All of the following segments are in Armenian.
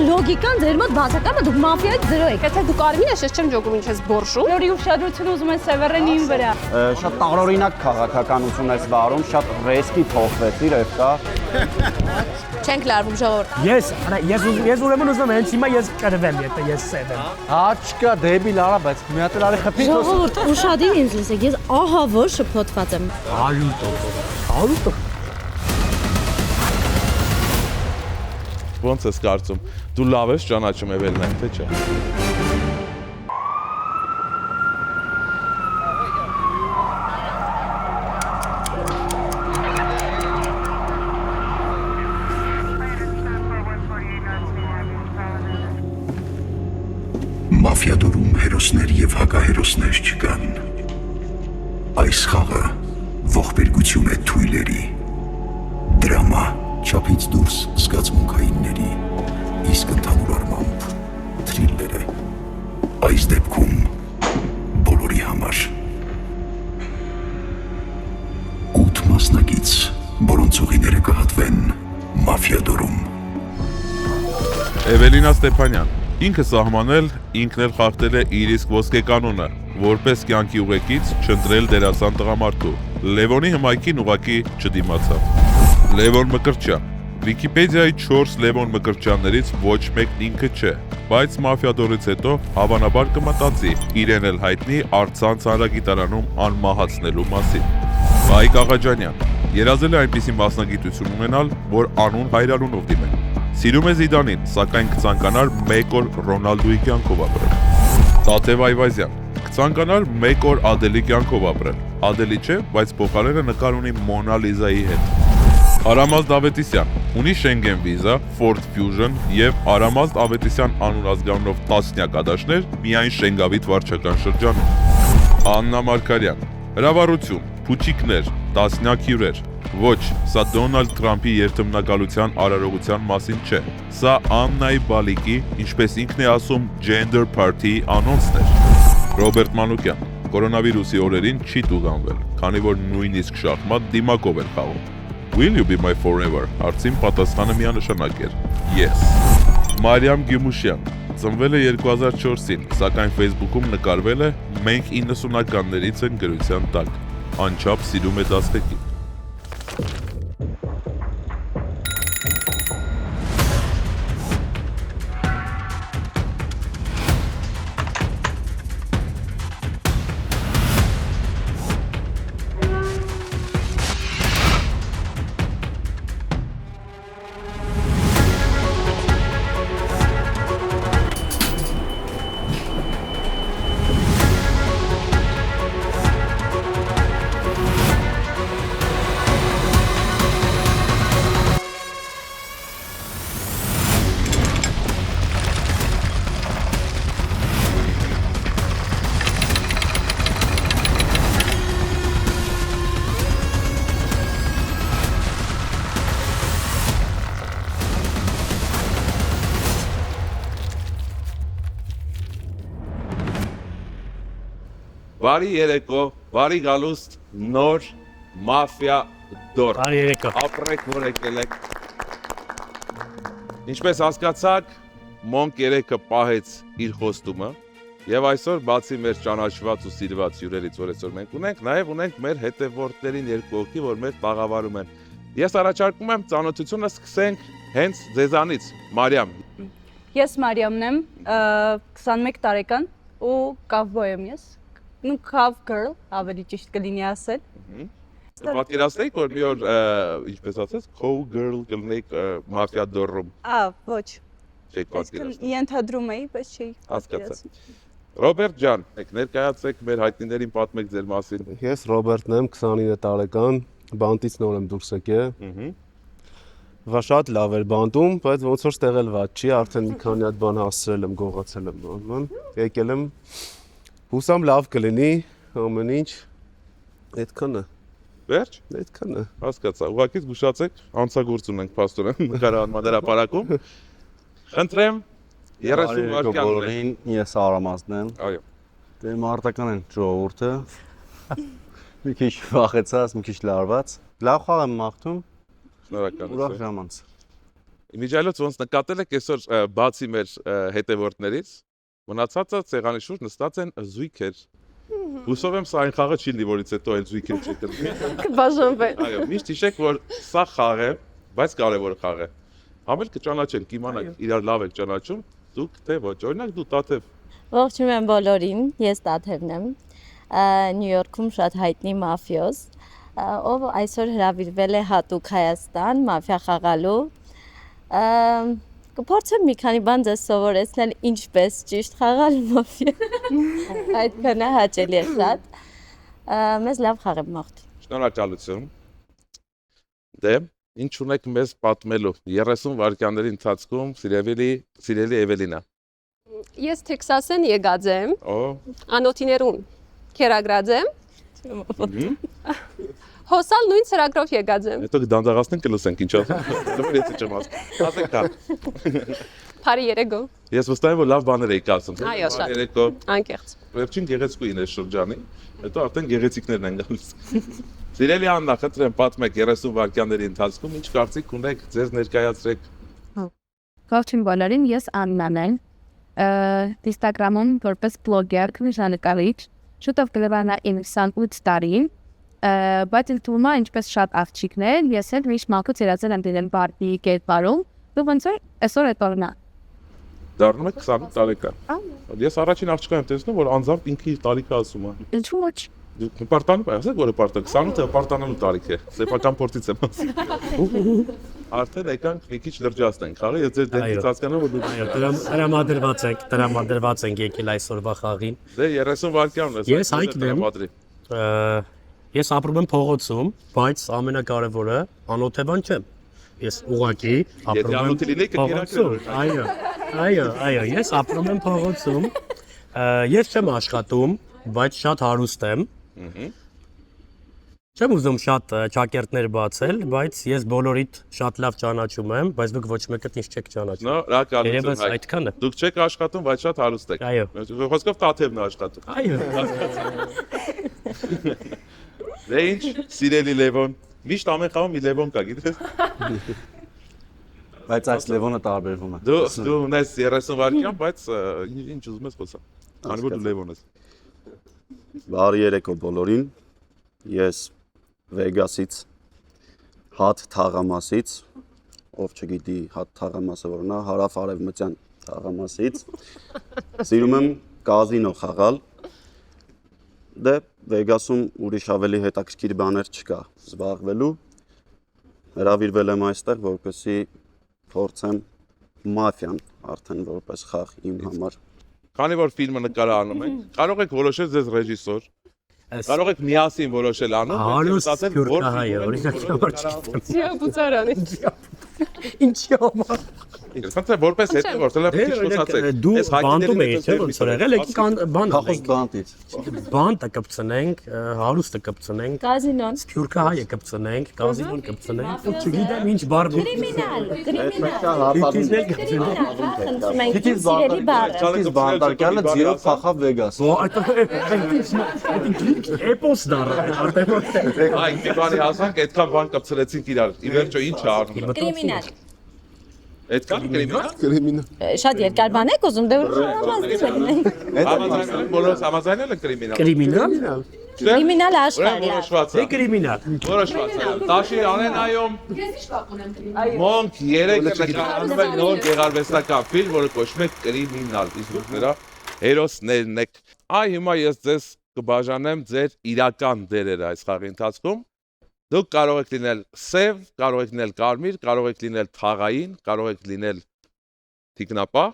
լոգիկան ձեր մոտ բացակայում է, դուք մաֆիայից զրո եք։ Եթե դու կարմիր ես, ես չեմ ջոգում ինչ ես բորշու։ Լորի ուշադրությունը ուզում են Սևեռենին վրա։ Շատ տարօրինակ քաղաքականություն ես վարում, շատ ռեսկի փոխվեցիր, եւ կա։ Չենք լարվում ժողովուրդ։ Ես ուրեմն ուզում եմ հենց հիմա ես կրվեմ, եթե ես սև եմ։ Աչկա դեբիլ արա, բայց մի հատ էլ արի խփի։ Ժողովուրդ, ուշադիր ինձ լսեք, ես ահա որ շփոթված եմ։ 100%։ Ոնց ես կարծում, դու լավ ես ճանաչում Էվելինային, թե չէ։ Մաֆիադորում հերոսներ եւ հակահերոսներ չկան։ Այս խաղը ողբերգություն է թույլերի, դրամա չափից դուրս զգացմունքայինների, իսկ ընդհանուր առմամբ թրիլեր է։ Այս դեպքում բոլորի համար։ 8 մասնակից, որոնց ուղիները կհատվեն մաֆիադորում։ Էվելինա Ստեփանյան, ինքը սահմանել, ինքն էլ խախտել է իր իսկ ոսկե կանոնը, որպես կյանքի ուղեկից չընտրել դերասան տղամարդու։ Լևոնի հմայքին ուղղակի չդիմացավ։ Լևոն Մկրտչյան, Վիկիպեդիայի 4 Լևոն Մկրտչյաններից ոչ մեկն ինքը չէ, բայց մաֆիադորից հետո հավանաբար կմտածի իրեն էլ հայտնի առցանց հանրագիտարանում անմահացնելու մասին։ Վայիկ Աղաջանյան, երազել է այնպիսի մասնագիտություն ունենալ, որ անուն հայրալունով դիմեն։ Սիրում է Զիդանին, սակայն կցանկանար մեկ օր Ռոնալդուի կյանքով ապրել։ Տաթև Այվազյան, կցանկանար մեկ օր Ադելի կյանքով ապրել։ Ադելի չէ, բայց փոխարենը նկար ունի Մոնա Լիզայի հետ։ Արամազդ Ավետիսյան, ունի Schengen վիզա, Ford Fusion եւ Արամազդ Ավետիսյան անուն ազգանունով տասնյակ ադաշներ միայն Շենգավիթ վարչական շրջանում։ Աննա Մարգարյան, հրավառություն, փուչիկներ, տասնյակ հյուրեր։ Ոչ, սա Դոնալդ Թրամփի երթմնակալության արարողության մասին չէ։ Սա Աննայի բալիկի, ինչպես ինքն է ասում, Gender Party-ի անոնցն էր։ Ռոբերտ Մանուկյան, կորոնավիրուսի օրերին չի տուգանվել, քանի որ նույնիսկ շախմատ դիմակով էր խաղում։ Will you be my forever? Հարցին պատասխանը միանշանակ էր. Yes։ Մարիամ Գյումուշյան, ծնվել է 2004-ին, սակայն Facebook-ում նկարվել է «Մենք 90-ականներից են» գրության տակ։ Անչափ սիրում է դաստեկին։ Բարի երեկո, բարի գալուստ, նոր մաֆիա դոր։ Բարի երեկո։ Ապրեք, որ եկել եք։ Ինչպես հասկացաք, Մոնկ 3-ը պահեց իր խոստումը, եւ այսօր բացի մեր ճանաչված ու սիրված հյուրերից, որ այսօր մենք ունենք, նաեւ ունենք մեր հետևորդներին երկու հոգի, որ մեր տաղավարում են։ Ես առաջարկում եմ ծանոթությունը սկսենք հենց ձեզանից, Մարիամ։ Ես Մարիամն եմ, 21 տարեկան ու կավբոյ եմ ես։ Ну, cow girl, ավելի ճիշտ կլինի ասել։ Պատկերացնեք, որ մի օր, ինչպես ասես, cow girl կլինեք մաֆիա դորում։ Ոչ։ Չեք պատկերացնում։ Ենթադրում էի, բայց չի։ Հասկացա։ Ռոբերտ ջան, եք ներկայացեք մեր հայտնիներին պատմեք ձեր մասին։ Ես Ռոբերտն եմ, 29 տարեկան, բանտից նոր եմ դուրս եկել։ Վա շատ լավ էր բանտում, բայց ոնց որ ստեղել վատ չի, արդեն մի քանի հատ բան հասցրել եմ, գողացել եմ նորմալ։ Եկել եմ Հուսամ լավ կլինի, ամեն ինչ, այդքան է։ Վերջ։ Այդքան է։ Հասկացա, ուղղակի զգուշացեք, անցագործ ունենք փաստորեն նկարահանման հրապարակում։ Խնդրեմ 30 վայրկյան բոլորին, ես Արամազդն եմ։ Այո։ Դե մարտական են ժողովուրդը։ Մի քիչ վախեցած, մի քիչ լարված։ Լավ խաղ եմ մաղթում։ Շնորհակալություն։ Ուրախ ժամանց։ Իմիջիայլոց ոնց նկատել եք այսօր բացի մեր հետևորդներից, մնացածը ցեղանի շուրջ նստած են զույգեր։ Հուսով եմ սա այն խաղը չի լինի, որից հետո այն զույգերը չկրնի։ Կբաժանվեն։ Այո, միշտ հիշեք, որ սա խաղ է, բայց կարևոր խաղ է։ Համել կճանաչեն, կիմանաք իրար լավ եք ճանաչում, դուք թե ոչ։ Օրինակ դու Տաթև։ Ողջունում եմ բոլորին, ես Տաթևն եմ, Նյու Յորքում շատ հայտնի մաֆիոզ, ով այսօր հրավիրվել է հատուկ Հայաստան մաֆիա խաղալու։ Կփորձեմ մի քանի բան ձեզ սովորեցնել ինչպես ճիշտ խաղալ մաֆիա։ Այդքան է հաճելի է շատ։ Մեզ լավ խաղ եմ մաղթ։ Շնորհակալություն։ Դե, ինչ ունեք մեզ պատմելու 30 վայրկյանների ընթացքում սիրելի Էվելինա։ Ես Թեքսասեն եկած եմ, Օ, անոթիներուն քերագրած եմ։ Հոսալ նույն ծրագրով եկած եմ։ հետո կդանդաղացնենք կլսենք ինչ ասում։ Դու ես չեմ ասում։ Ասենք կա։ Փարի երեգո, Ես վստահ եմ, որ լավ բաներ եք ասում։ Այո, շատ։ Երեկո անկեղծ։ վերջին գեղեցկուին է շրջանի, հետո արդեն գեղեցիկներն են գալիս։ Սիրելի Աննա, խնդրեմ պատմեք 30 վայրկյանների ընթացքում ինչ կարծիք ունեք, ձեզ ներկայացրեք։ Ողջույն բոլորին, ես Աննան եմ, Instagram-ում որպես բլոգեր, լուսանկարիչ, շուտով կլավանա իմ 28 տարին, բայց ինձ թվում է ինչպես շատ աղջիկներ, ես էլ միշտ մաքուց երազել եմ դնել բարտի կերպարում, ու ոնց որ այսօր է տորնա։ Դառնում եք 28 տարեկան։ Ես առաջին աղջկա եմ տեսնում, որ անձամբ ինքը իր տարիքը ասում է։ Ինչու՞ ոչ։ Դուք պարտանում եք, ասեք որ պարտակ 28-ը պարտանալու տարիք է։ Սեփական փորձից եմ ասում։ Արդեն եկանք մի քիչ լրջացնենք խաղը, ես ձեր դեպքից հասկանում որ դուք Այո, տրամադրված ենք եկել այսօրվա խաղին։ դե 30 վայրկյան ունես։ Ես հայտնի եմ։ Ես ապրում եմ փողոցում, բայց ամենակարևորը անօթևան չեմ։ Ես ուղակի Եթե անոթի լինեի կկերակրեի։ Այո, ես ապրում եմ փողոցում։ Ես չեմ աշխատում, բայց շատ հարուստ եմ։ Չեմ ուզում շատ ճակերտներ բացել, բայց ես բոլորիդ շատ լավ ճանաչում եմ, բայց դուք ոչ մեկը ինձ չեք ճանաչում։ Շնորհակալություն։ Երևս այդքան է։ Դուք չեք աշխատում, բայց շատ հարուստ եք։ Այո։ Խոսքով Տաթևն է աշխատում։ Այո։ Դե ինչ, սիրելի Լևոն, միշտ ամեն խաղում մի Լևոն կա, գիտես։ Բայց այս Լևոնը տարբերվում է։ Դու ունես 30 վայրկյան, բայց ինչ ուզում ես խոսա։ Քանի որ դու Լևոն ես։ Բարի երեկո բոլորին։ Ես Վեգասից, Հատ թաղամասից, ով չգիտի Հատ թաղամասը որն է, հարավ-արևմտյան թաղամասից։ Սիրում եմ կազինո խաղալ։ Դե Վեգասում ուրիշ ավելի հետաքրքիր բաներ չկա զբաղվելու։ Հրավիրվել եմ այստեղ, որպեսզի փորձեմ մաֆիան արդեն որպես խաղ իմ համար։ Քանի որ ֆիլմը նկարահանում ենք, կարող եք որոշել ձեզ ռեժիսոր։ Կարող եք միասին որոշել անուն, Հարուստ սփյուռքահայ է, օրինակ համար չգիտեմ։ Սիաբուցարանի։ Ինչի համար։ Խնդրեմ որպես հետևորդ, հələ պիտի խոսացեք։ Դու բանտում ես, չէ՞ ոնց որ եղել, եկի բան Փախոս բանտից։ բանտը կպցնենք, հարուստը կպցնենք, Կազինոն։ սփյուռքահայը կպցնենք, կազինոն կպցնենք, ու չգիտեմ ինչ բառ բու։ Խնդրում ենք սիրելի բառը։ Քիչ բանտարկյալը ձիով փախավ Վեգաս։ Էպոս դառա արդեն։ Այ մի բանի ասանք, այդքան բան կպցրեցինք իրար։ Ի վերջո ինչ է արվում։ Կրիմինալ։ Այդքան կրիմինալ։ Շատ երկար բան եք ուզում, դե Համաձայնել բոլորս համաձայնել են կրիմինալ։ Կրիմինալ։ կրիմինալ աշխարհ։ Որոշված է։ Կրիմինալ։ Որոշված է։ Տաշի արենայում Մոնք 3 նկարահանվում է նոր գեղարվեստական ֆիլմ, որը կոչվում է Կրիմինալ։ Իսկ դուք նրա հերոսներն եք։ Այ հիմա ես ձեզ կբաժանեմ ձեր իրական դերերը այս խաղի ընթացքում։ Դուք կարող եք լինել սև, կարող եք լինել կարմիր, կարող եք լինել թաղային, կարող եք լինել թիկնապահ։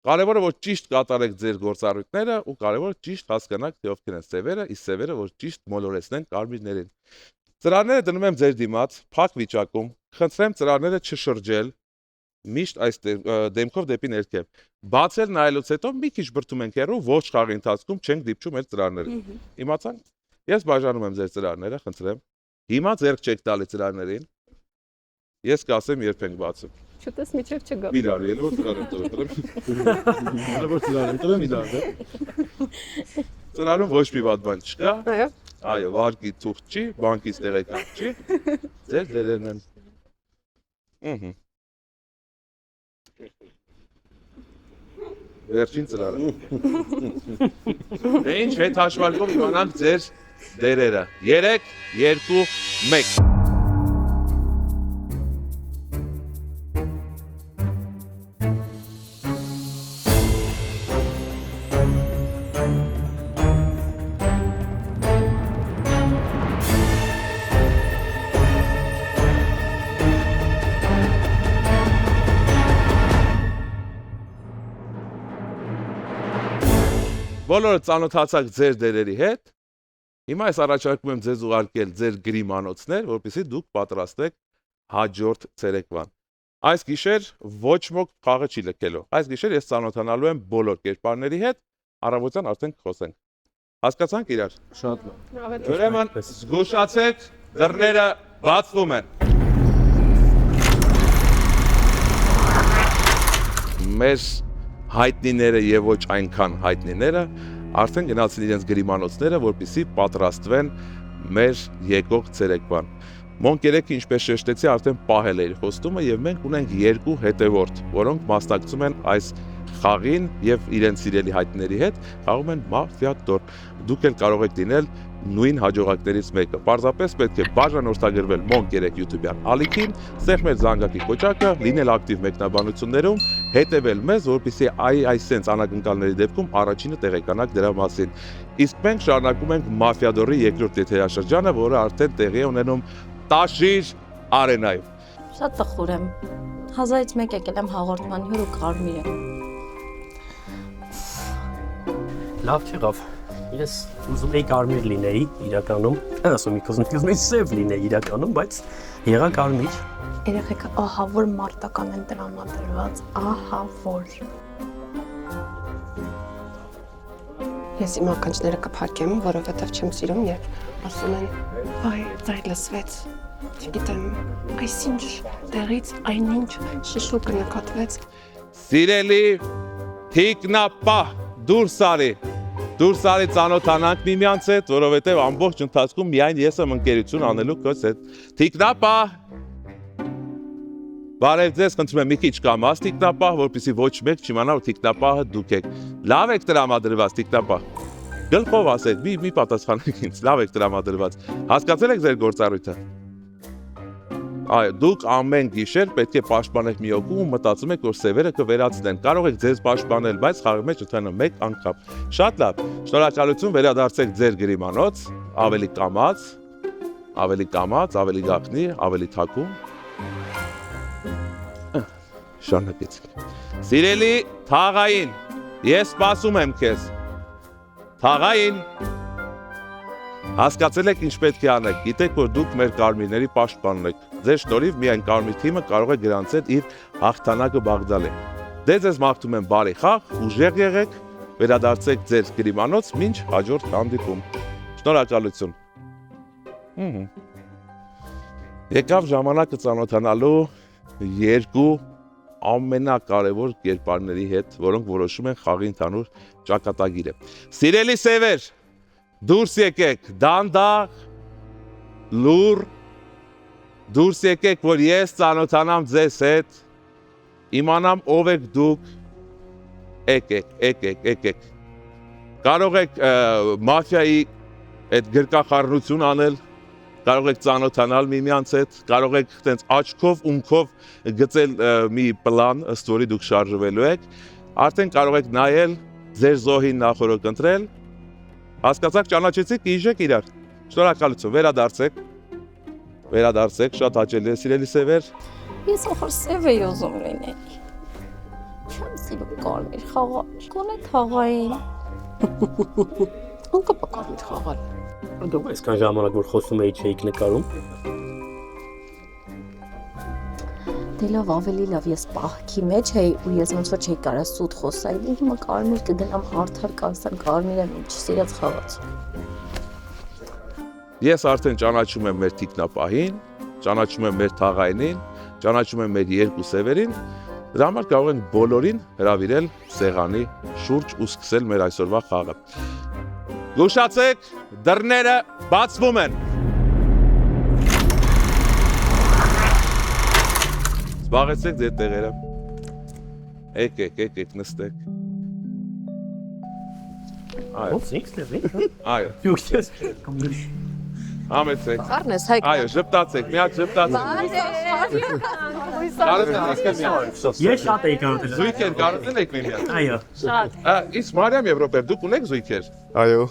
Կարևորը որ ճիշտ կատարեք ձեր գործառույթները ու կարևորը ճիշտ հասկանաք թե ովքեր են սևերը, իսկ սևերը որ ճիշտ մոլորեցնեն կարմիրներին։ Ծրարները դնում եմ ձեր դիմաց, փակ վիճակում, խնդրեմ ծրարները չշրջել, միշտ այս դեմքով դեպի ներքև։ Բացել նայելուց հետո մի քիչ բրդում ենք հեռու, ոչ խաղի ընթացքում չենք դիպչում այդ ծրարները։ Իմացանք։ Ես բաժանում եմ ձեր ծրարները, խնդրեմ։ Հիմա ձեռք չեք տալի ծրարներին։ Ես կասեմ երբ ենք բացում։ Չտես միջև չգա։ Իրար, ելո ծրար եմ տվել։ Ալու ծրար եմ տվել իրար։ Ծրարում ոչ մի վատ բան չկա։ Այո։ Այո, վարկի թուղթ չի, բանկից տեղեկան չի։ Ձեր դերերն են։ Վերջին ծրարը։ Դե ինչ հետ հաշվարկում իմանանք ձեր դերերը։ 3, 2, 1։ Բոլորը ծանոթացաք ձեր դերերի հետ։ Հիմա ես առաջարկում եմ ձեզ ուղարկել ձեր գրիմանոցներ, որպեսզի դուք պատրաստեք հաջորդ ցերեկվան։ Այս գիշեր ոչ ոք խաղը չի լքելու։ Այս գիշեր ես ծանոթանալու եմ բոլոր կերպարների հետ, առավոտյան արդեն կխոսենք։ Հասկացանք իրար։ Շատ լավ։ Ավելի Ուրեմն զգուշացեք, դռները բացվում են։ Մեր հայտնիները եւ ոչ այնքան հայտնիները արդեն գնացին իրենց գրիմանոցները, որպեսզի պատրաստվեն մեր եկող ցերեկվան։ Մոնկ 3-ը, ինչպես շեշտեցի, արդեն պահել է իր խոստումը եւ մենք ունենք 2 հետևորդ, որոնք մասնակցում են այս խաղին եւ իրենց սիրելի հայտնիների հետ խաղում են մաֆիադոր։ Դուք էլ կարող եք լինել նույն հաջողակներից մեկը։ Պարզապես պետք է բաժանորդագրվել Monk 3 YouTube-յան ալիքին, ստեղծել զանգակի կոճակը, լինել ակտիվ մեկնաբանություններում, հետևել մեզ, որպեսզի այս sense անակնկալների դեպքում առաջինը տեղեկանաք դրա մասին։ Իսկ մենք շարունակում ենք Մաֆիադորի երկրորդ եթերաշրջանը, որը արդեն տեղի է ունենում Տաշիր արենայում։ Շատ տխուր եմ։ 1000-ից մեկ եկել եմ հաղորդման հյուր ու կարմիր եմ։ Լավ չեղավ։ Ես ուզում էի կարմիր լինեի իրականում, ասում էի սև լինեի իրականում, բայց եղա կարմիր։ երեխեքը ահա որ մարտական են տրամադրված, ահա որ։ Ես իմ ականջները կփակեմ, որովհետև չեմ սիրում, երբ ասում են, «Այ, դա լսվեց»։ Չգիտեմ, այսինչ տեղից այնինչ շշուկը նկատվեց։ Սիրելի թիկնապահ, դուրս արի։ Դուրս արի ծանոթանանք միմյանց հետ, որովհետև ամբողջ ընթացքում միայն ես եմ ընկերություն անելու քեզ հետ։ Թիկնապահ։ Բարև ձեզ, խնդրում եմ մի քիչ կամաց թիկնապահ, որպեսզի ոչ մեկ չիմանա, որ թիկնապահը դուք եք։ Լավ եք տրամադրված թիկնապահ։ Գլխով ասեք, մի պատասխանեք ինձ, լավ եք տրամադրված։ Հասկացել եք ձեր գործառույթը։ Այո, դուք ամեն գիշեր պետք է պաշտպանեք մի օգու ու մտածում եք, որ սևերը կվերացնեն։ Կարող եք ձեզ պաշտպանել, բայց խաղի մեջ ընդհանրապես մեկ անգամ։ Շատ լավ։ Շնորհակալություն, վերադարձեք ձեր գրիմանոց, ավելի կամաց, ավելի գաղտնի, ավելի թակում։ Շարունակեցեք։ Սիրելի Թաղային, ես սպասում եմ քեզ։ Թաղային։ Հասկացել եք ինչ պետք է անեք, գիտեք, որ դուք մեր կարմիրների պաշտպանն եք։ Ձեր շնորհիվ միայն կարմիր թիմը կարող է գրանցել իր հաղթանակը Բաղդալի։ Դե ձեզ մաղթում եմ բարի խաղ, ուժեղ եղեք, վերադարձեք ձեր գրիմանոց, մինչ հաջորդ հանդիպում։ Շնորհակալություն։ Եկավ ժամանակը ծանոթանալու 2 ամենակարևոր կերպարների հետ, որոնք որոշում են խաղի ընդհանուր ճակատագիրը։ Սիրելի սևեր, դուրս եկեք, դանդաղ, լուր, դուրս եկեք, որ ես ծանոթանամ ձեզ հետ, իմանամ ով եք դուք, եկեք։ Կարող եք մաֆիայի այդ գրկախառնություն անել, կարող եք ծանոթանալ միմյանց հետ, կարող եք տենց աչքով, ունքով գծել մի պլան, ըստ որի դուք շարժվելու եք, արդեն կարող եք նայել, ձեր զոհին նախորդ ընտրել, հասկացաք, ճանաչեցիք, իժեք իրար։ Շնորհակալություն, վերադարձեք, շատ հաճելի է, սիրելի սևեր։ Ես ախր սև էի ուզում լինել։ Չեմ սիրում կարմիր խաղալ, գոնե թաղային։ Անկապ կարմիր խաղալ։ Դու այսքան ժամանակ որ խոսում էի չէիք նկարում։ Դե լավ, ավելի լավ, ես պահքի մեջ էի ու ես ոնց որ չէի կարա սուտ խոսալ, հիմա կարմիր կգնամ հարթար կասեմ, կարմիր եմ չսիրած խաղաց։ Ես արդեն ճանաչում եմ մեր թիկնապահին, ճանաչում եմ մեր թաղայինին, ճանաչում եմ մեր երկու սևերին, դրա համար կարող ենք բոլորին հրավիրել սեղանի շուրջ ու սկսել մեր այսօրվա խաղը։ Զգուշացեք, դռները բացվում են։ Զբաղեցեք ձեր տեղերը։ Եկեք, նստեք։ Այո, Ո՞ց ինքն է։ այո, Դուքս կոմուշ։ համեցեք։ Առնես հայ։ Այո, ժպտացեք, մի հատ ժպտացեք։ Կարծես հասկանում եմ։ Ես շատ էի կարող։ Զույգեր կարծեն եք մի հատ։ Այո։ Իսկ Մարիամ եւ Ռոբերտ, դուք ունեք զույգեր։ Այո։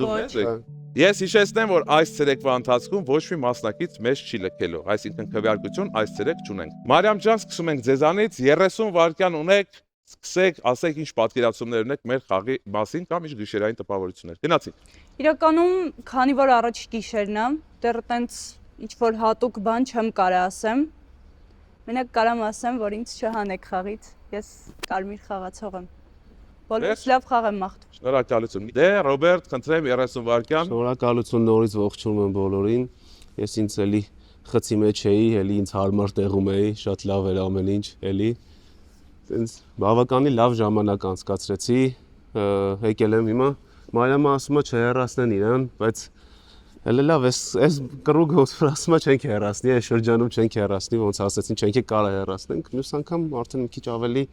Դուք եք։ Ես հիշեցնեմ, որ այս ցերեկվա ընթացքում ոչ մի մասնակից մեզ չի լքելու, այսինքն քվեարկություն այս ցերեկ չունենք։ Մարիամ ջան, սկսում ենք ձեզանից 30 վայրկյան ունեք, սկսեք, ասեք ինչ պատկերացումներ ունեք մեր խաղի մասին կամ ինչ գիշերային տպավորություններ։ Գնացինք։ Իրականում, քանի որ առաջ գիշերն է, դեռ տենց ինչ որ հատուկ բան չեմ կարա ասեմ։ Մենակ կարամ ասեմ, որ ինձ չհանեք խաղից։ Ես կարմիր խաղացող եմ։ Բոլորս լավ խաղ եմ մաղթում։ Շնորհակալություն։ Դե Ռոբերտ, խնդրեմ 30 վայրկյան։ Շնորհակալություն նորից ողջունում եմ բոլորին։ Ես ինձ էլի խցի մեջ էի, էլի ինձ հարմար տեղում էի, շատ լավ էր ամեն ինչ, էլի։ Տենց բավականին լավ ժամանակ անցկացրեցի, եկել եմ հիմա։ Մարիամը ասում է չհեռացնեն իրան, բայց հələ լավ, այս կռուգը ասում է չենք հեռացնի, այս շրջանում չենք հեռացնի, ոնց ասեցին, չենք կարա հեռացնենք։ Մյուս անգամ արդեն մի քիչ ավելի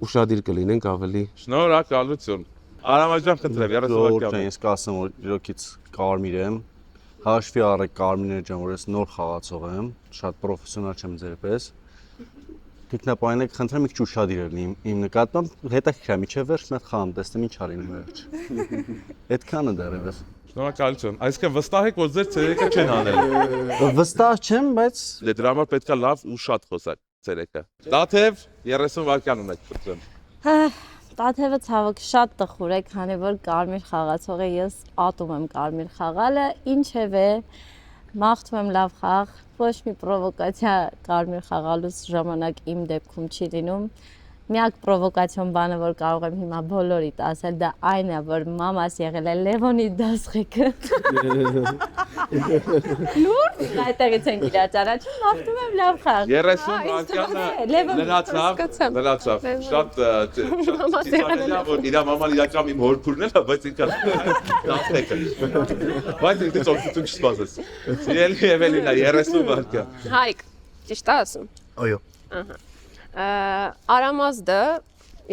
ուշադիր կլինենք ավելի։ Շնորհակալություն։ Արամաջան, խնդրեմ 30 վայրկյան։ Ես կասեմ, որ իրոքից կարմիր եմ։ Հաշվի առեք Կարմիրներ ջան, որ ես նոր խաղացող եմ, շատ պրոֆեսիոնալ չեմ ձեր պես։ Տիկնապայինեք, խնդրեմ եք ուշադիր լինի իմ նկատմամբ, հետաքրքիր է, միջև վերջ մի հատ խաղամ, տեսնեմ ինչ արին վերջ։ Այդքանը դեռևս։ Շնորհակալություն։ Այսինքն վստահ եք, որ ձեր ցերեկը չեն անել։ Վստահ չեմ, բայց Դրա համար պետքա լավ ու շատ խոսակ ցերեկը։ Տաթև 30 վայրկյան ունեք, խնդրեմ։ Տաթևը ցավոք շատ տխուր է, քանի որ կարմիր խաղացող է, ես ատում եմ կարմիր խաղալը, ինչևէ մաղթում եմ լավ խաղ, ոչ մի պրովոկացիա կարմիր խաղալուց ժամանակ իմ դեպքում չի լինում։ Միակ պրովոկացիոն բանը, որ կարող եմ հիմա բոլորիդ ասել, դա այն է, որ մամաս եղել է Լևոնի դասղեկը։ Լուրջ, այդտեղից ենք իրար ճանաչում, մաղթում եմ լավ խաղ։ 30 վայրկյանը լրացավ։ Շատ ծիծաղելիա, որ իր մաման իրական իմ հորքուրն է, բայց ինքն դասղեկը։ Բայց ինքնից օգնություն չսպասես։ Սիրելի Էվելինա, 30 վայրկյան։ Հայկ, ճիշտ է ասում։ Այո։ Արամազդը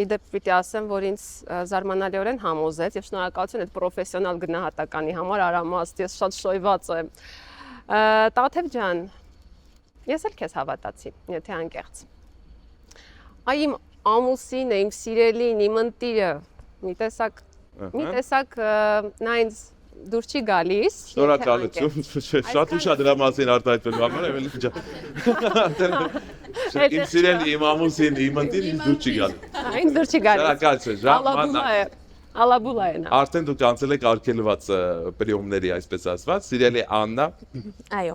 իդեպ պիտի ասեմ, որ ինձ զարմանալիորեն համոզեց եւ շնորհակալություն այդ պրոֆեսիոնալ գնահատականի համար Արամազդ, ես շատ շոյված եմ։ Տաթև ջան, ես էլ քեզ հավատացի, եթե անկեղծ։ Այ իմ ամուսինը, իմ սիրելին, իմ ընտիրը, մի տեսակ նա ինձ դուր չի գալիս։ Շնորհակալություն, շատ ուշ դրա մասին արտահայտվելու համար Էվելին ջան։ Իմ սիրելի, իմ ամուսին, իմ ընտիր ինձ դուր չի գալիս։ Ինձ դուր չի գալիս։ Շնորհակալություն։ Ալաբուլա է նա։ Արդեն դուք անցել եք արգելված պրիոմների, այսպես ասված, սիրելի Աննա։ Այո։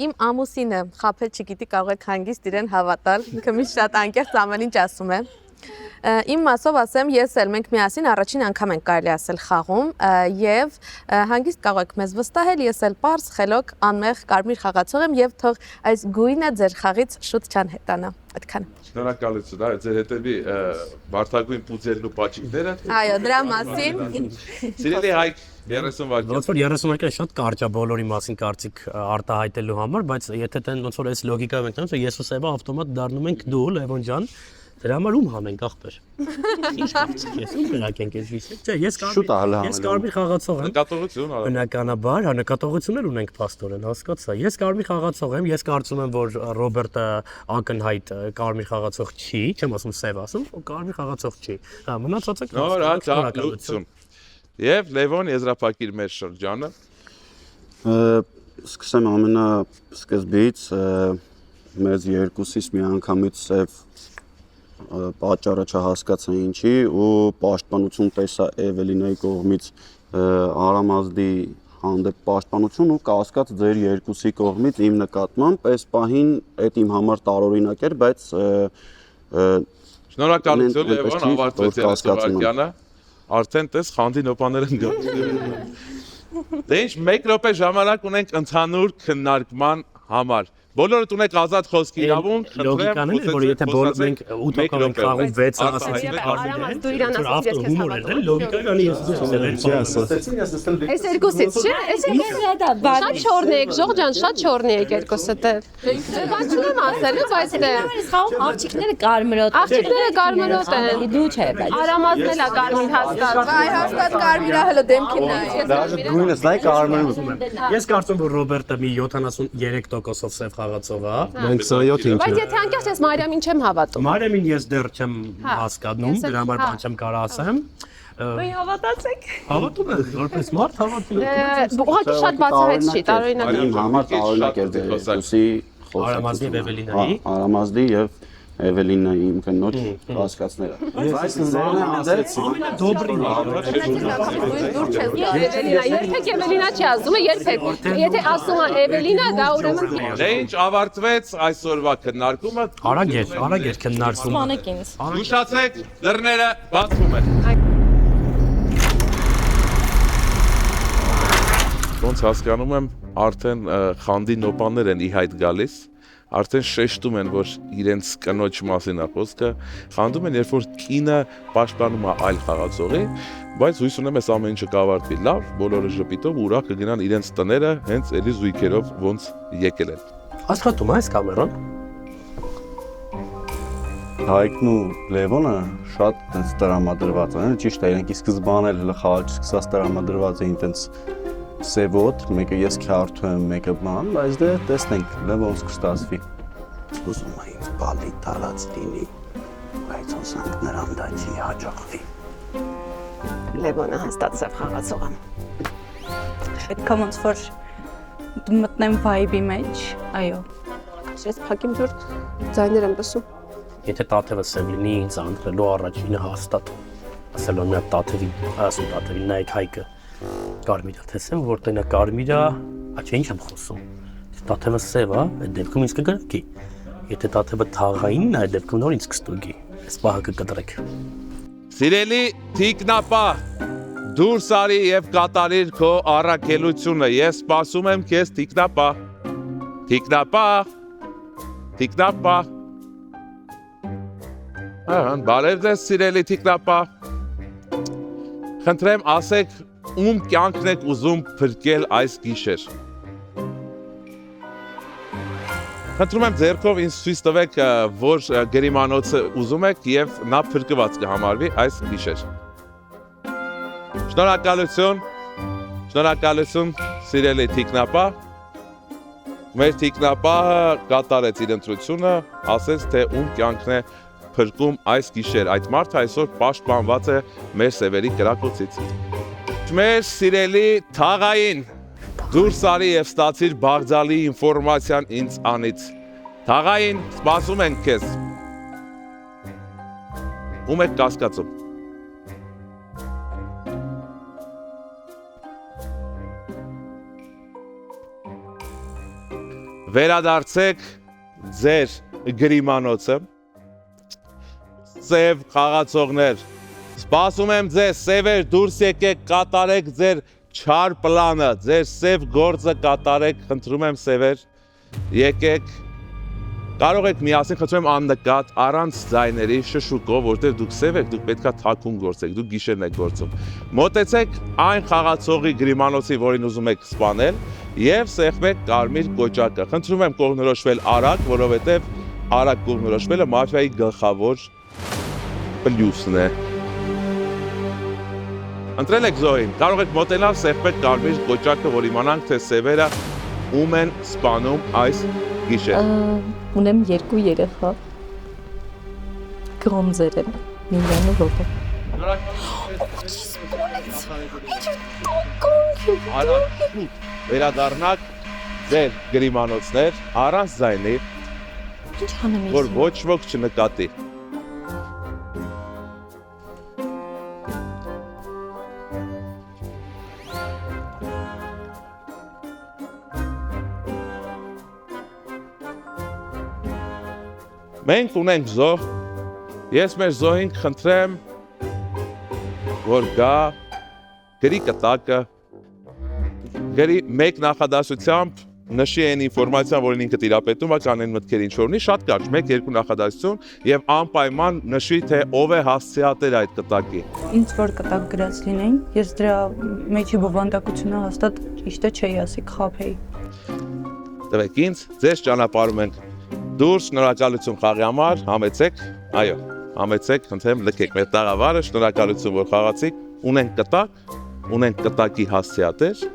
Իմ ամուսինը խաբել չգիտի, կարող եք հանգիստ իրեն հավատալ, ինքը միշտ շատ անկեղծ ամեն ինչ ասում է։ Իմ մասով ասեմ, ես էլ մենք միասին առաջին անգամ ենք կարելի ասել խաղում եւ հանգիստ կարող եք մեզ վստահել, ես էլ པարզ խելոք անմեղ կարմիր խաղացող եմ եւ թող այս գույնը ձեր խաղից շուտ չանհետանա։ Այդքան։ Շնորհակալություն, այո, ձեր հետևի վարդագույն պուծերն ու պաճիկները։ Այո, դրա մասին։ Սիրելի Հայկ, 30 վայրկյան։ Ոնց որ 30 վայրկյան շատ կարճ է բոլորի մասին կարծիք արտահայտելու համար, բայց եթե տեն ոնց որ այս լոգիկայով ենք տանում, ես ու Սևա ավտոմատ դառնում ենք դու, Լևոն ջան, դրա համար ում հանենք ախպեր։ Ինչ կարծիք ես, ում գնացենք այս վիսը։ Չէ, ես կարմիր խաղացող եմ։ Նկատողություն, այո։ Բնականաբար, նկատողություններ ունենք փաստորեն, հասկացա։ Ես կարմիր խաղացող եմ, ես կարծում եմ, որ Ռոբերտը ակնհայտ կարմիր խաղացող չի, չեմ ասում Սև ասում, կարմիր խաղացող չի։ Հա, մնացածը շնորհակալություն։ Եվ Լևոն եզրափակիր մեր շրջանը։ Սկսեմ ամենասկզբից, մեզ երկուսից մի անգամից Սև պատճառը չհասկացա ինչի ու պաշտպանություն տեսա Էվելինայի կողմից Արամազդի հանդեպ պաշտպանություն ու կասկած ձեր երկուսի կողմից իմ նկատմամբ, այս պահին այդ իմ համար տարօրինակ էր, բայց շնորհակալություն Լևոն, ավարտվեց 30 վայրկյանը, արդեն տես խանդի նոպաներ են գալիս։ Դե ինչ, 1 րոպե ժամանակ ունենք ընդհանուր քննարկման համար։ Բոլորդ ունեք ազատ խոսքի իրավունք, Լոգիկան է, որ եթե մենք 8 հոգով ենք խաղում 6-ը ասեցինք Արամած դու իրան ասես ես քեզ հումոր էր, լոգիկան անի Այս երկուսից չէ, շատ չորն եք, Ժող ջան, շատ չորն եք երկուսդ։ Բան չունեմ ասելու, բայց դե Խաղում աղջիկները կարմրոտ աղջիկները կարմրոտ են։ Դու չէ, բայց Արամածն էլ է կարմիր հաստատ։ Այ հաստատ կարմիր է, հələ դեմքին նայ։ Դաժե գույնս նայ կարմրում։ Ես կարծում որ Ռոբերտը մի 73%-ով սև խաղացող է։ Մենք 27 Բայց եթե անկեղծ ես Մարիամին չեմ հավատում։ Մարիամին ես դեռ չեմ հասկանում, դրա համար բան չեմ կարող ասեմ։ Ոյ հավատացեք։ Հավատում եմ, որպես մարդ հավատում եմ։ Ուղղակի շատ բացահայտ չի, տարօրինակ։ Իմ համար տարօրինակ է դերուսի Արամազդի եւ Էվելինայի։ Արամազդի եւ Էվելինայի իմ կնոջ հասկացները։ Բայց զերն ասեցի։ Դոբրին է։ Էվելինա, երբեք Էվելինա չի ասում, երբեք։ Եթե ասում է Էվելինա, դա ուրեմն Դե ինչ ավարտվեց այսօրվա քննարկումը։ Արագ էր քննարկում։ Սպանեք ինձ։ Ուշացեք, դռները բացվում են։ Ոնց հասկանում եմ, արդեն խանդի նոպաներ են ի հայտ գալիս, արդեն շեշտում են, որ իրենց կնոջ մասին է խոսքը, խանդում են, երբ որ կինը պաշտպանում է այլ խաղացողի, բայց հույս ունեմ այս ամեն ինչը կավարտվի լավ, բոլորը ժպիտով ուրախ կգնան իրենց տները, հենց էլի զույգերով ոնց եկել են։ Աշխատում է այս կամերան։ Հայկն ու Լևոնը շատ տենց տրամադրված են, ճիշտ է, իրենք ի սկզբանե խաղալ սկսած տրամադրված էին տենց սևոտ, մեկը ես քյարթու եմ, մեկը բան, բայց դե տեսնենք, ոնց կստացվի։ Ուզում եմ ինձ բալի տարած լինի, բայց ոնցանք նրան դա չի հաջողվի։ Լևոնը հաստատ սև խաղացող է։ Պետք է ոնց որ մտնեմ վայբի մեջ, այո։ Ես փակիմ դուր ձայներ եմ լսում։ Եթե Տաթևը սև լինի, ինձ անդրելու առաջինը հաստատ։ Ասելով մի հատ Տաթևի, ասում Տաթևի նայեք Հայկը։ Կարմիր է, տեսեմ, որ տենա կարմիր է, աչե ինչ եմ խոսում։ Տաթևը սև է, այդ դեպքում ինձ կգրկի։ Եթե Տաթևը թաղային է, այդ դեպքում նոր ինձ կստուգի։ Այս պահը կկտրեք։ Սիրելի թիկնապահ, դուրս արի եւ կատարիր քո առաքելությունը։ Ես սպասում եմ քեզ թիկնապահ։ Թիկնապահ։ Բարև ձեզ, սիրելի թիկնապահ։ Խնդրեմ, ասեք, ում կյանքն եք ուզում փրկել այս գիշեր։ Խնդրում եմ ձեռքով ինձ ցույց տվեք, որ գրիմանոցը ուզում եք եւ նա փրկված կհամարվի այս գիշեր։ Շնորհակալություն, սիրելի թիկնապահ։ Մեր թիկնապահը կատարեց իր ընտրությունը, ասեց, թե ում կյանքն է փրկում այս գիշեր։ Այդ մարդը այսօր պաշտպանված է մեր սևերի կրակոցից։ Մեր սիրելի թաղային, դուրս արի եւ ստացիր բաղձալի ինֆորմացիան ինձ անից։ Թաղային, սպասում ենք քեզ։ Ում եք կասկածում։ Վերադարձեք ձեր գրիմանոցը։ Սև խաղացողներ, սպասում եմ ձեզ, սևեր դուրս եկեք, կատարեք ձեր չար պլանը, ձեր սև գործը կատարեք, խնդրում եմ սևեր, եկեք, կարող եք միասին, խնդրում եմ աննկատ, առանց ձայների, շշուկով, որտեղ դուք սև եք, դուք պետքա թաքուն գործեք, դուք գիշերն եք գործում։ Մոտեցեք այն խաղացողի գրիմանոցի, որին ուզում եք սպանել, եւ սեղմեք կարմիր կոճակը։ Խնդրում եմ կողմնորոշվել արագ, որովհետեւ արագ կողմնորոշվելը մաֆիայի գլխավոր պլյուսն է։ Ընտրել եք Զոհին, կարող եք մոտենալ սեղմեք կարմիր կոճակը, որ իմանանք, թե սևերը ում են սպանում այս գիշեր։ Ունեմ 2 երեխա։ Գրոմզեր եմ, Միլիան ու Ռոբը։ Վերադառնաք ձեր գրիմանոցներ առանց ձայնի, Ինչ անեմ ես։ որ ոչ ոք չնկատի։ Մենք ունենք զոհ, ես մեր զոհին խնդրեմ, որ գա, գրի կտակը, գրի մեկ նախադասությամբ նշի այն ինֆորմացիան, որին ինքը տիրապետում է, կամ այն մտքերին ինչ որ ունի, շատ կարճ, 1-2 նախադասություն եւ անպայման նշի, թե ով է հասցեատեր այդ կտակի։ Ինչ որ կտակ գրած լինեին, ես դրա մեջի բովանդակությունը հաստատ ճիշտ է չէի ասի, խափեի։ Տվեք ինձ, ձեզ ճանապարհում ենք դուրս, շնորհակալություն խաղի համար, համեցեք, այո, համեցեք, խնդրեմ լքեք մեր տաղավարը, շնորհակալություն որ խաղացիք, ունենք կտակի հասցեատեր։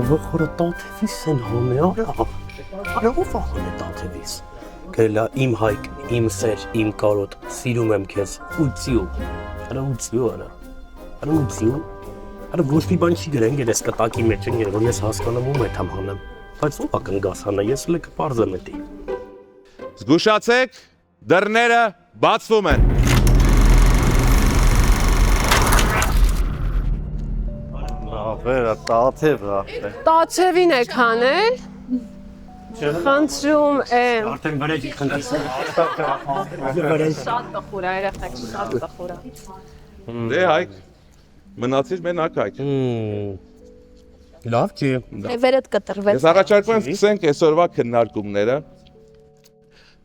Վախորը տաթևիս են հոնե, արա ով ահան է տաթևիս։ Գրելա իմ հայկ, իմ սեր, իմ կարոտ, սիրում եմ քեզ, ուծյու, արա ուծյու, արա ուծյու, արա ոչ մի բան չի գրեն գեր ես կտակի մեջ են, որ ես հասկանում եմ այդ համանեմ, բայց ով ակնգաս հանա, ես լեքը պարզ եմ էտի։ Զգուշացեք, դռները բացվում են։ Վերա տաթևը։ Տաթևին եք հանել։ Խնդրում եմ։ Արդեն վրեջի խնդրես։ Շատ տխուր է, երեխեք, շատ տխուր է։ Դե հայք, մնացիր մենակ հայք։ Լավ չի։ Վերդ կտրվեց։ Ես առաջարկում եմ սկսենք այսօրվա քննարկումները։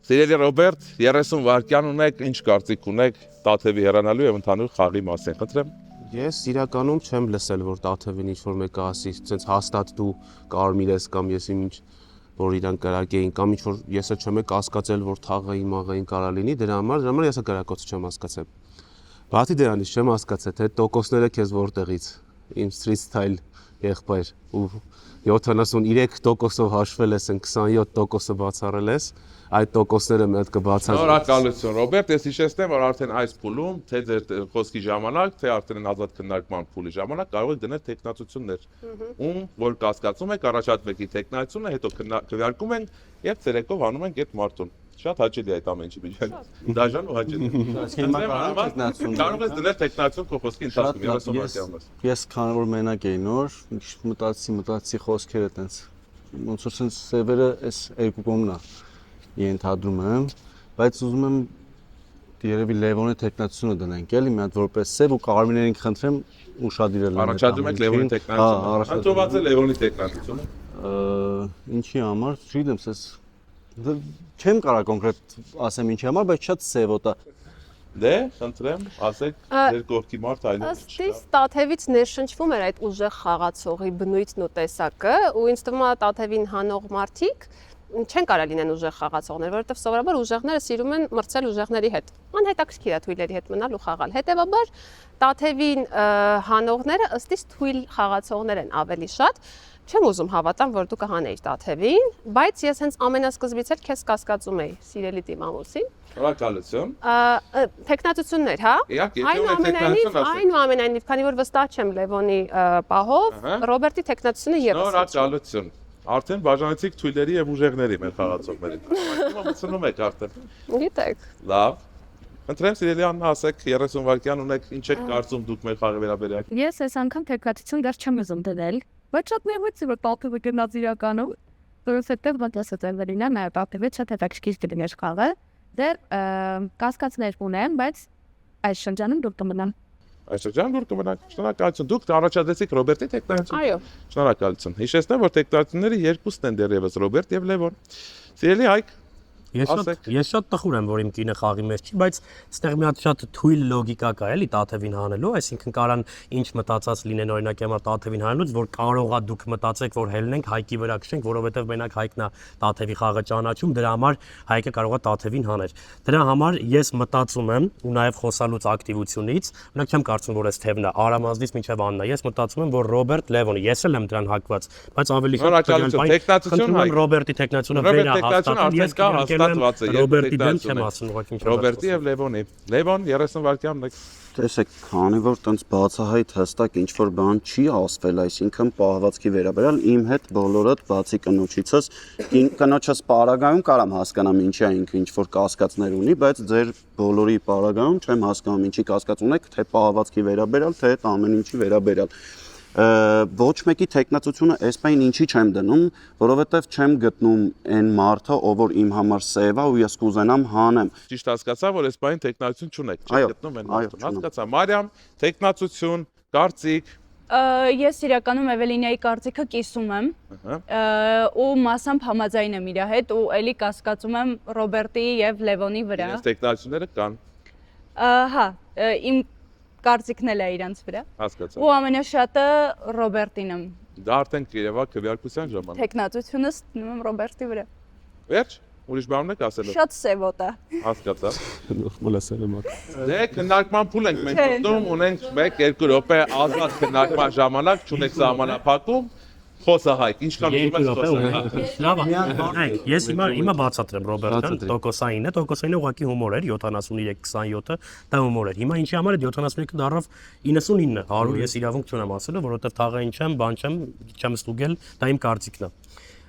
Սիրելի Ռոբերտ, 30 վայրկյան ունեք, ինչ կարծիք ունեք տաթևի հեռանալու եւ ընդհանուր խաղի մասին, խնդրեմ։ Ես իրականում չեմ լսել, որ տաթևին ինչ-որ մեկը ասի, ցենց հաստատ դու կարմիր ես կամ ես ինչ որ իրանք կրակեին կամ ինչ-որ եսը չեմ կասկածել, որ թաղային մաղային կարա լինի, դրա համար եսը կրակոց չեմ հասկացել։ Բացի դրանից չեմ հասկացել, թե տոկոսները քեզ որտեղից, իմ street style եղբայր ու 73%-ով հաշվել ես, 27%-ը բացառել ես, այդ տոկոսները մի հատ կբացատրեմ։ Շնորհակալություն Ռոբերտ, ես հիշեցնեմ, որ արդեն այս փուլում, թե ձեր խոսքի ժամանակ, թե արդեն ազատ քննարկման փուլի ժամանակ կարող եք դնել տեխնացություններ։ Ում որ կասկածում եք, առաջատվեք ի տեխնացությունը, հետո քննարկում ենք եւ ցերեկով անում ենք այդ մարտուն։ Շատ հաճելի է այդ ամեն ինչի միջանից։ Դաժան ու հաճելի։ Կարող ես դնել տեխնացիոն քո խոսքի ընթացքում 30 վայրկյանով։ Ես քանի որ մենակ էի նոր, մտածի խոսքերը տենց ոնց որ sense սևերը այս երկու կողմն է ենթադրում եմ, բայց ուզում եմ երևի Լևոնի տեխնացիոնը դնենք, էլի մի հատ որպես սև ու կարմիրներին խնդրեմ ուշադիրել։ Առաջադրում եք Լևոնի տեխնացիոնը։ Հաջողված է Լևոնի տեխնացիոնը։ Ինչի համար, չգիտեմ, sense չեմ կարող կոնկրետ ասեմ ինչի համար, բայց շատ սևոտ է։ Դե, խնդրեմ, ասեք ձեր կողքի մարդ այլևս Ըստ իս տաթևից ներշնչվում էր այդ ուժեղ խաղացողի բնույթն ու տեսակը, ու ինձ թվում է տաթևին հանող մարդիկ չեն կարող լինեն ուժեղ խաղացողներ, որովհետև սովորաբար ուժեղները սիրում են մրցել ուժեղների հետ։ Անհետաքրքիր է թույլերի հետ մնալ ու խաղալ։ Հետևաբար տաթևին հանողները ըստ իս թույլ խաղացողներ են ավելի շատ։ Չեմ ուզում հավատամ, որ դու կհանեիր տաթևին, բայց ես հենց ամենասկզբից էլ քեզ կասկածում էի, սիրելի դիմամոսին։ Շնորհակալություն։ Տեխնացություններ, հա։ Այնուամենայնիվ, քանի որ վստահ չեմ Լևոնի պահով, Ռոբերտի տեխնացությունը եւս։ Շնորհակալություն։ Արդեն բաժանեցիք թույլերի եւ ուժեղների մեր խաղացողներին։ Հիմա մտցնում եք արդեն։ Գիտեք։ Լավ։ Ընտրեմ սիրելի Աննա, ասեք 30 վայրկյան ունեք, ինչ եք կարծում դուք մեր խաղի վերաբերյալ։ Ես այս անգամ տեխնացիություն դեռ չեմ ուզում դնել, բայց շատ նեղույց է որ տաթևը գնաց իրականում, որովհետեւ մտածեցելերին է նաեւ տաթևից շատ հետաքրքիր կլիներ խաղը։ Դեռ կասկածներ ունեմ, բայց այս շրջանում դուք կմնան։ Այս շրջանում դուք կմնաք։ Շնորհակալություն։ Դուք առաջադրեցիք Ռոբերտի տեխնացիոն։ Այո։ Շնորհակալություն։ Հիշեցնեմ, որ տեխնացիոնները երկուսն են դեռևս Ռոբերտ եւ Լևոն։ Սիրելի Հայկ, Ես շատ տխուր եմ, որ իմ կինը խաղի մեջ չի, բայց այստեղ մի հատ շատ թույլ լոգիկա կա, էլի տաթևին հանելու, այսինքն կարան ինչ մտածած լինեն օրինակ եմա տաթևին հանելուց, որ կարողա դուք մտածեք, որ հելնենք հայկի վրա քշենք, որովհետև մենակ հայկն է տաթևի խաղը ճանաչում, դրա համար հայկը կարողա տաթևին հաներ։ Դրա համար ես մտածում եմ ու նաև խոսալուց ակտիվությունից, մենակ չեմ կարծում, որ այս թևն է Արամազդից մինչև Աննա, ես մտածում եմ, որ Ռոբերտ Լևոնը, ես էլ եմ դրան հակված, բայց ավելի շատ Ռոբերտի տեխնացիոնը վերահաստատել, ես Ռոբերտի դեմ չեմ ասում, ուղղակի Ռոբերտի եւ Լևոնի։ Լևոն 30 վայրկյան ունեք։ Տեսեք, քանի որ տենց բացահայտ հստակ ինչ որ բան չի ասվել, այսինքն պահվածքի վերաբերյալ իմ հետ բոլորդ բացի կնոջիցս, կնոջս պարագայում կարամ հասկանամ ինչի է ինքը ինչ որ կասկածներ ունի, բայց ձեր բոլորի պարագայում չեմ հասկանում ինչի կասկած ունեք, թե պահվածքի վերաբերյալ, թե այդ ամեն ինչի վերաբերյալ։ Ոչ մեկի տեխնացությունը այս բան ինչի չեմ դնում, որովհետև չեմ գտնում այն մարդը, ով որ իմ համար սև է ու ես կուզենամ հանեմ։ Ճիշտ հասկացա, որ այս բան տեխնացություն չունեք, չեք գտնում այն մարդուն։ Հասկացա, Մարիամ, տեխնացություն, կարծիք։ Ես իրականում Էվելինայի կարծիքը կիսում եմ ու մասամբ համաձայն եմ իր հետ ու էլի կասկածում եմ Ռոբերտի եւ Լևոնի վրա։ Իրենց տեխնացությունները կան։ Հա, իմ կարծիքն էլ է իրանց վրա։ Հասկացա։ Ու ամենաշատը Ռոբերտին եմ։ Դա արդեն երևա քվեարկության ժամանակ։ Տեխնացությունս դնում եմ Ռոբերտի վրա։ Վերջ, ուրիշ բան ունեք ասելու։ Շատ սևոտ է։ Հասկացա։ Մոլասել եմ։ Դե քննարկման փուլ ենք մենք ուտում, ունենք 1-2 րոպե ազատ քննարկման ժամանակ, չունեք սահմանափակում։ Խոսահայք, ինչքան ուզում ես խոսահայք։ Լավ է։ Ես հիմա բացատրեմ Ռոբերտին, տոկոսային է, տոկոսային ուղղակի հումոր էր 73-27-ը, դա հումոր էր։ Հիմա ինչի համար է 73-ը դառավ 99, 100 ես իրավունք չունեմ ասելու, որովհետև թաղային չեմ, բան չեմ ստուգել, դա իմ կարծիքն է։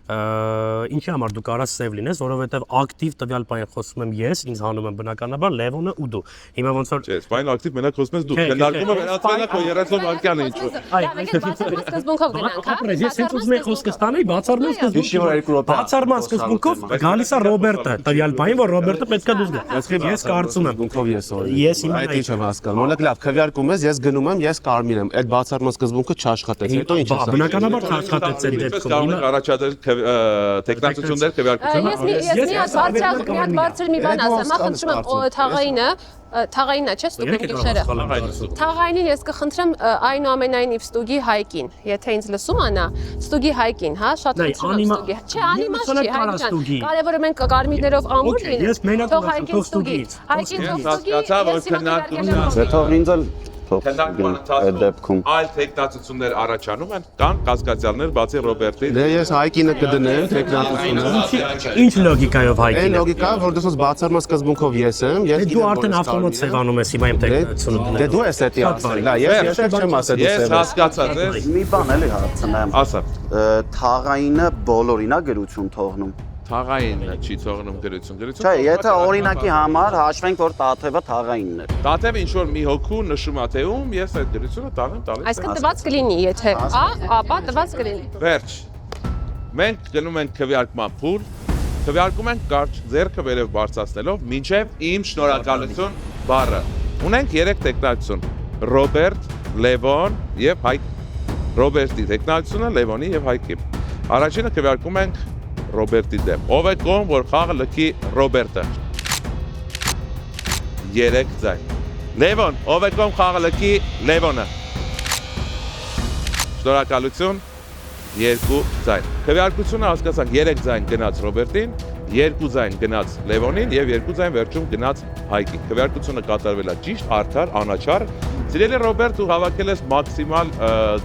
Ինչի համար դու կարաս սև լինես, որովհետև ակտիվ տվյալ բան խոսում եմ ես, ինձ հանում եմ բնականաբար Լևոնը ու դու։ Հիմա ոնց որ Չէ, սպայն ակտիվ մենակ խոսում ես դու։ Քննարկումը վերածվել է քո 30 վայրկյանը ինչու։ Սկզբունքով գնանք, հա։ Ես հենց ուզում եմ խոսքը ստանալ, բացառման սկզբունքով։ Բացառման սկզբունքով գալիս է Ռոբերտը, տվյալ բանին, որ Ռոբերտը պետքա դուրս գա։ Ես կարծում եմ։ Սկզբունքով ես որ։ Ես հիմա այդ ինչ եմ հասկանում։ Մոլակ լավ, քվեարկում ես, ես գնում եմ, ես կարմիր եմ։ Այդ բացառման սկզբունքը չաշխատեց։ Հետո ինչ է։ Բնականաբար չաշխատեց այդ դեպքում։ Կարող եք առաջադրել տեխնացություններ քվեարկությունը։ Ես մի հատ բարձր մի բան ասեմ, խնդրում եմ թաղայինը չէ, ստուգում գիշերը։ Թաղայինին ես կխնդրեմ այնուամենայնիվ ստուգի Հայկին, եթե ինձ լսում է նա, ստուգի Հայկին, հա, շատ խնդրում եմ ստուգի։ Չէ, անիմաց չի Հայկին։ Կարևորը մենք կարմիրներով ամուր լինենք։ Թող Հայկին ստուգի։ Հայկին թող ստուգի։ Հասկացա, որ քննարկումը Դե թող ինձ էլ քննարկման ընթացքում այլ տեխնացություններ առաջանում են, կան կասկածյալներ բացի Ռոբերտի։ Դե ես Հայկինը կդնեմ տեխնացությունը։ Ինչ լոգիկայով Այն Հայկին։ լոգիկա, որ դու բացառման սկզբունքով ես եմ, ես Դու արդեն ավտոմատ սևանում ես հիմա իմ տեխնացիությունը։ Դե դու ես էդի ասել, լա, ես չեմ ասել դու Ես սև ես։ հասկացա, մի բան էլի հարցնեմ։ ասա։ Թաղայինը բոլորին է գրություն թողնում։ Թաղայինը չի թողնում գրություն։ Չէ, եթե օրինակի համար հաշվենք, որ Տաթևը թաղայինն է։ Տաթև ինչ որ մի հոգու նշում է թեում, ես այդ գրությունը տանեմ տալիս եմ։ Այսինքն տված կլինի, եթե ապա տված կլինի։ Վերջ։ Մենք գնում ենք քվեարկման փուլ, քվեարկում ենք կարճ ձեռքը վերև բարձրացնելով, մինչև իմ շնորհակալություն բառը։ Ունենք 3 տեխնացություն՝ Ռոբերտ, Լևոն եւ Հայկ։ Ռոբերտի տեխնացությունը, Լևոնի եւ Հայկի։ Առաջինը քվեարկում ենք Ռոբերտի դեմ։ Ով է կողմ, որ խաղը լքի Ռոբերտը։ 3 ձայն։ Լևոն, ով է կողմ խաղը լքի Լևոնը։ Շնորհակալություն 2 ձայն։ Քվեարկությունը հասկացանք 3 ձայն գնաց Ռոբերտին, 2 ձայն գնաց Լևոնին եւ 2 ձայն վերջում գնաց Հայկին։ Քվեարկությունը կատարվել է ճիշտ, արդար, անաչառ։ Սիրելի Ռոբերտ, դու հավաքել ես մաքսիմալ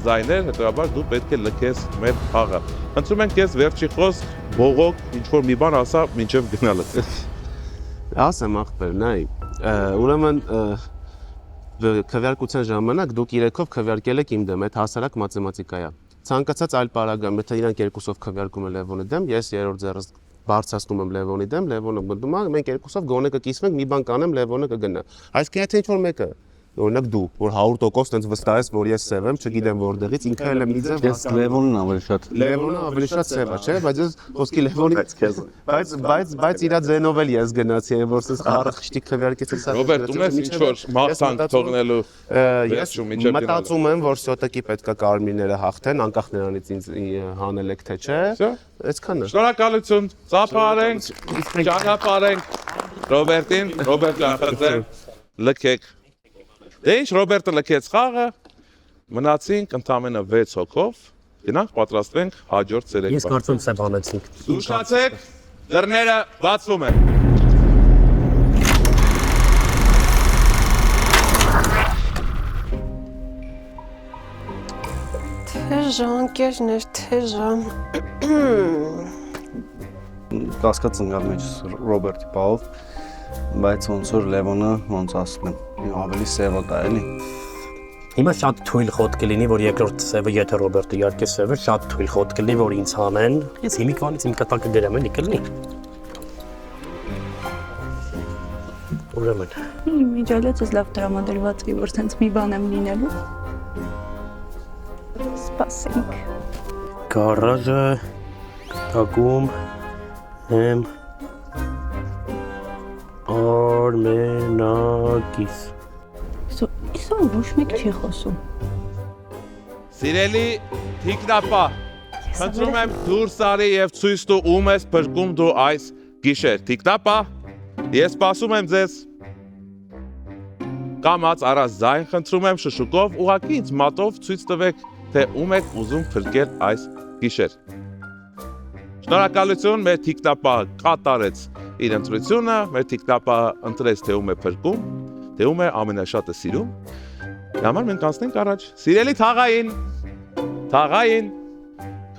ձայներ, հետեւաբար դու պետք է լքես մեր խաղը։ Խնդրում ենք ես վերջի խոսք բողոք ինչ որ մի բան ասա մինչև գնալը։ Ասեմ ախպեր, նայ, ուրեմն քվեարկության ժամանակ դուք 3-ով քվեարկել եք իմ դեմ, այդ հասարակ մաթեմատիկա է։ Ցանկացած այլ պարագայում, եթե իրանք 2-ով քվեարկում են Լևոնի դեմ, ես 3-րդ ձեռս բարձրացնում եմ Լևոնի դեմ, Լևոնը մտնում է, մենք 2-ով գոնե կկիսվենք, մի բան կանեմ, Լևոնը կգնա։ Այսինքն եթե ինչ-որ մեկը օրինակ դու, որ 100% տենց վստահ ես, որ ես սև եմ, չգիտեմ որտեղից, ինքը էլ եմ իձև։ Ես Լևոնն ավելի շատ։ Լևոնը ավելի շատ սև է, չէ՞, բայց ես խոսքի Լևոնից քեզ։ Բայց իրա ձենով էլ ես գնացի, որ սենց առախշտի քվեարկեցի սա։ Ռոբերտ, ունես ինչ որ մաղթանք թողնելու։ Ես մտածում եմ, որ սյոտակի պետքա կարմիրները հաղթեն, անկախ նրանից ինձ հանել եք թե չէ։ Այսքանը։ Շնորհակալություն։ Ծափարենք, ճանապարհենք Ռոբերտին, Ռոբերտը խնդրեմ, լքեք։ Դե ինչ Ռոբերտը լքեց խաղը, մնացինք ընդամենը 6 հոգով, գնանք պատրաստվենք հաջորդ ցերեկվա։ Ես կարծում եմ սև անեցինք։ Ուշացեք, դռները բացվում են։ Թեժան, կերներ, թեժան։ Կասկած ընկավ մեջ Ռոբերտի բաղով, բայց ոնց որ Լևոնը ոնց ասում են, ավելի սևը կա էլի։ Հիմա շատ թույլ խոտ կլինի, որ երկրորդ սևը, եթե Ռոբերտը իհարկե սև է, շատ թույլ խոտ կլինի, որ ինձ հանեն։ Ես հիմիկվանից իմ կտակը գրեմ, էլի կլինի։ Ուրեմն։ Միջալից ես լավ տրամադրված էի, որ sense մի բան եմ լինելու։ Սպասենք։ Գարաժը Ակում եմ Արմենակից։ Իսո ոչ մեկ չի խոսում։ Սիրելի թիկնապա, խնդրում եմ դուրս արի եւ ցույց տու ում ես փրկում դու այս գիշեր։ Թիկնապա, ես սպասում եմ ձեզ։ Կամած առած ձայն խնդրում եմ շշուկով ուղակի ինձ մատով ցույց տվեք, թե ում եք ուզում փրկել այս գիշեր։ Շնորհակալություն, մեր թիկնապահը կատարեց իր ընտրությունը, մեր թիկնապահը ընտրեց թե ում է փրկում, թե ում է ամենաշատը սիրում։ Համար մենք անցնենք առաջ։ Սիրելի Թաղային,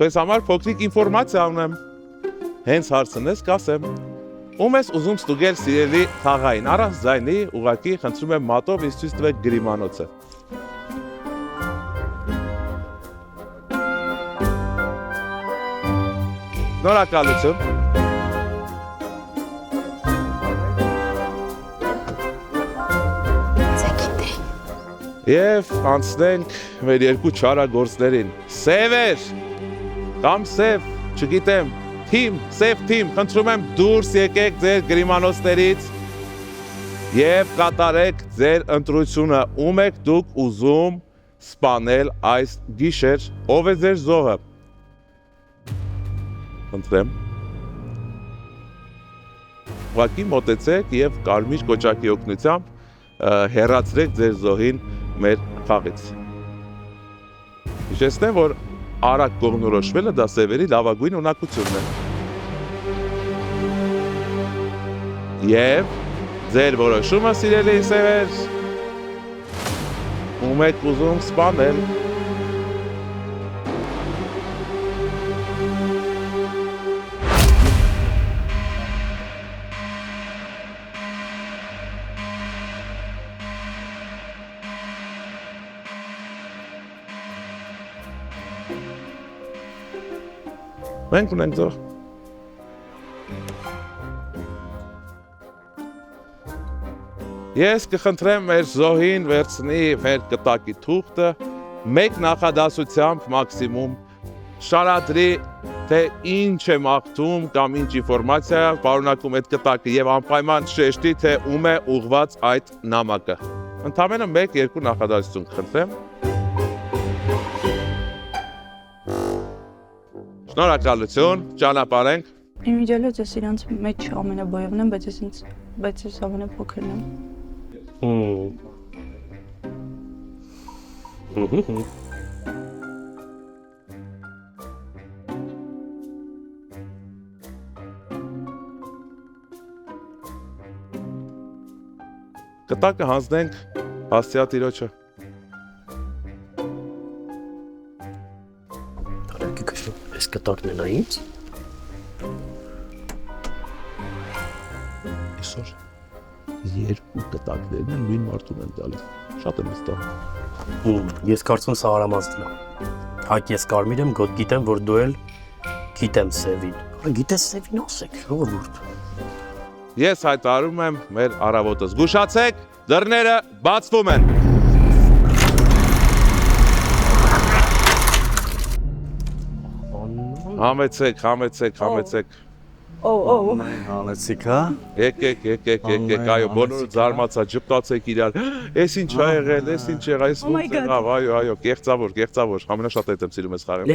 քեզ համար փոքրիկ ինֆորմացիա ունեմ։ Հենց հարցնես կասեմ։ Ում ես ուզում ստուգել սիրելի Թաղային, առանց ձայնի, ուղակի խնդրում եմ մատով ինձ ցույց տվեք գրիմանոցը։ Շնորհակալություն։ Եվ անցնենք մեր երկու չարագործներին։ Սևեր, կամ սև, չգիտեմ, սև թիմ, խնդրում եմ դուրս եկեք ձեր գրիմանոցներից և կատարեք ձեր ընտրությունը, ում եք դուք ուզում սպանել այս գիշեր, ով է ձեր զոհը։ Խնդրեմ։ Ուղղակի մոտեցեք և կարմիր կոճակի օգնությամբ հեռացրեք ձեր զոհին մեր խաղից։ Հիշեցնեմ, որ արագ կողմնորոշվելը դա սևերի լավագույն ունակությունն է։ Եվ ձեր որոշումը, սիրելի սևեր, ում եք ուզում սպանել։ Մենք ունենք զոհ։ Ես կխնդրեմ մեր զոհին վերցնի մեր կտակի թուղթը, մեկ նախադասությամբ մաքսիմում շարադրի, թե ինչ է մաղթում կամ ինչ ինֆորմացիա պարունակում այդ կտակը եւ անպայման շեշտի, թե ում է ուղված այդ նամակը։ Ընդամենը 1-2 նախադասություն կխնդրեմ։ Շնորհակալություն, ճանապարհենք։ Իմ իդեալից ես իրանց մեջ ամենաբոյովն եմ, բայց ես ամենափոքրն եմ։ Կտակը հանձնենք Աստիատիրոջը։ Այս կտակն է նա ինձ։ Այսօր երկու կտակներն են նույն մարդուն են տալիս։ Շատ եմ վստահ։ Ես կարծում սա արամածն է։ Հակ ես կարմիր եմ, գիտեմ, որ դու էլ գիտեմ սևին։ Գիտես սևին ասեք, ժողովուրդ։ Ես հայտարարում եմ մեր առավոտը։ Զգուշացեք, դռները բացվում են։ Համեցեք։ Հանեցիք, հա։ Եկեք, այո, բոլորը զարմացա, ջպտացեք իրար։ Էս ինչ ա եղել, էս ինչ եղավ, այս ոնց եղավ, այո, կեղծավոր, ամենաշատը հետ եմ սիրում ես խաղել։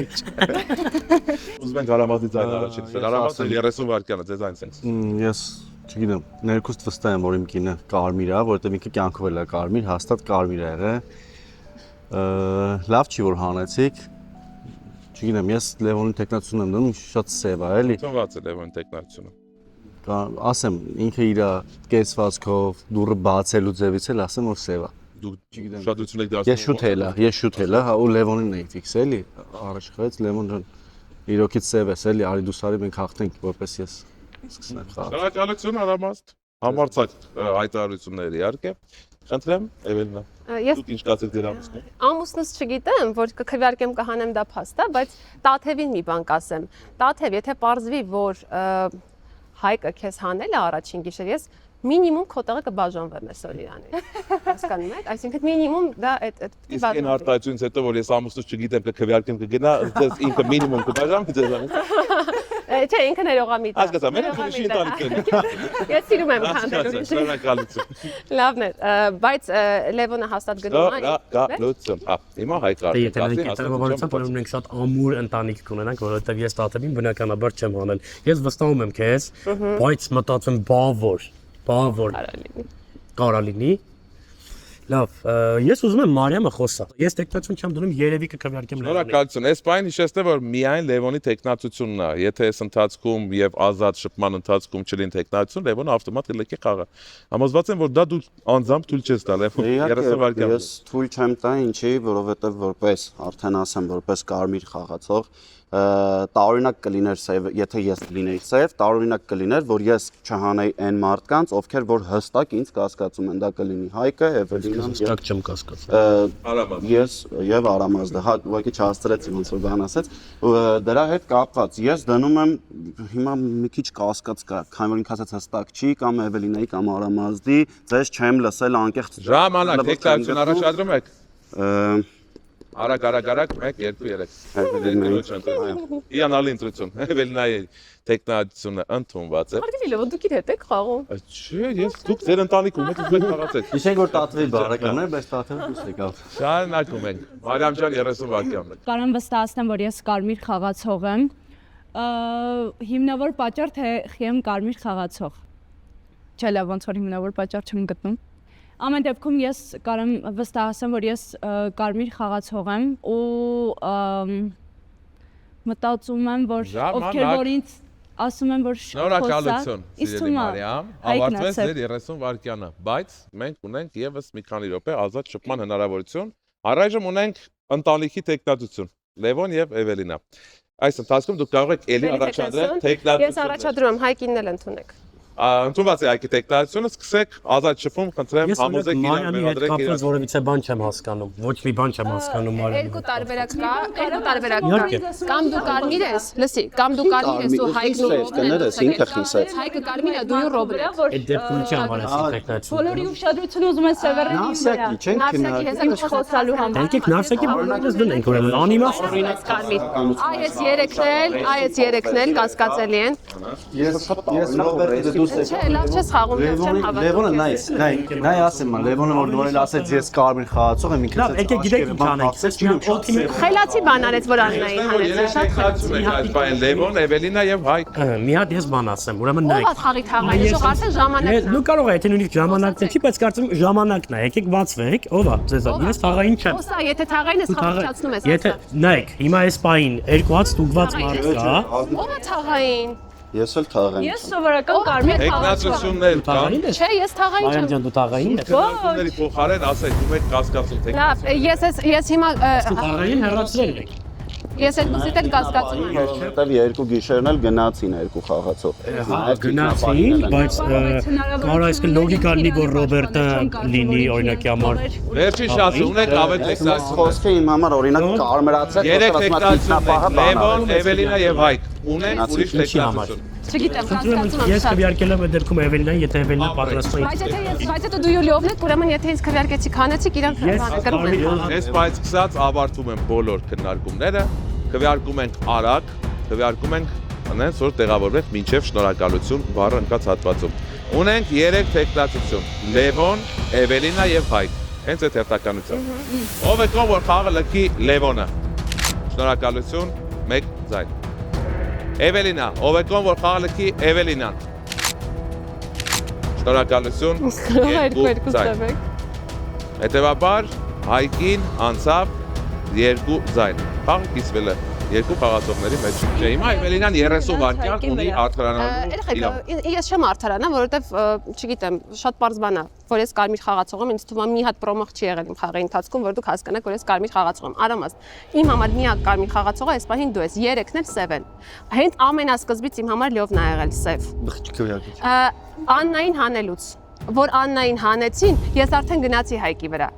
Ուզում ենք արամազի ձայն առաջին, արամազը 30 վայրկյան է, ձեզ այնց ենք։ Ես չգիտեմ, ներքուստ վստահ եմ, որ իմ կինը կարմիր է, որովհետև ինքը կյանքով էլ է կարմիր, հաստատ կարմիր է եղել։ Լավ չի որ հանեցիք։ Չգիտեմ, ես Լևոնի տեխնացությունն եմ դնում, շատ սև է, էլի։ Ծնված է Լևոնի տեխնացությունը։ Ասեմ, ինքը իր կեցվածքով, դուռը բացելու ձևից էլ ասեմ, որ սև է։ Դուք շատություն եք դարձնում։ Ես շուտել է, հա, ու Լևոնին էի ֆիքսել, էլի, առաջ խաղեց Լևոն ջան, իրոքից սև ես, էլի, արի դու սարի մենք հաղթենք, որպես ես սկսեմ խաղալ։ Շնորհակալություն արամաստ, համարձակ հայտարարություններ իհարկե։ Խնդրեմ, Էվելինա։ Դուք ինչ կասեք դեր ամուսնու։ Ամուսնուս չգիտեմ, որ կքվեարկեմ կհանեմ դա փաստա, բայց Տաթևին մի բան կասեմ։ Տաթև, եթե պարզվի, որ Հայկը քեզ հանել է առաջին գիշեր, ես մինիմում քո տեղը կբաժանվեմ այսօր իրանի։ Հասկանում եք, այսինքն մինիմում դա այդ Իսկ այն արտահայտությունից հետո որ ես ամուսնուց չգիտեմ կքվեարկեմ կգնա, դες ինքը մինիմում կբաժան դες։ Չէ, ինքը ներողամիտ է։ Հասկացա, մենակ ուրիշի ընտանիքն։ Ես սիրում եմ քանդել ուրիշի։ Շնորհակալություն։ Լավն է, բայց Լևոնը հաստատ գնում է։ Շնորհակալություն։ Հա, հիմա հայկական։ Եթե մենք հետևաբանությամբ որ մենք շատ ամուր ընտանիք կունենանք, որովհետև ես տատևին բնականաբար չեմ հանել։ Ես վստահում եմ քեզ, բայց մտածում բավոր կարա լինի։ Լավ, ես ուզում եմ Մարիամը խոսա։ Ես տեխնացություն չեմ դնում, երևի կքվեարկեմ Լևոնին։ Շնորհակալություն։ Այս բանը հիշեցնեմ որ միայն Լևոնի տեխնացությունն է։ Եթե այս ընթացքում եւ ազատ շփման ընթացքում չլին տեխնացություն, Լևոնը ավտոմատ կլեկի խաղը։ Համոզված եմ որ դա դու անձամբ թույլ չես տա Լևոն 30 վայրկյան։ Ես թույլ չեմ տա, ինչի, որովհետեւ որպես արդեն ասեմ, որպես կարմիր խաղացող տարօրինակ կլիներ սև, եթե ես լինեի սև, տարօրինակ կլիներ, որ ես չհանեի այն մարդկանց, ովքեր որ հստակ ինձ կասկածում են, դա կլինի Հայկը, Էվելինան, հստակ չեմ կասկածում։ Ես եւ Արամազդը, հա, ուղղակի չհասցրեցի ոնց որ բան ասեց, դրա հետ կապված ես դնում եմ հիմա մի քիչ կասկած կա, քանի որ ինքը ասած հստակ չի, կամ Էվելինայի կամ Արամազդի, ձեզ չեմ լսել անկեղծ։ Ժամանակ տեխնացիան առաջադրում եք։ Արագ 1 2 3 Իանալի ընտրություն Էվելինայի տեխնացիոնը ընդունված է Հարգելի Լևոն, դուք իր հետ եք խաղում։ Չէ, ես դուք ձեր ընտանիքում եք ուզում եք խաղացեք։ Հիշենք որ տատվի բարեկամներ, բայց տատվը դուրս եկավ։ Շարունակում ենք։ Մարիամ ջան 30 վայրկյանն է։ Կարամ վստահեցնեմ, որ ես կարմիր խաղացող եմ։ Հիմնավոր պատճառ թե եմ կարմիր խաղացող։ Չէ, լավ, ոնց որ հիմնավոր պատճառ չեմ գտնում։ Ամեն դեպքում ես կարամ վստահեմ, որ ես կարմիր խաղացող եմ ու մտածում եմ, որ ովքեր որ ինձ ասում են, որ շնորհակալություն, սիրելի Մարիամ, ավարտվեց ձեր 30 վայրկյանը, բայց մենք ունենք եւս մի քանի րոպե ազատ շփման հնարավորություն։ Առայժմ ունենք ընտանիքի տեխնացություն, Լևոն եւ Էվելինա։ Այս ընթացքում դուք կարող եք ելի առաջադրել տեխնացություն։ Ես առաջադրում եմ Հայկինն էլ ընդունեք։ Ընդունված է այգի տեխնացիությունը, սկսեք ազատ շփում, խնդրեմ, համոզեք իրար մեղադրեք իրար։ Որևիցե բան չեմ հասկանում, ոչ մի բան չեմ հասկանում Մարիամի։ Երկու տարբերակ կա։ Կամ դու կարմիր ես, լսի, կամ դու կարմիր ես ու Հայկն ու կներես ինքը խիսեց։ Հայկը կարմիր է, դու ռոբլը։ Այդ դեպքում չի անվանեցի տեխնացիություն։ Բոլորի ուշադրությունը ուզում են սևեռել Նավսակի չենք քննարկում։ խոսալու համար։ Եկեք նարսակի բոլորից դնենք ուրեմն անիմաց կարմիր։ Այս երեքն էլ կասկածելի են։ Ես Ռոբերտը դուս Չէ, լավ չես խաղում, ես չեմ հավատում։ Լևոնը նայ ասեմ, Լևոնը որ դու էլ ասեց ես կարմիր խաղացող եմ, ինքս Լավ, եկեք գիտեք ինչ անենք, ես չեմ օթիմի Խելացի բան արեց, որ Աննային հանեց, շատ խելացի։ Այս բան Լևոն, Էվելինա եւ Հայկ։ մի հատ ես բան ասեմ, ուրեմն Ո՞վ նայեք։ է խաղի թաղային, ես արդեն ժամանակն է։ Դու կարող ես թե նույնիսկ ժամանակն չի, բայց կարծում ժամանակն է, եկեք բացվեք, ով է, ձեզ ես թաղային չեմ։ Ոստա, եթե թաղային ես խաղացնում ես։ Եթե նայեք, հիմա այս պահին երկու հատ ստուգված մարդ կա։ Ո՞վ է թաղային։ Ես էլ թաղեմ։ Ես սովորական կարմիր Տեխնացություններ կան։ Չէ, ես թաղային Մարիամ չեմ։ ջան, դու թաղային ես։ Տեխնացությունների փոխարեն ասեք, դու եք կասկածում Լավ, ես հիմա Թաղային հեռացրել եք։ ես էլ դուք էլ կասկածում եմ։ Որտեվ երկու գիշերն էլ գնացին երկու խաղացող։ Գնացին, բայց կարող այսքան լոգիկա լինի, որ Ռոբերտը լինի օրինակի համար։ Վերջին շանսը ունեք ավելի տեխնացիոն։ Խոսքը իմ համար օրինակ կարմրացած, Երեք տեխնացիոն, Լևոն, Էվելինա եւ Հայկ։ Ունենք ուրիշ տեխնացիոն։ Չգիտեմ, կասկածում եմ Ես շատ։ քվեարկել եմ այդ դեպքում Էվելինային, եթե Էվելինա պատրաստվում է։ Բայց եթե դու Յուլիովն եք, ուրեմն եթե ինձ քվեարկեցիք, հանեցիք, իրանք կրում են։ Ես բայց սկսած ավարտում եմ բոլոր քննարկումները, քվեարկում ենք արագ, քվեարկում ենք անենց որ տեղավորվեք մինչև շնորհակալություն բառը ընկած հատվածում։ Ունենք 3 տեխնացիություն՝ Լևոն, Էվելինա եւ Հայկ։ Հենց այդ հերթականությամբ։ Ով է կողմ որ խաղը լքի Լևոնը։ Շնորհակալություն 1 ձայն։ Էվելինա, ով է կողմ որ խաղը լքի Էվելինան։ Շնորհակալություն 2 ձայն։ Հետևաբար Հայկին անցավ 2 ձայն։ Խաղը կիսվել է երկու խաղացողների մեջ։ Չէ, հիմա Էվելինան 30 վայրկյան ունի արդարանալու իրավունք։ Ես չեմ արդարանա, որովհետև, չգիտեմ, շատ պարզ բան է, որ ես կարմիր խաղացող եմ, ինձ թվում է մի հատ պրոմող չի եղել իմ խաղի ընթացքում, որ դուք հասկանաք, որ ես կարմիր խաղացող եմ։ Արամաս, իմ համար միակ կարմիր խաղացողը այս պահին դու ես, երեքն էլ սև են։ Հենց ամենասկզբից իմ համար Լևոնն է եղել սև։ Աննային հանելուց, որ Աննային հանեցին, ես արդեն գնացի Հայկի վրա։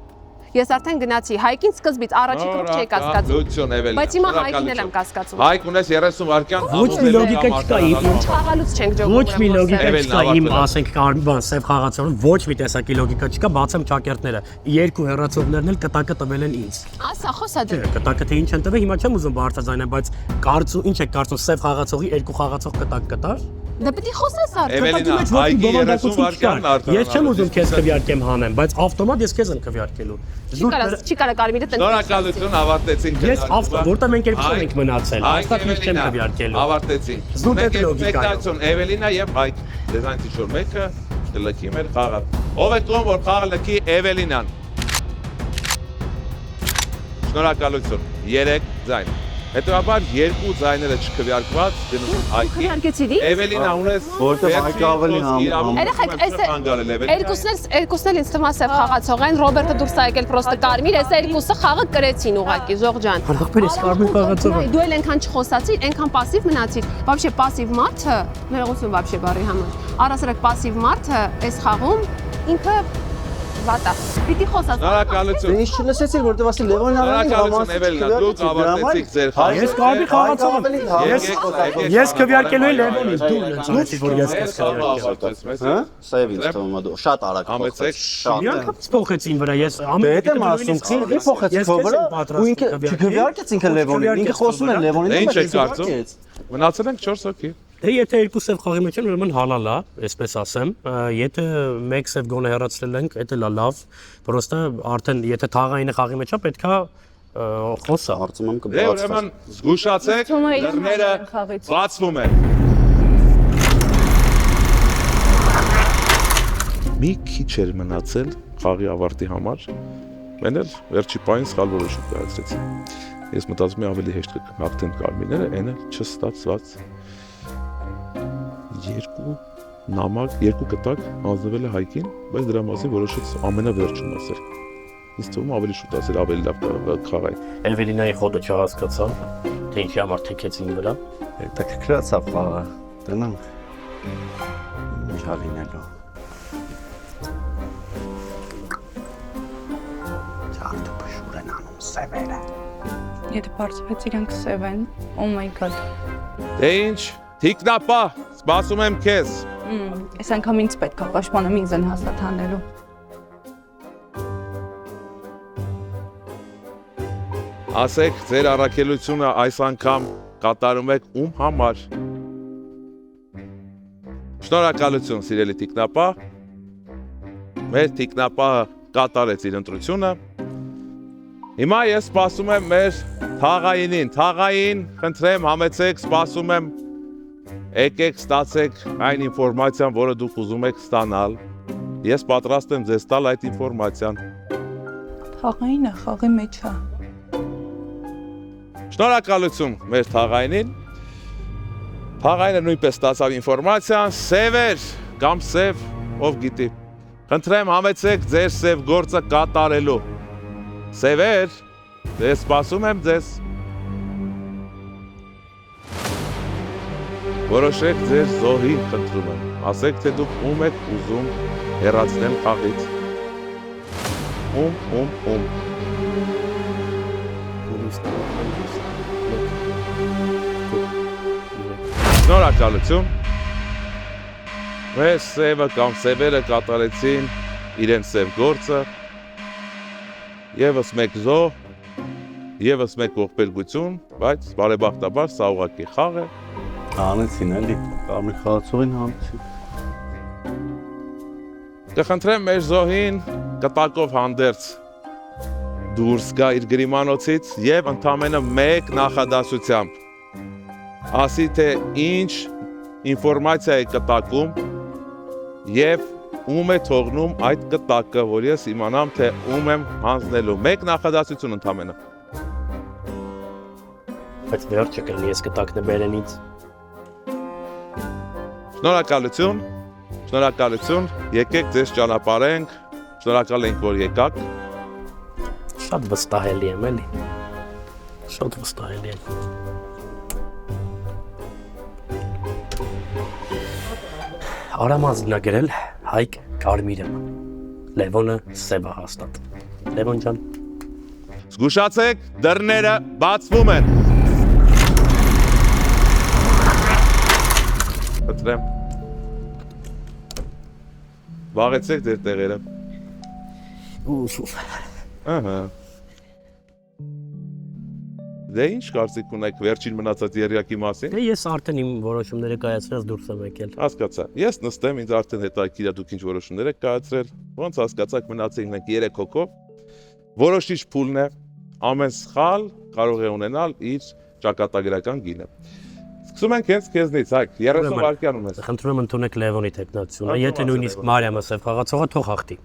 Ես արդեն գնացի Հայկին սկզբից առաջի կրուկ չէի կասկածում։ Բայց հիմա Հայկին էլ եմ կասկածում։ Հայկ ունես 30 վայրկյան։ Ոչ մի լոգիկա չկա իմ Խաղալուց չենք ջոկում։ Ոչ մի լոգիկա չկա իմ, ասենք, կարմիր սև խաղացողում, ոչ մի տեսակի լոգիկա չկա, բացեմ ճակերտները։ Երկու հեռացողներն էլ կտակը տվել են ինձ։ Ասա, խոսա դու։ Չէ, կտակը թե ինչ են տվել, հիմա չեմ ուզում բարձրացնել, բայց կարծու, ինչ եք կարծում, սև խաղացողի երկու խաղացող կտակ կտար։ Դե պետք է խոսես արդեն։ Էվելինա, Հայկի 30 վայրկյանն արդեն։ Ես չեմ ուզում քեզ քվյարկեմ հանեմ, բայց ավտոմատ ես քեզ եմ քվյարկելու։ Չի կարա Կարմիրը տենց։ Շնորհակալություն, ավարտեցինք։ Ես որտեղ մենք երկուսով ենք մնացել, հաստատ ես չեմ քվյարկելու։ Ավարտեցինք։ Զուտ է լոգիկայով։ Էվելինա եւ Հայկ, դեզանից ինչ-որ մեկը լքի մեր խաղը։ Ով է տուն, որ խաղը լքի Էվելինան։ Շնորհակալություն։ 3 ձայն։ Հետևաբար երկու ձայները չքվյարկված գնում Հայկի։ Քվյարկեցի դի։ Էվելինա ունես Որտեղ Հայկը ավելի Երեխեք, երկուսն էլ ինձ թվում է սև խաղացող են, Ռոբերտը դուրս է եկել պրոստը կարմիր, այս երկուսը խաղը կրեցին ուղակի, Զող ջան։ Ախպեր ես կարմիր խաղացող եմ։ Դու էլ այնքան չխոսացիր, այնքան пассив մնացիր։ Вообще пассив մարդը, ներողություն вообще բարի համար։ Առասարակ пассив մարդը այս խաղում ինքը վատա։ Պիտի խոսած։ Շնորհակալություն։ Ինչ չլսեցի, որտեղ ասի Լևոն Արամյանը Շնորհակալություն Էվելինա, դուք ավարտեցիք ձեր խաղը։ Ես կարմիր խաղացող եմ։ Ես քվյարկելու եմ Լևոնին, դու լցնեցի, որ ես քեզ քվյարկեմ։ Հա? Սև ինձ թվում է դու շատ արագ Համեցեք։ Իրանք փոխեցին վրա, ես Դե եմ ասում, քիլի փոխեց քո վրա, ու ինքը չքվյարկեց ինքը Լևոնին, ինքը խոսում է Լևոնին, Ինչ եք կարծում։ Մնացել ենք 4 հոգի։ Դե եթե երկու սև խաղի մեջ են, ուրեմն հալալ է, այսպես ասեմ։ Եթե մեկ սև գոնե հեռացրել ենք, դա էլ է լավ։ Պրոստը արդեն եթե թաղայինը խաղի մեջ է, պետքա խոսա։ Կարծում եմ Դե ուրեմն զգուշացեք, դռները բացվում են։ Մի քիչ էր մնացել խաղի ավարտի համար։ Մեն էլ վերջի պահին սխալ որոշում կայացրեցի։ Ես մտածում եմ ավելի հեշտ կհաղթեն կարմիրները, այնը չստացված։ Երկու նամակ, երկու կտակ հանձնվել է Հայկին, բայց դրա մասին որոշեց ամենավերջում ասել։ Ինձ թվում ավելի շուտ ասել, ավելի լավ խաղայ։ Էվելինայի խոտը չհասկացա, թե ինչի համար թեքեցին վրա։ Դա քրացավ խաղը։ Դնամ։ Ինչ լինելու։ Ճարտը բշուր են անում սևերը։ Եթե բարձվեց իրանք սև են, oh my god։ Դե ինչ, թիկնապա, սպասում եմ քեզ։ Այս անգամ ինձ պետք է պաշտպանեմ ինձ են հաստատ հանելու։ Ասեք, ձեր առաքելությունը այս անգամ կատարում եք ում համար։ Շնորհակալություն, սիրելի թիկնապա։ Մեր թիկնապահը կատարեց իր ընտրությունը։ Հիմա ես սպասում եմ մեր թաղայինին։ Թաղային, խնդրեմ, համեցեք, սպասում եմ։ Եկեք, ստացեք այն ինֆորմացիան, որը դուք ուզում եք ստանալ։ Ես պատրաստ եմ ձեզ տալ այդ ինֆորմացիան։ Թաղայինը խաղի մեջ է։ Շնորհակալություն մեր թաղայինին։ Թաղայինը նույնպես ստացավ ինֆորմացիան, սևեր կամ սև, ով գիտի։ Խնդրեմ, համեցեք ձեր սև գործը կատարելու։ Սևեր, ես սպասում եմ ձեզ։ Որոշեք ձեր զոհին, խնդրում եմ։ Ասեք, թե դուք ում եք ուզում հեռացնել խաղից։ Ում։ Շնորհակալություն։ Մեր սևը կամ սևերը կատարեցին իրենց սև գործը։ Եվս մեկ զոհ, եվս մեկ ողբերգություն, բայց բարեբախտաբար սա ուղղակի խաղ է։ Հանեցին էլի, կարմիր խաղացողին հանեցին։ Կխնդրեմ մեր զոհին կտակով հանդերձ դուրս գա իր գրիմանոցից եւ ընդամենը մեկ նախադասությամբ ասի թե ինչ ինֆորմացիա է կտակում եւ ում է թողնում այդ կտակը, որ ես իմանամ, թե ում եմ հանձնելու։ Մեկ նախադասություն ընդամենը։ Բայց վերջը կլինի ես կտակն բերենից։ Շնորհակալություն, շնորհակալություն, եկեք ձեզ ճանապարհենք, շնորհակալ ենք, որ եկաք։ Շատ վստահելի եմ, էլի։ Շատ վստահելի եմ։ Արամազն է գրել Հայկ կարմիրը, Լևոնը սևը հաստատ։ Լևոն ջան։ Զգուշացեք, դռները բացվում են։ Պատրեմ։ Վաղեցեք ձեր տեղերը։ Ահա։ Դե ինչ կարծիք ունեք վերջին մնացած երյակի մասին։ Դե ես արդեն իմ որոշումները կայացրած դուրս եմ եկել։ Հասկացա։ Ես նստեմ, ինձ արդեն հետաքրքիր է դուք ինչ որոշումներ եք կայացրել։ Ոնց հասկացաք մնացեք մենք 3 հոգով։ Որոշիչ փուլն է, ամեն սխալ կարող է ունենալ իր ճակատագրական գինը։ Սկսում ենք հենց քեզնից, հայք, 30 վայրկյան ունես։ Խնդրում եմ ընդունեք Լևոնի տեխնացիոնը, եթե նույնիսկ Մարիամը սև խաղացողը թող հաղթի։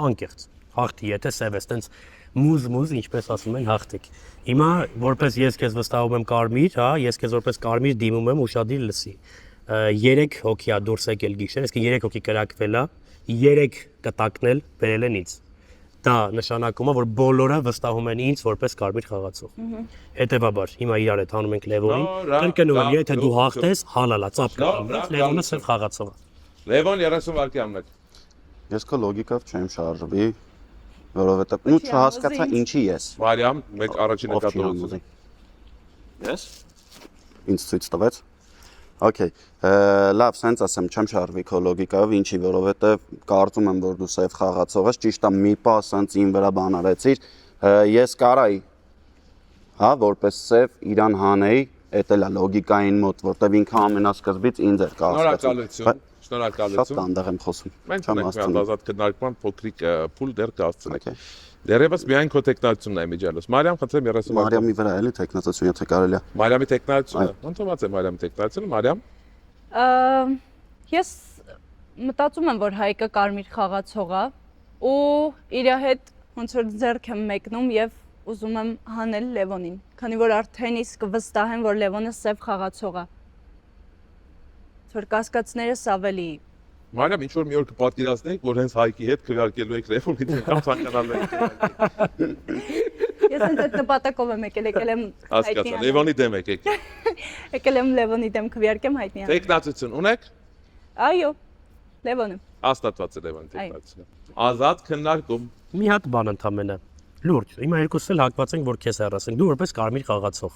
Անկեղծ։ Հաղթի, եթե սև է, տենց մուզ, ինչպես ասում են, հաղթիկ։ Հիմա որպես ես քեզ վստահում եմ կարմիր, հա, ես քեզ որպես կարմիր դիմում եմ ուշադիր լսի։ 3 հոգի է դուրս եկել գիշեր, այսինքն 3 հոգի կրակվել է, 3 կտակնել բերել են ինձ։ Դա նշանակում է, որ բոլորը վստահում են ինձ որպես կարմիր խաղացող։ Հետևաբար, հիմա իրար հետ հանում ենք Լևոնին, կրկնում եմ, եթե դու հաղթես, հալալա, ծափկա, Լևոնը սև խաղացող է։ Լևոն 30 վայրկյան ունեք։ Ես քո լոգիկով չեմ շարժվի, որովհետև ու չհասկացա ինչի ես։ Մարիամ, մեկ առաջին նկատողություն։ Ես։ Ինձ ցույց տվեց։ Okay, լավ, սենց ասեմ, չեմ շարժվի քո լոգիկայով, ինչի, որովհետև կարծում եմ, որ դու սև խաղացող ես, ճիշտ է, մի պահ սենց ին վրա բան արեցիր, ես կարայի, հա, որպես սև իրան հանեի, էդ էլ է լոգիկային մոտ, որտև ինքը ամենասկզբից ինձ էր կասկածում։ Շնորհակալություն։ Շատ տանդեղ եմ խոսում։ Մենք ունենք մի հատ ազատ քննարկման փոքրիկ փուլ դեռ կհասցնենք։ Դեռևս միայն քո տեխնացությունն է միջալոս։ Մարիամ, խնդրեմ 30 վայրկյան։ Մարիամի վրա էլի տեխնացություն, եթե կարելի է։ Մարիամի տեխնացությունը, ընդունված է Մարիամի տեխնացությունը, Մարիամ։ Ես մտածում եմ, որ Հայկը կարմիր խաղացող է ու իր հետ ոնց որ ձեռք եմ մեկնում եւ ուզում եմ հանել Լևոնին, քանի որ արդեն իսկ վստահ եմ, որ Լևոնը սև խաղացող է։ Որ կասկածներս ավելի Մարիամ, ինչ որ մի օր կպատկերացնենք, որ հենց Հայկի հետ քվեարկելու եք Լևոնի կամ ցանկանալու եք։ Ես հենց այդ նպատակով եմ եկել եմ Հասկացա, Լևոնի դեմ եք եկել։ Եկել եմ Լևոնի դեմ քվեարկեմ հայտնի։ Տեխնացություն ունեք։ Այո, Լևոնը։ Հաստատված է Լևոնի տեխնացությունը։ Ազատ քննարկում։ Մի հատ բան ընդամենը։ Լուրջ, հիմա երկուսս էլ հակված ենք, որ քեզ հեռացենք։ Դու որպես կարմիր խաղացող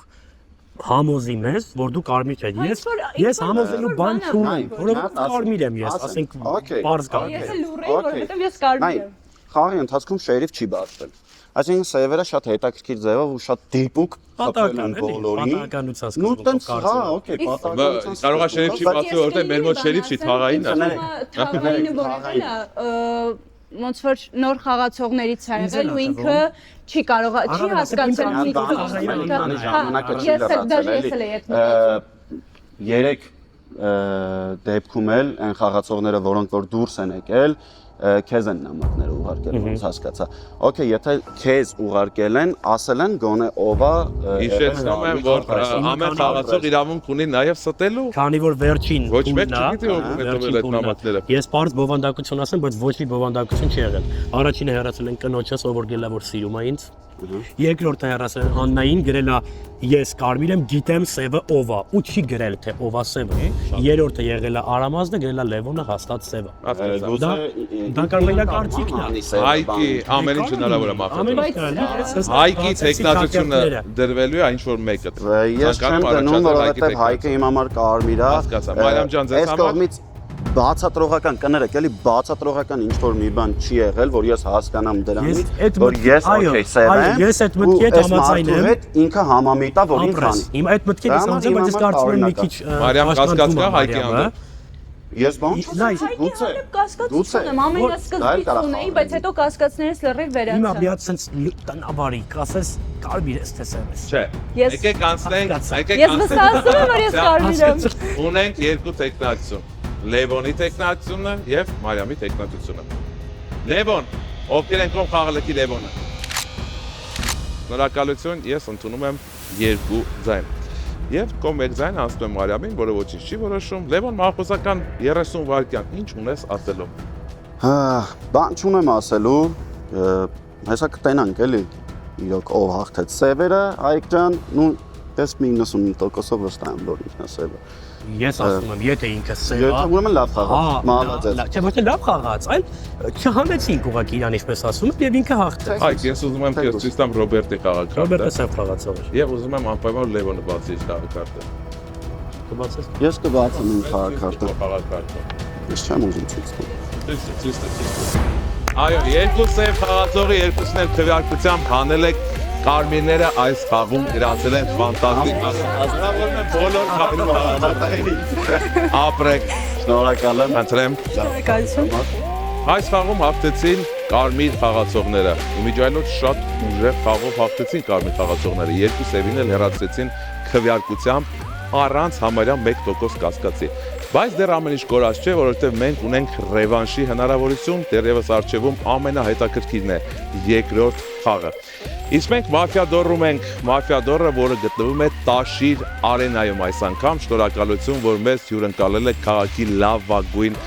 համոզի մեզ, որ դու կարմիր ես։ Ես համոզելու բան չունեմ, որովհետև կարմիր եմ ես, ասենք բարձ կարմիր։ Ես էլ լուրջ եմ, որովհետև ես կարմիր եմ։ Խաղի ընթացքում շերիֆ չի բացվել։ Այսինքն սևերը շատ հետաքրքիր ձևով ու շատ դիպուկ խփել են բոլորին։ Պատահականության Ну տենց, հա, օքեյ, պատահականության։ Կարող է շերիֆ չի բացի, որովհետև մեր մոտ շերիֆ չի, թաղային է։ Թաղայինը որևէ ոնց որ նոր խաղացողներից է եղել ու ինքը չի կարող չի հասկացել ժամանակը չի լրացել էլի։ 3 դեպքում էլ այն խաղացողները, որոնք որ դուրս են եկել, քեզ են նամակները ուղարկել, ոնց հասկացա։ Okay, եթե քեզ ուղարկել են, ասել են գոնե ով է։ Հիշեցնում եմ, որ ամեն խաղացող իրավունք ունի նաև ստելու։ Քանի որ վերջին ոչ մեկ չգիտի ով է տվել այդ նամակները։ Ես բարձ բովանդակություն ասեմ, բայց ոչ մի բովանդակություն չի եղել։ Առաջինը հեռացել են կնոջս, ով որ գելա որ սիրում է ինձ։ Երկրորդը հեռացել են Աննային, գրել է ես կարմիր եմ, գիտեմ սևը ով է, ու չի գրել թե ով է սևը։ Երրորդը եղել է Արամազնը, գրել է Լևոնը հաստատ սևը։ Դա կարող է կարծիքն է։ Հայկի ամեն ինչ հնարավոր է մաքրել։ Հայկի տեխնացությունը դրվելու է ինչ որ մեկը։ Ես չեմ դնում, որովհետև Հայկը իմ համար կարմիր է։ Հասկացա, Մարիամ ջան, ձեզ համար բացատրողական կներեք, էլի բացատրողական ինչ որ մի բան չի եղել, որ ես հասկանամ դրանից, որ ես օքեյ սև եմ։ Ես այդ մտքի հետ համաձայն եմ։ Ինքը համամիտ է, որ ինքն անի։ Հիմա այդ մտքի հետ համաձայն, բայց ես կարծում եմ մի քիչ Մարիամ կասկած կա Հայկի անդր։ Ես բան չունեմ, գուցե։ Կասկածություն եմ, ամենասկզբից ունեի, բայց հետո կասկածներից լրիվ վերացա։ Հիմա մի հատ sense տնավարի, ասես կարմիր ես թե սև ես։ Չէ։ Եկեք անցնենք, Ես վստահում եմ, որ ես կարմիր եմ։ Ունենք երկու տեխնացություն։ Լևոնի տեխնացությունը եւ Մարիամի տեխնացությունը։ Լևոն, ովքեր են կողմ խաղալիքի Լևոնը։ Շնորհակալություն, ես ընդունում եմ 2 ձայն։ Եվ կողմ 1 ձայն անցնում եմ Մարիամին, որը ոչինչ չի որոշում։ Լևոն, մախոսական 30 վայրկյան, ինչ ունես ասելու։ Հա, բան չունեմ ասելու, հեսա կտենանք էլի։ Իրոք ով հաղթեց սևերը, Հայկ ջան, նու պես 90%-ով վստահ եմ, որ ինքն է սևը։ Ես ասում եմ, եթե ինքը սև է, Եթե ուրեմն լավ խաղաց, մահացած։ Չէ, ոչ թե լավ խաղաց, այլ չհանեցինք ուղղակի իրան ինչպես ասում եք եւ ինքը հաղթեց։ Այ ես ուզում եմ քեզ ցույց տամ Ռոբերտի խաղակարտը։ Ռոբերտը սև խաղացող էր։ Եվ ուզում եմ անպայման Լևոնը բացի իր խաղակարտը։ Կբացես։ Ես կբացեմ իմ խաղակարտը։ Խաղակարտը։ Ես չեմ ուզում ցույց տալ։ Այո, երկու սև խաղացողի երկուսն էլ քվեարկությամբ հանել եք կարմիրները այս խաղում իրացել են ֆանտաստիկ։ Շնորհավորում եմ բոլոր խաղացողներին։ Ապրեք։ Շնորհակալ եմ։ Խնդրեմ։ Շնորհակալություն։ Այս խաղում հաղթեցին կարմիր խաղացողները։ Իմիջայլոց շատ ուժեղ խաղով հաղթեցին կարմիր խաղացողները։ Երկու սևին էլ հեռացրեցին քվեարկությամբ առանց համարյա 1% կասկածի։ Բայց դեռ ամեն ինչ կորած չէ, որովհետև մենք ունենք ռևանշի հնարավորություն, դեռևս առջևում ամենահետաքրքիրն է երկրորդ խաղը։ Իսկ մենք Մաֆիադորում ենք, Մաֆիադորը, որը գտնվում է Տաշիր արենայում այս անգամ, շնորհակալություն, որ մեզ հյուրընկալել եք քաղաքի լավագույն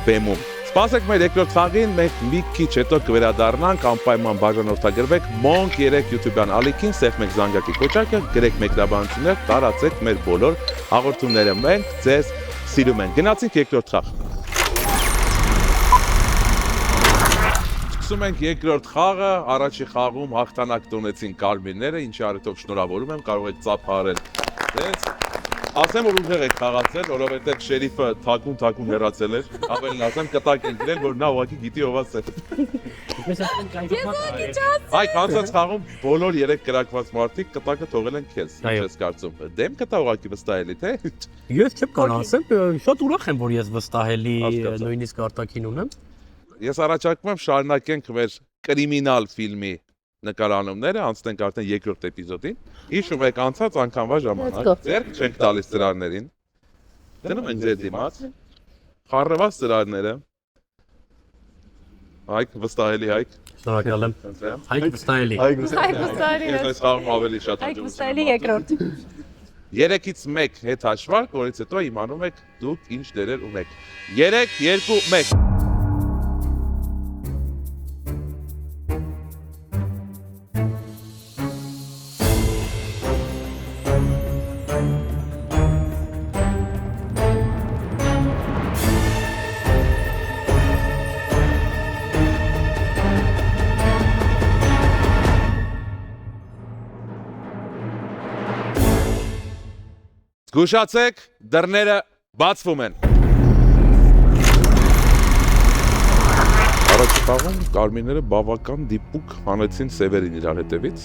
բեմում։ Սպասեք մեր երկրորդ խաղին, մենք մի քիչ հետո կվերադառնանք, անպայման բաժանորդագրվեք Monk 3 YouTube-յան ալիքին, սեղմեք զանգակի կոճակը, գրեք մեկնաբանություններ, տարածեք մեր բոլոր հաղորդումները։ Մենք ձեզ սիրում ենք։ Գնացինք երկրորդ խաղ։ Սկսում ենք երկրորդ խաղը, առաջի խաղում հաղթանակ տոնեցին կարմիրները, ինչի առիթով շնորհավորում եմ, կարող եք ծափահարել ձեզ։ Ասեմ, որ ուժեղ եք խաղացել, որովհետև շերիֆը թակուն հեռացել էր, ավելին ասեմ, կտակ ենք գրել, որ նա ուղղակի գիտի ով է սև։ Այ կանցած խաղում բոլոր 3 կրակված մարդիկ կտակը թողել են քեզ, ինչպես կարծում։ Դեմ կտա ուղղակի վստահելի, թե։ Ես չեմ կարող ասեմ, շատ ուրախ եմ, որ ես վստահելի նույնիսկ արտաքին ունեմ։ Ես առաջարկում եմ շարունակենք մեր կրիմինալ ֆիլմի նկարանումները, անցնենք արդեն երկրորդ էպիզոդին։ Հիշում եք անցած անգամվա ժամանակ, ձեռք չենք տալիս ծրարներին։ Դնում ենք ձեր դիմաց։ Խառնված ծրարները։ Հայկ, վստահելի Հայկ։ Շնորհակալ եմ։ Հայկ վստահելի։ Հայկ վստահելի։ Ես այս խաղում ավելի շատ Հայկ վստահելի երկրորդ։ 3-ից 1 հետ հաշվարկ, որից հետո իմանում եք դուք ինչ դերեր ունեք։ 3, 2, 1։ Զգուշացեք, դռները բացվում են։ Առաջի խաղում կարմիրները բավական դիպուկ հանեցին սևերին իրար հետևից։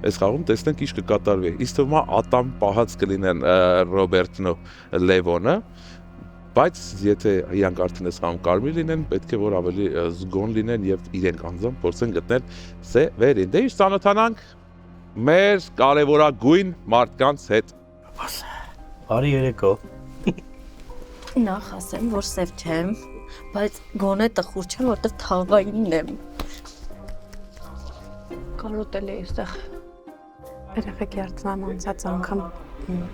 Այս խաղում տեսնենք ինչ կկատարվի։ Իսկ թվում է ատամ պահած կլինեն Ռոբերտն ու Լևոնը, բայց եթե իրանք արդեն այս խաղում կարմիր լինեն, պետք է որ ավելի զգոն լինեն եւ իրենք անձամբ փորձեն գտնել սևերին։ Դե ինչ ծանոթանանք մեր կարևորագույն մարդկանց հետ։ Բարի երեկո։ Նախ ասեմ, որ սև չեմ, բայց գոնե տխուր չեմ, որտեղ թաղայինն եմ։ Կարոտել է այստեղ։ Երեխեք երդվում անցած անգամ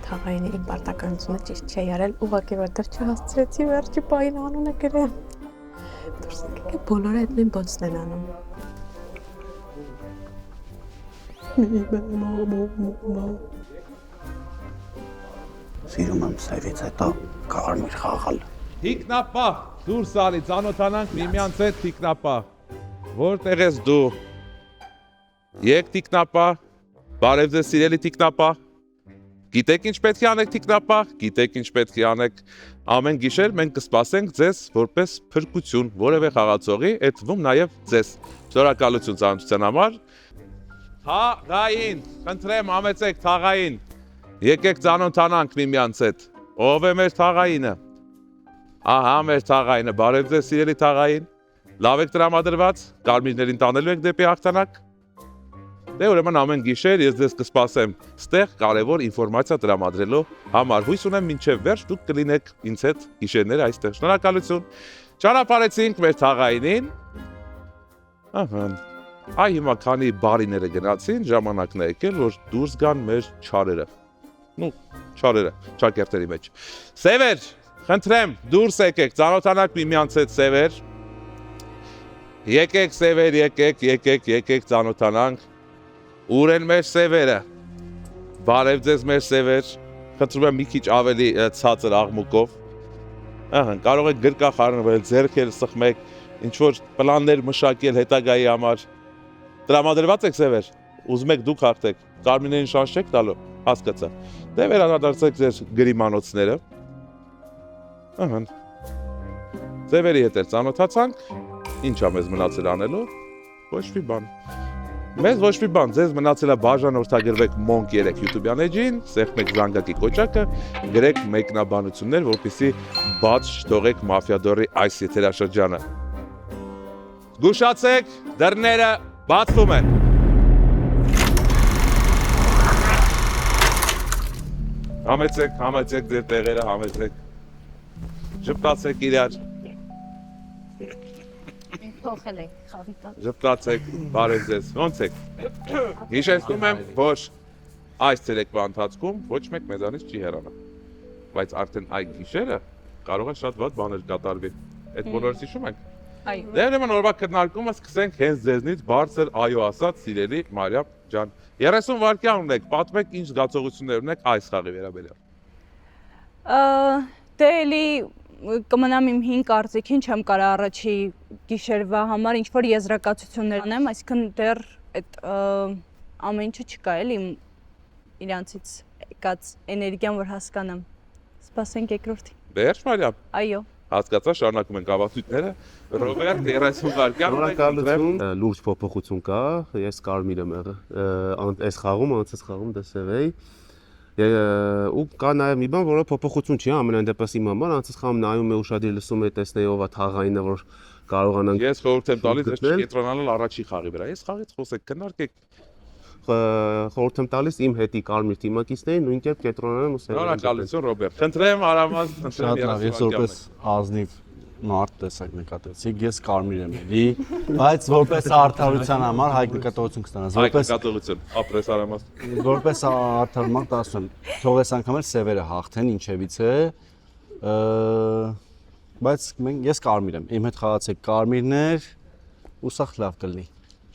թաղայինի իմ պարտականությունը ճիշտ չի արել, ուղղակի որտեղ չհասցրեցի վերջի պահին անունը գրեմ։ Դուրս եկեք բոլորը այդ նույն բոցն են անում։ Սիրում եմ սևից հետո կարմիր խաղալ։ Թիկնապահ, դուրս ալի, ծանոթանանք միմյանց հետ թիկնապահ։ Որտեղ ես դու։ Եկ թիկնապահ, բարև ձեզ սիրելի թիկնապահ։ Գիտեք ինչ պետք է անեք թիկնապահ, գիտեք ինչ պետք է անեք։ Ամեն գիշեր մենք կսպասենք ձեզ որպես փրկություն, որևէ խաղացողի, այդ թվում նաև ձեզ։ Շնորհակալություն ծանոթության համար։ Թաղային, խնդրեմ համեցեք թաղային։ Եկեք ծանոթանանք միմյանց հետ։ Ով է մեր թաղայինը։ Ահա մեր թաղայինը, բարև ձեզ սիրելի թաղային։ Լավ եք տրամադրված, կարմիրներին տանելու եք դեպի հաղթանակ։ Դե ուրեմն ամեն գիշեր ես ձեզ կսպասեմ ստեղ կարևոր ինֆորմացիա տրամադրելու համար։ Հույս ունեմ մինչև վերջ դուք կլինեք ինձ հետ գիշերները այստեղ։ Շնորհակալություն։ Ճանապարհեցինք մեր թաղայինին։ Ահա։ Այ հիմա քանի բարիները գնացին, ժամանակն է եկել, որ դուրս գան մեր չարերը։ Չարերը, ճակերտերի մեջ։ Սևեր, խնդրեմ, դուրս եկեք, ծանոթանանք միմյանց հետ սևեր։ Եկեք սևեր, եկեք ծանոթանանք։ Ուր են մեր սևերը։ Բարև ձեզ մեր սևեր։ խնդրում եմ մի քիչ ավելի ցածր աղմուկով։ Ահա, կարող եք գրկա խառնվել, ձեռքեր սխմեք, ինչ որ պլաններ մշակել հետագայի համար։ Տրամադրված եք սևեր, ուզում եք դուք հաղթեք, Կարմիրներին շանս չեք տալու, հասկացա։ Դե վերադարձեք ձեր գրիմանոցները։ Ահա։ Ձևերի հետ ծանոթացանք, ինչա մեզ մնացել անելու, ոչ մի բան։ Մեզ ոչ մի բան, ձեզ մնացել է բաժանորդագրվեք Monk 3 YouTube-յան էջին, սեղմեք զանգակի կոճակը, գրեք մեկնաբանություններ, որպեսզի բաց չթողեք Մաֆիադորի այս եթերաշրջանը։ Զգուշացեք, դռները բացվում են։ Համեցեք ձեր տեղերը, համեցեք։ Ժպտացեք իրար։ Փոխել ենք խավիկը։ Ժպտացեք, բարև ձեզ, ոնց եք։ Հիշեցնում եմ, որ այս ցերեկվա ընթացքում ոչ մեկ մեզանից չի հեռանա։ Բայց արդեն այդ գիշերը կարող է շատ վատ բաներ կատարվի։ Այդ բոլորը հիշում ենք։ Այո։ Դե ուրեմն օրվա քննարկումը սկսենք հենց ձեզնից բարձր այո ասած սիրելի Մարիամ ջան։ 30 վայրկյան ունեք, պատմեք ինչ զգացողություններ ունեք այս խաղի վերաբերյալ։ Դե էլի կմնամ իմ 5 կարծիքին, չեմ կարա առաջի գիշերվա համար ինչ որ եզրակացություններ անեմ, այսինքն դեռ այդ ամեն ինչը չկա էլի իրանցից եկած էներգիան, որ հասկանամ։ Սպասենք երկրորդին։ Դեր Մարիամ։ Այո։ Հասկացա, շարունակում ենք ավարտույթները։ Ռոբերտ 30 վայրկյան Շնորհակալություն, լուրջ փոփոխություն կա, ես Կարմիր եմ եղել այս խաղում, անցած խաղում դեսև էի։ Ու կա նաև մի բան, որը փոփոխություն չի, ամենայն դեպս իմ համար, անցած խաղում նայում եմ ուշադիր լսում եմ տեսնեի ով է թաղայինը, որ կարողանանք։ Ես խորհուրդ եմ տալիս ես չկենտրոնանալ առաջի խաղի վրա։ Ես խաղից խոսեք, քննարկեք։ Խորհուրդ եմ տալիս իմ հետի Կարմիր թիմակիցներին նույն կերպ կենտրոնանան ու սերել։ Շնորհակալություն Ռոբերտ։ Խնդրեմ Արամած, խնդրեմ Ես որպես ազնիվ մարդ տեսակ նկատեցիք, ես Կարմիր եմ էլի, բայց որպես արդարության համար հայք նկատողություն կստանաս, որպես նկատողություն, ապրես Արամած։ Որպես արդար մարդ ասում եմ, թող այս անգամ էլ սևերը հաղթեն, ինչևից է, բայց ես Կարմիր եմ, իմ հետ խաղացեք Կարմիրներ, ու սա լավ կլինի։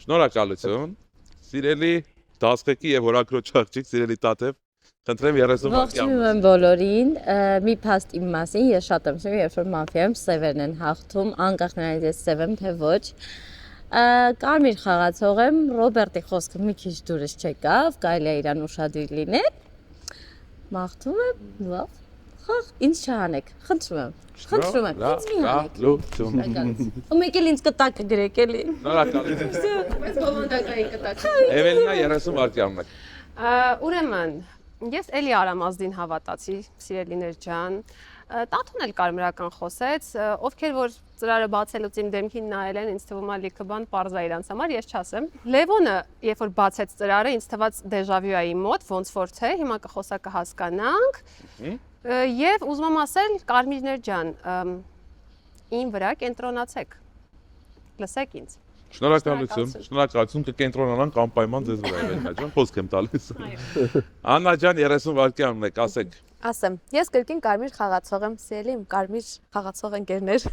Շնորհակալություն։ Սիրելի դասղեկի եւ հորաքրոջ աղջիկ, սիրելի Տատև, խնդրեմ 30 վայրկյան։ Ողջունում եմ բոլորին, մի փաստ իմ մասին, ես շատ եմ սիրում, երբ որ մաֆիայում սևերն են հաղթում, անկախ նրանից ես սև եմ թե ոչ։ Կարմիր խաղացող եմ, Ռոբերտի խոսքը մի քիչ դուրս չեկավ, կարելի է իրան ուշադիր լինել։ Մաղթում եմ, լավ, խաղ, ինձ չհանեք, խնդրում եմ, ինձ մի հանեք։ Ու մեկ էլ ինձ կտակը գրեք էլի։ Շնորհակալություն։ Բայց բովանդակային կտակ։ Էվելինա 30 վայրկյան ունեք։ Ուրեմն, ես էլի Արամազդին հավատացի, սիրելիներ ջան։ Տաթուն էլ կարմրական խոսեց, ովքեր որ ծրարը բացելուց իմ դեմքին նայել են, ինձ թվում է լիքը բան պարզ է իրանց համար, ես չասեմ։ Լևոնը, երբ որ բացեց ծրարը, ինձ թվաց դեժավյու է իմ մոտ, ոնց որ թե, հիմա կխոսա կհասկանանք։ Եվ ուզում եմ ասել, Կարմիրներ ջան, իմ վրա կենտրոնացեք։ Լսեք ինձ։ Շնորհակալություն կկենտրոնանանք անպայման ձեզ վրա, Էվելինա ջան, խոսք եմ տալիս։ Աննա ջան 30 վայրկյան ունեք, ասեք։ Ասեմ, ես կրկին Կարմիր խաղացող եմ, սիրելի իմ Կարմիր խաղացող ընկերներ։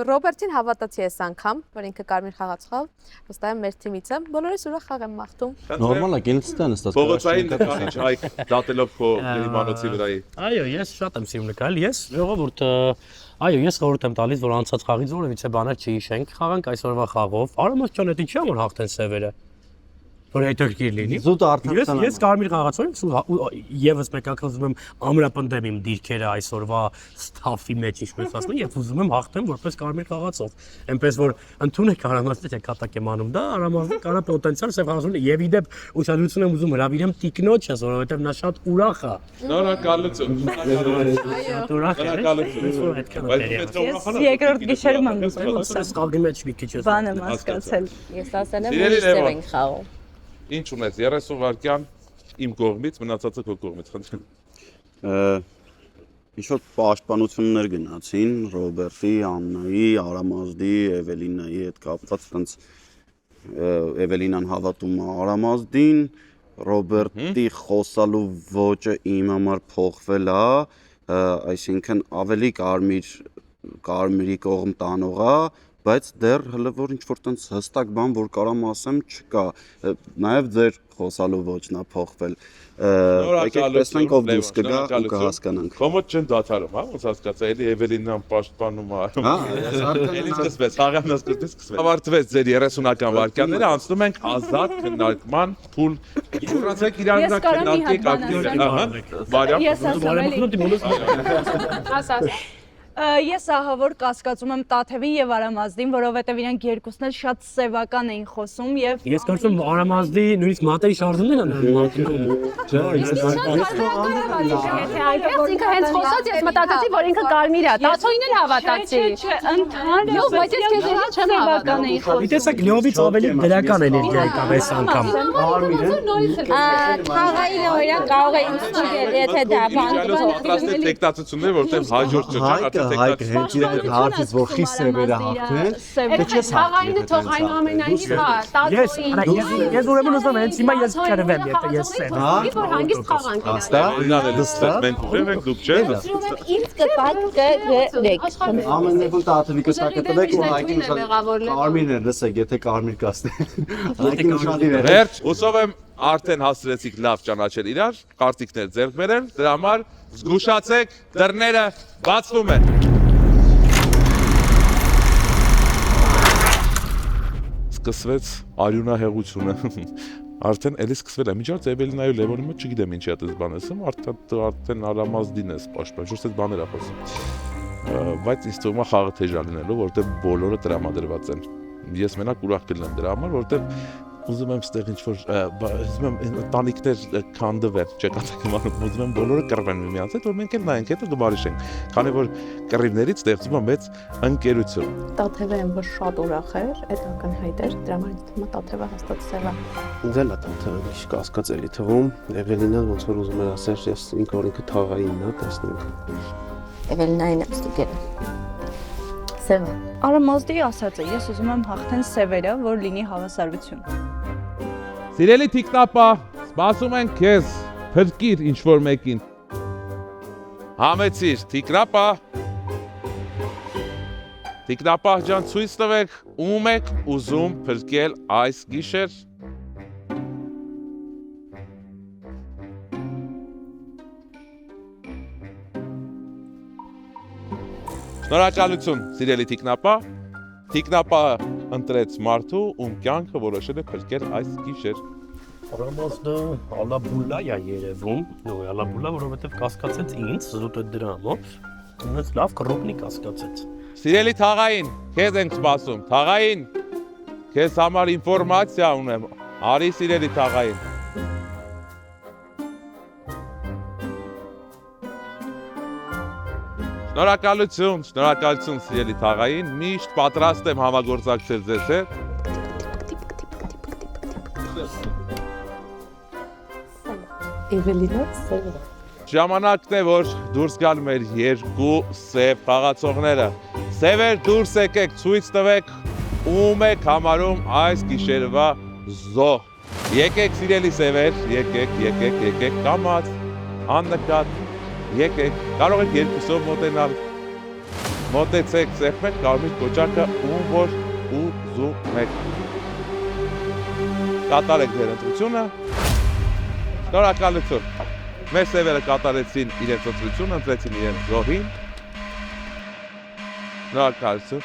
Ռոբերտին հավատացի այս անգամ, որ ինքը Կարմիր խաղացող, վստահ եմ մեր թիմից է, բոլորիս ուրախ խաղ եմ մաղթում։ Նորմալ է, գինստան նստած։ Փողոցային նկարիչ հայք դատելով քո գրիմանոցի վրայի։ Այո, ես շատ եմ սիրում նկարել, ես ժողովուրդը, այո, ես խորհուրդ եմ տալիս, որ անցած խաղից որևիցե բաներ չհիշենք, խաղանք այսօրվա խաղով։ Արամած ջան, դա ինչի՞ համար հաղթեն սևերը։ Որ հետաքրքիր լինի։ Զուտ արդարացան։ Ես Կարմիր խաղացող եմ, եւս մեկ անգամ ուզում եմ ամրապնդեմ իմ դիրքերը այսօրվա ստաֆի մեջ, ինչպես ասում են, եւ ուզում եմ հաղթեմ որպես Կարմիր խաղացող։ Այնպես որ ընդունեք Արամազը, թե կատակ եմ անում դա, Արամազը կարա պոտենցիալ սև խաղացող եւ իդեպ ուշադրություն եմ ուզում հրավիրեմ տիկնոջս, որովհետեւ նա շատ ուրախ է։ Շնորհակալություն։ Շատ ուրախ է։ Ես երկրորդ գիշերում եմ ուզում ասել խաղի մեջ մի քիչ ես։ բան եմ հասկացել։ Ես ասել եմ, որ սև ենք խաղում։ Ինչ ունես 30 վայրկյան իմ կողմից, մնացածը քո կողմից, խնդրեմ։ Ինչ որ պաշտպանություններ գնացին Ռոբերտի, Աննայի, Արամազդի, Էվելինայի հետ կապված, այնց Էվելինան հավատում է Արամազդին, Ռոբերտի խոսալու ոճը իմ համար փոխվել է, այսինքն ավելի կարմիրի կողմ տանող է, բայց դեռ հələ որ ինչ-որ տենց հստակ բան, որ կարամ ասեմ, չկա։ Նաև ձեր խոսալու ոճն է փոխվել։ Եկեք տեսնենք ով դուրս կգա ու կհասկանանք։ Կոմոդ չեն դադարում, հա, ոնց հասկացա, էլի Էվելինան պաշտպանում է։ Հա, էլի սկսվեց, խաղանն սկսվեց։ Ավարտվեց ձեր 30-ական վայրկյանները, անցնում ենք ազատ քննարկման փուլ։ Ուրացեք իրար քննարկեք ակտիվ։ Ահա, բարյավ։ Ես ասում եմ, ես ահավոր կասկածում եմ Տաթևին եւ Արամազդին, որովհետեւ իրենք երկուսն էլ շատ սևական էին խոսում եւ Ես կարծում եմ Արամազդի նույնիսկ մատերի շարժումներն են մատնում։ Ինքը հենց խոսած ես մտածեցի, որ ինքը կարմիր է, Տաթոյին էլ հավատացի։ Ընդհանրապես բայց ես քեզ էլ չեմ սևական էին խոսում։ Գիտես, լյովից ավելի դրական էներգիա եկավ այս անգամ։ Խաղային օրինակ կարող է ինձ ստուգել, եթե դա պատրաստել տեխնացություններ, որտեղ հաջորդ չճան, Հայկ հենց իր այդ հարցից որ խի սևերը հաղթեն, դե չես Խաղայինը թող այնուամենայնիվ հա, Ես ուրեմն ուզում եմ հենց հիմա ես կրվեմ, եթե ես սև։ մի որ հանգիստ խաղանք իրար։ Ինան էլ ստեղ մենք ուժեղ ենք դուք չէ։ ինձ կտակ կգրեք։ ամեն դեպքում Տաթևի կստակտվեք ու Հայկին կարմիրն է, լսեք, եթե կարմիր կասնեն։ Հայկին ուշադիր է։ Վերջ, ուսով եմ արդեն հասցրեցիք լավ ճանաչել իրար, կարծիքներ ձեռք բերել, դրա համար զգուշացեք, դռները բացվում են։ Սկսվեց արյունահեղությունը։ Արդեն էլի սկսվել է։ Միջած Էվելինայի ու Լևոնի մոտ չգիտեմ ինչի է դες բան ասում, արդեն Արամազդին է սպաշտպան, շուտ էս բաներ է խոսում։ Բայց ինձ թվում է խաղը թեժ է լինելու, որովհետև բոլորը տրամադրված են։ Ես մենակ ուրախ կլինեմ դրա համար, որովհետև ուզում եմ ստեղ ինչ-որ ուզում եմ տանիքներ քանդվեն, չկացեք իմանում, ուզում եմ բոլորը կռվեն միմյանց հետ, որ մենք էլ նայենք, հետո կբարիշենք, քանի որ կռիվներից ստեղծվում է մեծ ընկերություն։ Տաթևը եմ որ շատ ուրախ էր, այդ ակնհայտ էր, դրա համար ինձ թվում է Տաթևը հաստատ սև է։ Ինձ էլ է Տաթևը քիչ կասկածելի թվում, Էվելինան ոնց որ ուզում էր ասել, ես ինքը թաղայինն է, տեսնենք։ Էվելինային եմ ստուգել։ Սև։ Արամազդի ասած է, ես ուզում եմ հաղթեն սևերը, որ լինի հավասարություն։ Սիրելի թիկնապա, սպասում ենք քեզ, փրկիր ինչ-որ մեկին։ Համեցիր, թիկնապա։ Թիկնապա ջան, ցույց տվեք, ում եք ուզում փրկել այս գիշեր։ Շնորհակալություն, սիրելի թիկնապա։ Թիկնապա ընտրեց մարդու, ում կյանքը որոշել է փրկել այս գիշեր։ Արամազդը ալաբուլա է երևում, ալաբուլա, որովհետև կասկածեց ինձ, զուտ է դրանով, ունեց լավ կռոպնի կասկածեց։ Սիրելի թաղային, քեզ ենք սպասում, թաղային, քեզ համար ինֆորմացիա ունեմ, արի սիրելի թաղային։ Շնորհակալություն, սիրելի թաղային, միշտ պատրաստ եմ համագործակցել ձեզ հետ։ Էվելինը սև է։ Ժամանակն է, որ դուրս գան մեր երկու սև խաղացողները։ Սևեր դուրս եկեք, ցույց տվեք, ում եք համարում այս գիշերվա զոհ։ Եկեք սիրելի սևեր, եկեք, կամաց, աննկատ, եկեք, կարող եք երկուսով մոտենալ, մոտեցեք, սեղմեք կարմիր կոճակը, ում որ ուզում եք։ Կատարեք ձեր ընտրությունը, շնորհակալություն։ Մեր սևերը կատարեցին իրենց ընտրությունը, ընտրեցին իրենց զոհին։ Շնորհակալություն։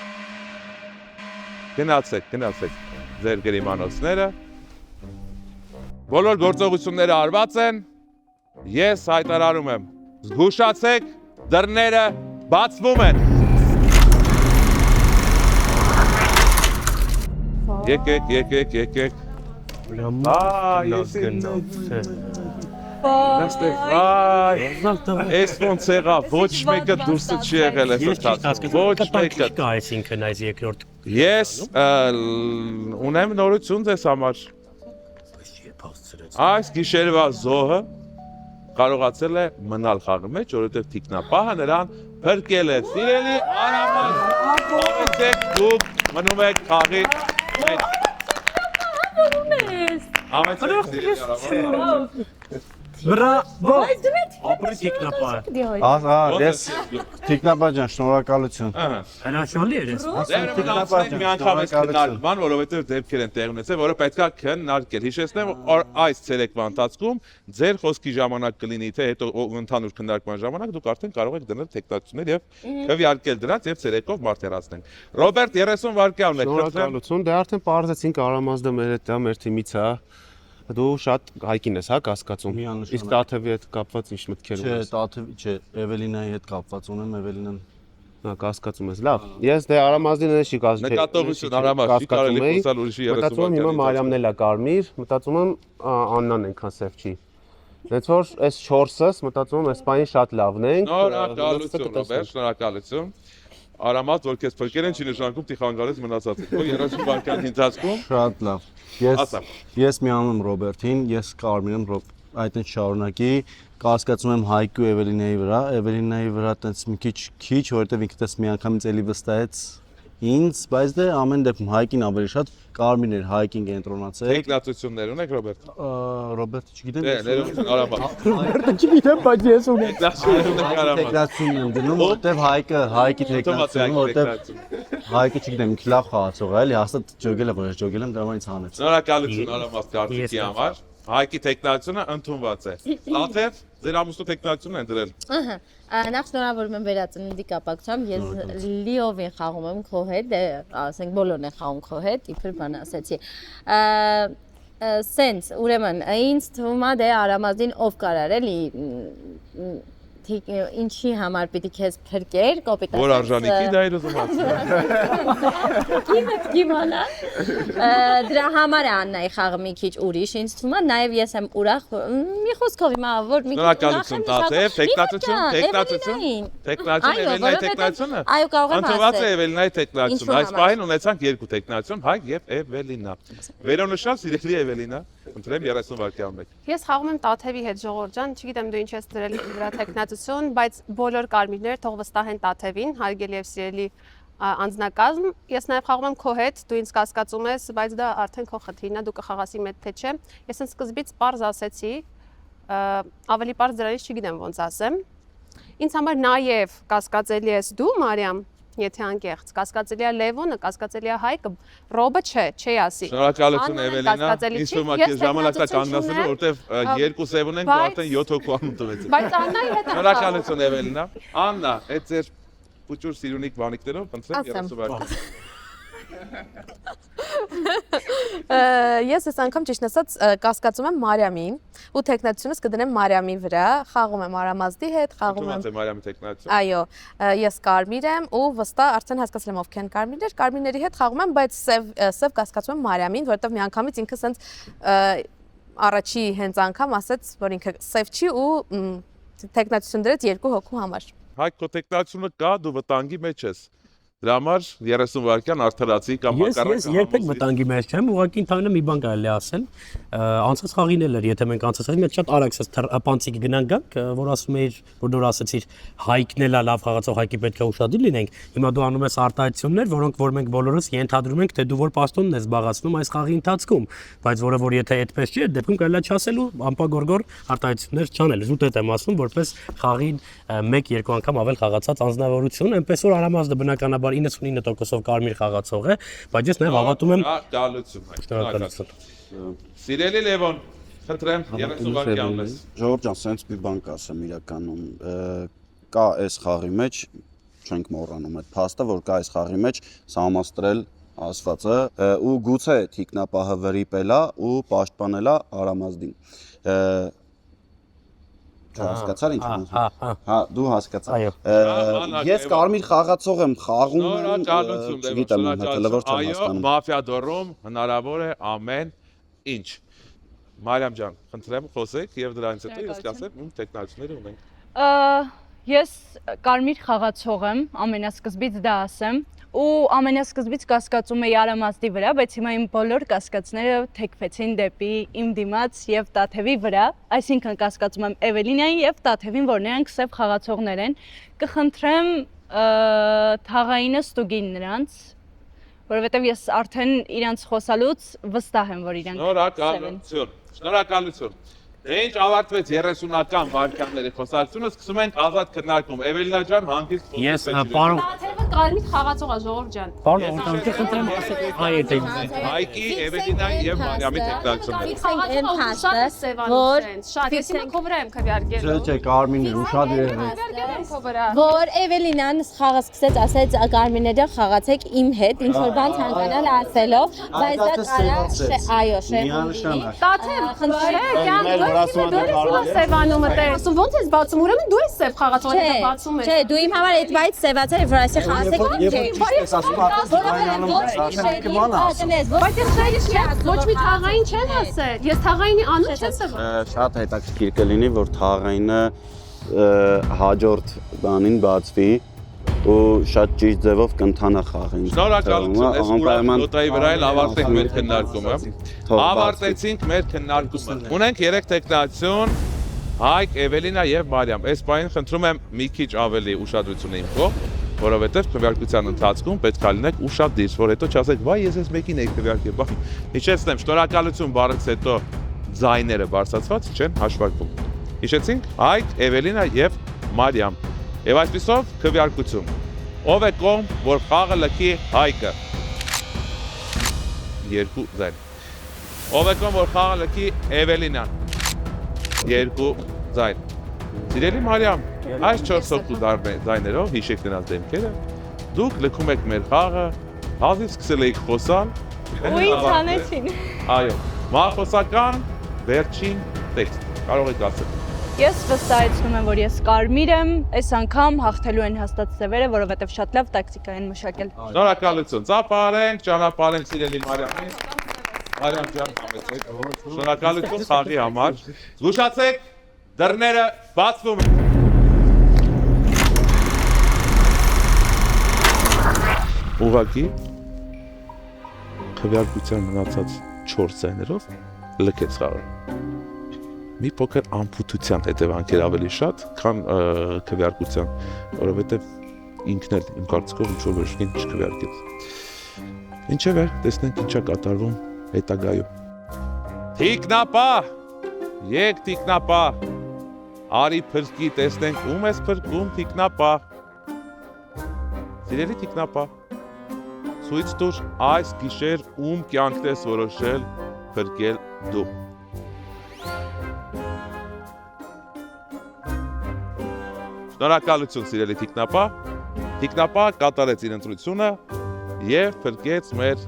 Գնացեք ձեր գրիմանոցները։ Բոլոր գործողությունները արված են, ես հայտարարում եմ, զգուշացեք, դռները բացվում են։ Եկեք։ Ես Այս ոնց եղա, ոչ մեկը դուրսը չի եղել է ֆրտած, ոչ մեկը։ Կա այսինքն այս երկրորդ։ Ես ունեմ նորություն ձեզ համար։ Այս գիշերվա զոհը կարողացել է մնալ խաղի մեջ, որովհետև թիկնապահը նրան փրկել է։ Սիրելի Արամազ, համեցեք դուք մնում եք խաղի մեջ։ Համեցեք սիրելի Արամազ։ Բրավո։ ապրի տիկնապա։ Ես Տիկնապա ջան, շնորհակալություն։ Հրաշալի էր ես։ Մի անգամ ես քննարկման, որովհետև դեպքեր են տեղ ունեցել, որը պետքա քննարկել։ Հիշեցնեմ, որ այս ցերեկվա ընթացքում ձեր խոսքի ժամանակ կլինի, թե հետո ընդհանուր քննարկման ժամանակ դուք արդեն կարող եք դնել տեխնիկություններ եւ քվեարկել դրանց եւ ցերեկով մարտերացնենք։ Ռոբերտ 30 վայրկյան ունեք։ Շնորհակալություն, դե արդեն պարզեցինք Արամազդը մեր հետ է, մեր թիմից է։ Դու շատ հայկին ես, հա, կասկածում։ Իսկ Տաթևի հետ կապված ինչ մտքեր ունես։ Չէ, Տաթևի, չէ, Էվելինայի հետ կապված ունեմ, Էվելինան։ Հա, կասկածում ես։ Լավ։ Ես դե Արամազդին էլ չի կասկածում։ Նկատողություն Արամաս, չի կարելի խոսալ ուրիշի 30 Մտածում եմ հիմա Մարիամն էլ է կարմիր, մտածում եմ Աննան այնքան սև չի։ Դենց որ այս 4-ս մտածում եմ այս բանին շատ լավն ենք։ Շնորհակալություն, Ռոբերտ, շնորհակալություն։ Արամած, որ քեզ փրկել են, չի նշանակում տիխանգարից մնացած։ Քո 30 վայրկյանի ընթացքում Շատ լավ։ Ես միանում եմ Ռոբերտին, ես կարմիր եմ, այդ ինչ շարունակի, կասկածում եմ Հայկի ու Էվելինայի վրա, Էվելինայի վրա տենց մի քիչ, որովհետև ինքը տես մի անգամից էլի վստահեց ինձ, բայց դե ամեն դեպքում Հայկին ավելի շատ կարմիրն էր, Հայկին կենտրոնացել։ տեխնիկություններ ունեք, Ռոբերտ։ Ռոբերտը չգիտեմ։ Դե, ներողություն, Արամած։ Ռոբերտը չգիտեմ, բայց ես ունեմ։ Տեխնիկությունն եմ դնում, որտեվ Հայկի տեխնիկացիան, որտեվ Հայկը չգիտեմ, ինքը լավ խաղացող է, էլի հաստատ ջոգել է, որ ես ջոգել եմ, դրա համար ինձ հանեց։ Շնորհակալություն Արամած կարծիքի համար։ Հայկի տեխնիկությունը ընդունված է։ Աթև, ձեր ամուսնու տեխնիկությունն են դրել։ Նախ շնորհավորում եմ վերածննդի կապակցությամբ, ես լիովին խաղում եմ քո հետ, դե ասենք բոլորն են խաղում քո հետ, իբր բան ասեցի։ Սենց, ուրեմն, ինձ թվում է դե Արամազդին ով կարար էլի ինչի համար պիտի քեզ փրկեր, կոպիտ ասած։ Որ արժանիքի դա էր ուզում ասել։ Կինը կիմանա։ Դրա համար է Աննայի խաղը մի քիչ ուրիշ, ինձ թվում է, նաև ես եմ ուրախ, մի խոսքով հիմա որ մի քիչ Շնորհակալություն Տաթև, տեխնիկություն, Էվելինայի տեխնիկությունը։ Այո, կարող եմ Ընդունված է ասել։ Էվելինայի տեխնիկությունը։ Այս պահին ունեցանք երկու տեխնիկություն, Հայկ եւ Էվելինա։ Վերոնշալ սիրելի Էվելինա, ընտրեմ 30 վայրկյան մեկ։ Ես խաղում եմ Տաթևի հետ, Ժողովուրդ ջան, չգիտեմ դու ինչ ես դրել դրա տեխնիկություն, բայց բոլոր կարմիրները թող վստահեն Տաթևին, հարգելի եւ սիրելի անձնակազմ։ Ես նաև խաղում եմ քո հետ, դու ինձ կասկածում ես, բայց դա արդեն քո խնդիրն է, դու կխաղացի մեծ թե չէ։ Ես ինձ սկզբից պարզ ասեցի, ավելի պարզ դրանից չգիտեմ ոնց ասեմ։ Ինձ համար նաև կասկածելի ես դու, Մարիամ, եթե անկեղծ, կասկածելի է Լևոնը, կասկածելի է Հայկը, Ռոբը չի ասի։ Շնորհակալություն Էվելինա, ինձ թվում է քեզ ժամանակա կանգնացնելու, որտեվ երկու սև ունենք ու արդեն 7 հոգու անուն տվեցին։ Բայց Աննայի հետ Շնորհակալություն Էվելինա։ Աննա, այդ ձեր փուճուր սիրունիկ բանիկներով ընտրեմ 30 վայրկյան։ Ես այս անգամ ճիշտ ասած կասկածում եմ Մարիամին ու տեխնիկությունս կդնեմ Մարիամի վրա, խաղում եմ Արամազդի հետ, խաղում եմ։ Ընդունված է Մարիամի տեխնիկությունը։ Այո, ես կարմիր եմ ու վստահ արդեն հասկացել եմ ովքեր են կարմիրներ, կարմիրների հետ խաղում եմ, բայց սև կասկածում եմ Մարիամին, որովհետև մի անգամից ինքը սենց առաջի հենց անգամ ասեց, որ ինքը սև չի ու տեխնիկություն դրեց երկու հոգու համար։ Հայկ քո տեխնիկությունը կա, դու վտանգի մեջ ես։ Դրա համար 30 վայրկյան արդարացի կամ հակառակը։ Ես երբեք վտանգի մեջ չեմ, ուղղակի ընդհանրապես մի բան կարելի ասել։ Անցած խաղին էլ էր, եթե մենք անցած խաղին շատ արագ պանցիկ գնանք, որ ասում էիր, որ դու ասացիր Հայկն էլ է լավ խաղացող, Հայկի պետք է ուշադիր լինենք։ Հիմա դու անում ես արտահայտություններ, որոնք որ մենք բոլորս ենթադրում ենք, թե դու որ պաստոնն ես զբաղացնում այս խաղի ընթացքում, բայց որը որ եթե այդպես չի, դեպքում կարելի է չասելու, ամպագորգոր արտահայտություններ չանել։ Զուտ եմ ասում, որպես խաղին 1-2 անգամ ավել խաղացած անձնավորություն, այնպես որ Արամազդը բնականաբար 99%-ով կարմիր խաղացող է, բայց ես նաև հավատում եմ Շնորհակալություն։ Սիրելի Լևոն, խնդրեմ 30 վայրկյան ունես։ Ժողովուրդ ջան, սենց մի բան կասեմ իրականում, կա այս խաղի մեջ, չենք մոռանում այդ փաստը, որ կա այս խաղի մեջ սահմանցրել ասվածը ու գուցե թիկնապահը վրիպելա ու պաշտպանելա Արամազդին։ Հասկացար ինչ ասում։ Հա, դու հասկացար։ Ես կարմիր խաղացող եմ, խաղում եմ, չգիտեմ, հնարավոր չեմ հասկանում։ Այո, մաֆիա դորում հնարավոր է ամեն ինչ։ Մարիամ ջան, խնդրեմ խոսեք եւ դրանից հետո ես կասեմ ում տեխնիկությունները ունենք։ Ես կարմիր խաղացող եմ, ամենասկզբից դա ասեմ, ու ամենասկզբից կասկածում էի Արամազդի վրա, բայց հիմա իմ բոլոր կասկածները թեքվեցին դեպի իմ դիմաց եւ Տաթևի վրա, այսինքն կասկածում եմ Էվելինային եւ Տաթևին, որ նրանք սև խաղացողներ են։ Կխնդրեմ թաղայինը ստուգին նրանց, որովհետեւ ես արդեն իրանց խոսալուց վստահ եմ, որ իրանք Շնորհակալություն։ Ինչ ավարտվեց 30-ական վարքյանների խոսակցությունը, սկսում ենք ազատ քննարկում։ Էվելինա ջան, հանգիստ խոսք։ Ես պարոն Թեթևը կարմիր խաղացող է ժողովուրդ ջան։ Պարոն օրդանքի խնդրեմ ասեք այ այդ Հայկի, Էվելինայի եւ Մարիամի տեխնոլոգիաները։ Որ շատ ես հիմա քո վրա եմ քվեարկել։ Չէ, Կարմինը ուշադրել է։ Քո վրա։ Որ Էվելինան խաղը սկսեց ասեց Կարմիրները խաղացեք իմ հետ, ինչ որ բան ցանկանալ ասելով, բայց դա կարա այո, Միանշանակ։ Տաթև, խնդրեք, կյանք դու սևանումը տես։ Ոնց ես բացում, ուրեմն դու ես սև խաղացող, եթե բացում ես։ Չէ, դու իմ համար այդ բայց սևացել որ ասի խաղացեք Եվ ճիշտ ասում Բայց ես ոչ մի թաղային չեմ ասել։ Ես թաղայինի անունը չեմ ասել։ Շատ հետաքրքիր կլինի, որ թաղայինը հաջորդ բանին բացվի ու շատ ճիշտ ձևով կընթանա խաղին։ Շնորհակալություն, այս ուրախ նոտայի վրա էլ ավարտենք մեր քննարկումը։ Ավարտեցինք մեր քննարկումը։ Ունենք 3 տեխնացիոն, Հայկ, Էվելինա եւ Մարիամ։ Այս բանին խնդրում եմ մի քիչ ավելի ուշադրություն իմ կողմ, որովհետեւ քվեարկության ընթացքում պետք է լինեք ուշադիր, որ հետո չասեք, վայ, ես այս մեկին էի քվեարկել, բա։ Հիշեցնեմ, շնորհակալություն բառից հետո ձայները բարձրացված չեն հաշվարկվում։ Հիշեցինք Հայկ, Էվելինա եւ Մարիամ։ Եվ այսպիսով քվեարկություն։ Ով է կողմ, որ խաղը լքի Հայկը։ 2 ձայն։ Ով է կողմ, որ խաղը լքի Էվելինան։ 2 ձայն։ Սիրելի Մարիամ, այս 4 հոգու ձայներով հիշեք նրանց դեմքերը։ Դուք լքում եք մեր խաղը, հազիվ սկսել եք խոսալ։ Ու ինձ հանեցին։ Այո, մախոսական վերջին տեքստ։ Կարող եք ասել։ Ես վստահեցնում եմ, որ ես կարմիր եմ, այս անգամ հաղթելու են հաստատ սևերը, որովհետև շատ լավ տակտիկա են մշակել։ Շնորհակալություն։ Ծափարենք, ճանապարհենք սիրելի Մարիամին։ Մարիամ ջան, համեցեք։ Շնորհակալություն խաղի համար։ Զգուշացեք, դռները բացվում են։ Ուղղակի քվեարկության մնացած 4 ձայներով լքեց խաղը։ Մի փոքր անփութության հետևանքեր ավելի շատ, քան քվեարկության, որովհետև ինքն էլ իմ կարծիքով ինչ-որ վերջին չքվեարկեց։ Ինչևէ, տեսնենք ինչա կատարվում հետագայում։ Թիկնապահ, եկ թիկնապահ, արի փրկի, տեսնենք ում ես փրկում թիկնապահ։ Սիրելի թիկնապահ, ցույց տուր այս գիշեր ում կյանքն ես որոշել փրկել դու։ Շնորհակալություն սիրելի թիկնապահ։ Թիկնապահը կատարեց իր ընտրությունը եւ փրկեց մեր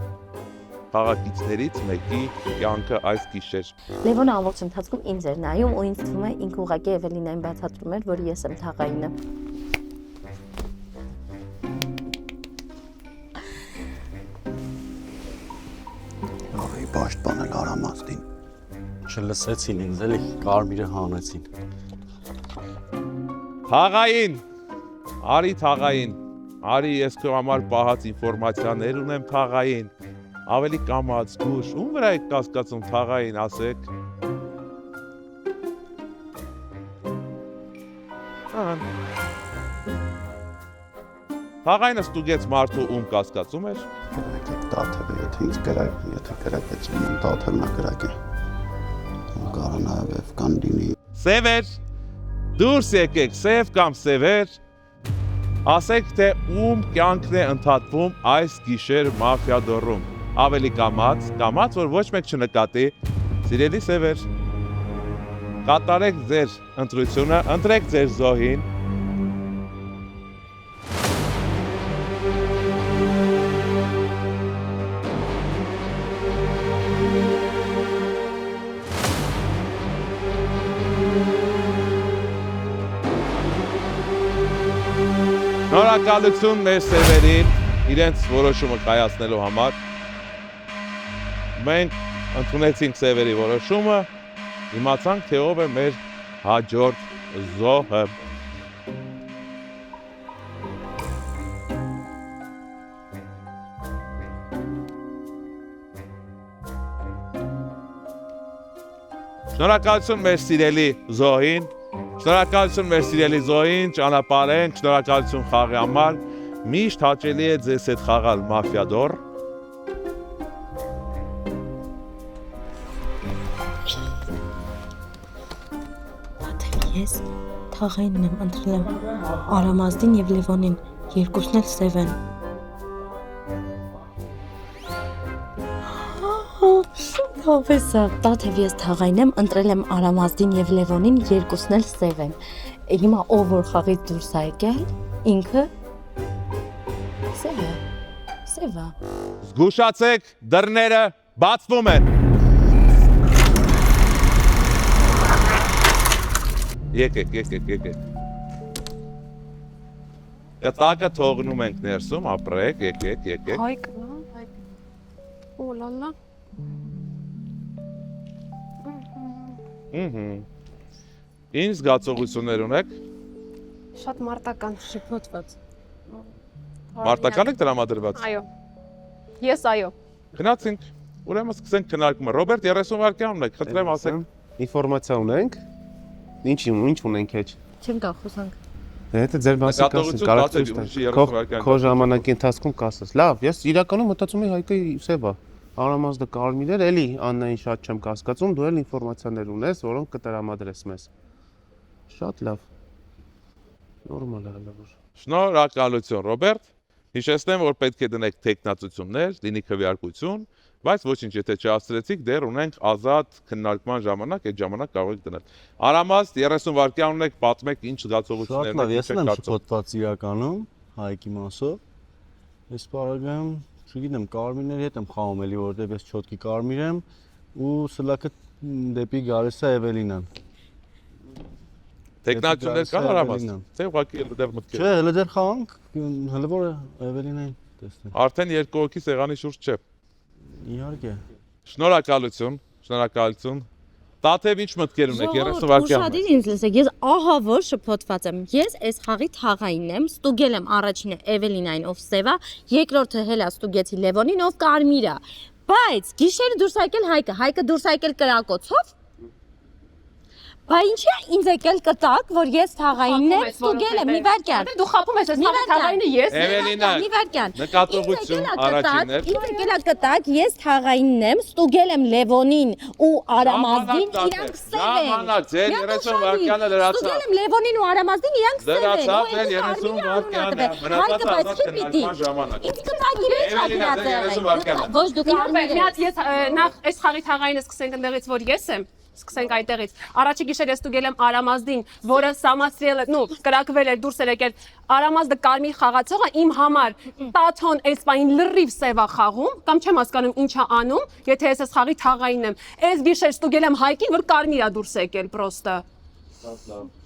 խաղակիցներից մեկի կյանքը այս գիշեր։ Լևոնը ամբողջ ընթացքում ինձ էր նայում ու ինձ թվում է ինքը ուղղակի Էվելինային բացատրում էր, որ ես եմ թաղայինը։ Ահա պաշտպանել Արամածին։ Չլսեցին ինձ էլի Կարմիրը հանեցին։ Թաղային, արի թաղային, արի ես քո համար պահած ինֆորմացիաներ ունեմ թաղային, ավելի կամաց, գուշ, ում վրա եք կասկածում թաղային, ասեք։ Թաղայինը ստուգեց մարդու ում կասկածում էր։ Գրակեք Տաթևը, եթե ինձ գրակեց ում Տաթևն է գրակել։ Կարող նաև կան լինի։ Սևեր, դուրս եկեք, սև կամ սևեր, ասեք թե ում կյանքն է ընդհատվում այս գիշեր մաֆիա դոռում, ավելի կամաց, որ ոչ մեկ չնկատի, սիրելի սևեր, կատարեք ձեր ընտրությունը, ընտրեք ձեր զոհին, շնորհակալություն մեր սևերին իրենց որոշումը կայացնելու համար։ Մենք ընդունեցինք սևերի որոշումը, իմացանք թե ով է մեր հաջորդ զոհը։ Շնորհակալություն մեր սիրելի զոհին։ Շնորհակալություն մեր սիրելի զոհին, ճանապարհենք, շնորհակալություն խաղի համար։ Միշտ հաճելի է ձեզ հետ խաղալ մաֆիադոր։ Ես թաղայինն եմ ընտրել Արամազդին եւ Լևոնին, երկուսն էլ սև են։ Հավեսա, տաթև ես թաղային եմ, ընտրել եմ Արամազդին եւ Լևոնին, երկուսն էլ սև են։ Հիմա ով որ խաղից դուրս է եկել, ինքը սևա։ Զգուշացեք, դռները բացվում են։ Եկեք։ Կտակը թողնում ենք ներսում, ապրեք, եկեք։ Հայկ։ Օլալա։ Ինչ զգացողություններ ունեք։ Շատ մարտական, շփոթված։ Մարտական եք տրամադրված։ Այո։ Ես այո։ Գնացինք։ Ուրեմն սկսենք քննարկումը։ Ռոբերտ 30 վայրկյան ունեք, խնդրեմ ասեք։ Ինֆորմացիա ունենք։ Ինչ ունենք հեչ։ Չեմ գա խոսանք։ Դա ձեր մասը կասես, կարող քո ժամանակի ընթացքում կասես։ Լավ, ես իրականում մտածում եմ Հայկը սև է։ Արամազդը կարմիր էր, էլի Աննային շատ չեմ կասկածում, դու էլ ինֆորմացիաներ ունես, որոնք կտրամադրես մեզ։ Շատ լավ։ Նորմալ է լավ։ Շնորհակալություն, Ռոբերտ։ Հիշեցնեմ, որ պետք է դնեք տեխնացություններ, լինի քվեարկություն, բայց ոչինչ, եթե չհասցրեցիք, դեռ ունենք ազատ քննարկման ժամանակ, այդ ժամանակ կարող եք դնել։ Արամազդ 30 վայրկյան ունեք, պատմեք ինչ զգացողություններ Շատ լավ, ես եմ շփոթված իրականում Հայկի մասով։ Ես բարակայում, չգիտեմ, կարմիրների հետ եմ խաղում էլի, որովհետև ես չոտքի կարմիր եմ ու սլակը դեպի գալիս է Էվելինան։ Տեխնացիաներ կան Արամազդ։ Թե ուղղակի դեռ մտքեր։ Չէ, հələ դեռ խաղանք, հələ որ Էվելինային տեսնենք։ Արդեն երկու հոգի սեղանի շուրջ չէ։ Իհարկե։ Շնորհակալություն։ Տաթև ինչ մտքեր ունեք 30 վայրկյան։ Ուշադիր ինձ լսեք, ես ահա որ շփոթված եմ։ Ես այս խաղի թաղային եմ, ստուգել եմ առաջինը Էվելինային, ով սև է, երկրորդը հելա ստուգեցի Լևոնին, ով կարմիր է։ Բայց գիշերը դուրս եկել Հայկը դուրս եկել կրակոցով։ Բա ինչի է ինձ եկել կտակ, որ ես թաղայինն եմ, ստուգել եմ, մի վայրկյան։ Դու խափում ես, այս թաղայինը ես։ Էվելինա, մի վայրկյան։ նկատողություն առաջիններ։ Ինձ եկել է կտակ, ես թաղայինն եմ, ստուգել եմ Լևոնին ու Արամազդին, իրանք սև են։ Ժամանակ, ձեր 30 վայրկյանը լրացավ։ Ստուգել եմ Լևոնին ու Արամազդին, իրանք սև են։ Լրացավ ձեր 30 վայրկյանը, մնացած ազատ քննարկման ժամանակ։ Ինձ կտակի մեջ Էվելինա, ձեր 30 վայրկյանը։ Ոչ դու կարմիր Միած ես նախ այս խաղի թաղայինը սկսենք ընդեղից, որ ես եմ։ Սկսենք այդտեղից։ Առաջի գիշեր ես ստուգել եմ Արամազդին, որը սամասրել է, կրակվել էր, դուրս էր եկել։ Արամազդը կարմիր խաղացողը իմ համար տաթոն էսպային լրիվ սև է խաղում, կամ չեմ հասկանում ինչ է անում, եթե ես այս խաղի թաղայինն եմ։ Այս գիշեր ստուգել եմ Հայկին, որ կարմիր է դուրս եկել պրոստը։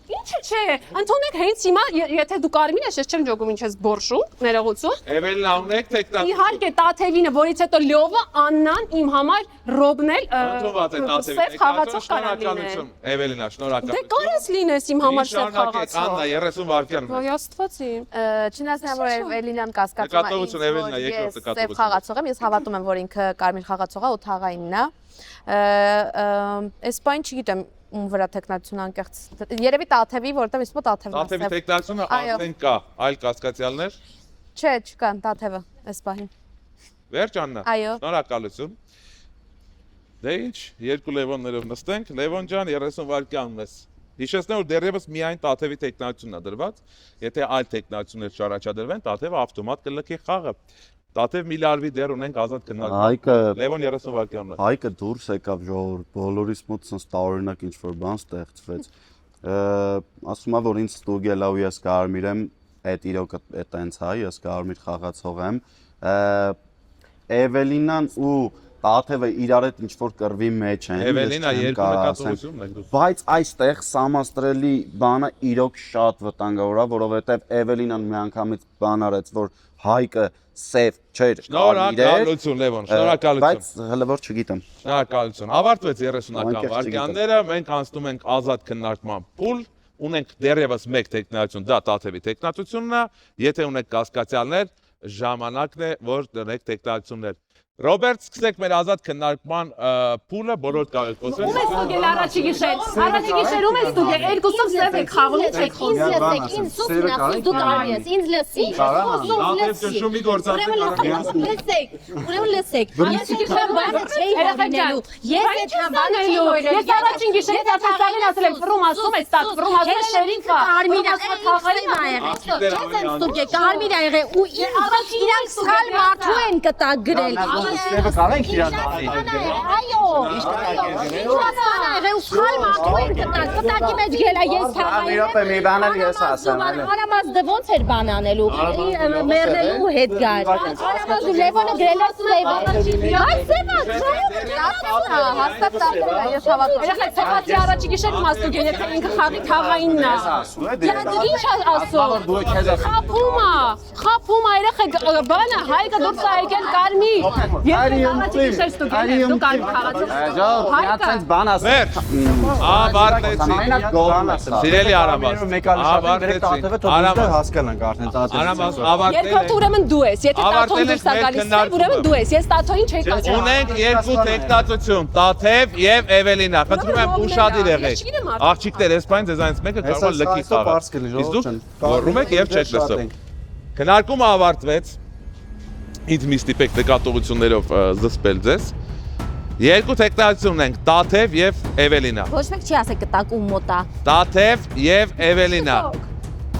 Ինչը՞ չէ, ընդունեք հենց հիմա, եթե դու կարմիր ես, ես չեմ ջոգում ինչ ես բորշում, ներողություն։ Էվելինա, ունեք տեխնացիա։ Իհարկե Տաթևինը, որից հետո Լյովը, Աննան, իմ համար Ռոբն էլ Ընդունված է Տաթևի սև խաղացող կարող լինել։ Էվելինա, շնորհակալություն։ Դե կարես լինես իմ համար սև խաղացող։ Աննա 30 վայրկյան։ Ոյ Աստվածի։ Չնայած որ Էվելինան կասկածում է, Նկատողություն, Էվելինա, երկրորդ սև նկատողություն։ խաղացող եմ, ես հավատում եմ, որ ինքը կարմիր խաղացող է ու թաղայինն է։ Այս բան չգիտեմ ում վրա տեխնացիոն անկեղծ։ Երևի Տաթևի, որովհետև իսկ Տաթևն է։ Տաթևի տեխնացիոնը արդեն կա, այլ կասկածյալներ։ Չէ, չկան Տաթևը այս պահին։ Վերջ Աննա։ Այո։ Շնորհակալություն։ Դե ինչ, երկու Լևոններով նստենք։ Լևոն ջան 30 վայրկյանն ես։ Հիշեցնեմ, որ դեռևս միայն Տաթևի տեխնացիոնն է դրված։ Եթե այլ տեխնացիոններ չառաջադրվեն, Տաթևը ավտոմատ կլքի խաղը։ Տաթև միլիարդի դեր ունենք ազատ քննարկում։ Հայկը Լևոն 30 վայրկյանն է։ Հայկը դուրս եկավ ժողովուրդ, բոլորիս մոտ sense տարօրինակ ինչ որ բան ստեղծվեց։ Ասում է, որ ինձ ստուգել է ու ես կարմիր եմ, այդ իրոքը այտենց հա, ես կարմիր խաղացող եմ։ Էվելինան ու Տաթևը իրար հետ ինչ որ կռվի մեջ են։ Էվելինա երկու նկատողությունն եք դու։ Բայց այստեղ սամաստրելի բանը իրոք շատ վտանգավոր է, որովհետև Էվելինան մի անգամից բան արեց, որ Հայկը սև չէր, կարմիր էր։ Շնորհակալություն Լևոն, շնորհակալություն։ Բայց հələ որ չգիտեմ։ Շնորհակալություն։ Ավարտվեց 30-ական վայրկյանները, մենք անցնում ենք ազատ քննարկման փուլ, ունենք դեռևս մեկ տեխնացիոն, դա Տաթևի տեխնացիոնն է, եթե ունեք կասկածյալներ, ժամանակն է, որ դնեք տեխնացիոններ։ Ռոբերտ, սկսեք մեր ազատ քննարկման փուլը, բոլոր կարող խոսել։ Ում ես ստուգել առաջի գիշեր։ Առաջի գիշեր ում ես ստուգել։ Երկուսով սև եք խաղում, եք խոսում։ Ինձ սուսնախոս դու կարելի ես, ինձ լսի։ Ճշումի գործընթացը Ուրեմն լսեք։ Ես գիշեր բանը չէի հավանելու։ Ես այդ բանը չի Ես առաջին գիշերից աթասային ասել եմ, ֆրում ասում ես, տակ ֆրում ասում ես շերին կա։ Կարմիր խաղալին ա եղել։ Չես եմ ստուգել, կարմիր ա եղել ու իրանք սխալ մարդու են կտա գրել։ Ստեփը կարենք իրան դանի։ Այո, եղել սխալ մարդու են կտա, կտակի մեջ գելա ես թաղային եմ։ մի բան էլ ես ասեմ։ Արամազդը ոնց էր բան անելու, մեռնելու հետ գար։ Արամազդը Լևոնը գրել էր Սեյվը։ Այ Սեյվը, հաստատ տատում է, ես հավատում եմ։ Երեխեք ծոպացի առաջի գիշեր մասնուգեն, եթե ինքը խաղի թաղայինն է։ Ինչ ասում։ Խափում ա երեխեք բանը, հայկը դուրս ա եկել կարմիր։ Ես առաջի գիշեր ստուգել եմ, դու կարմիր խաղացում։ Հայկը բան ասել։ Ավարտեցի։ Սիրելի Արամաս։ Ավարտեցի։ Արամաս հասկանանք արդեն տատը։ Արամաս ավարտել։ Երկրորդը ուրեմն դու ես, եթե տաթոն դուրս ա գալիս, ուրեմն դու ես, ես տաթոին չէի կասում։ Ունենք երկու տեխնատություն, Տաթև եւ Էվելինա։ Խնդրում եմ ուշադիր եղեք։ Աղջիկներ, այս բանը ձեզանից մեկը կարող է լքի խաղալ։ Իսկ դուք գոռում եք եւ չեք լսում։ Քննարկումը ավարտվեց։ Ինձ մի ստիպեք նկատողություններով զսպել ձեզ։ Երկու տեխնատություն ունենք, Տաթև եւ Էվելինա։ Ոչ մեկ չի ասել կտակ ու մոտա։ Տաթև եւ Էվելինա։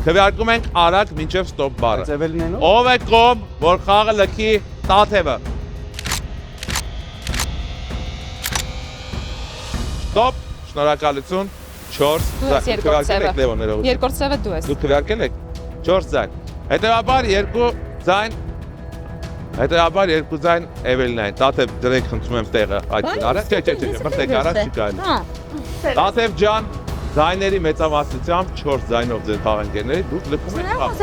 Քվեարկում ենք արագ մինչև ստոպ բառը։ Էվելինեն Ով է կողմ, որ խաղը լքի Տաթևը։ Ստոպ, շնորհակալություն։ 4 քվեարկել եք Լևոն ներողություն։ Երկրորդ սևը դու ես։ Դուք քվեարկել եք 4 ձայն։ Հետևաբար 2 ձայն Հետևաբար 2 ձայն Էվելինային։ Տաթև դրեք խնդրում եմ տեղը այդքան արեք։ Չէ, մտեք առաջ չի կարելի։ Տաթև ջան, ձայների մեծամասնությամբ 4 ձայնով ձեր խաղընկերների դուք լքում եք խաղ։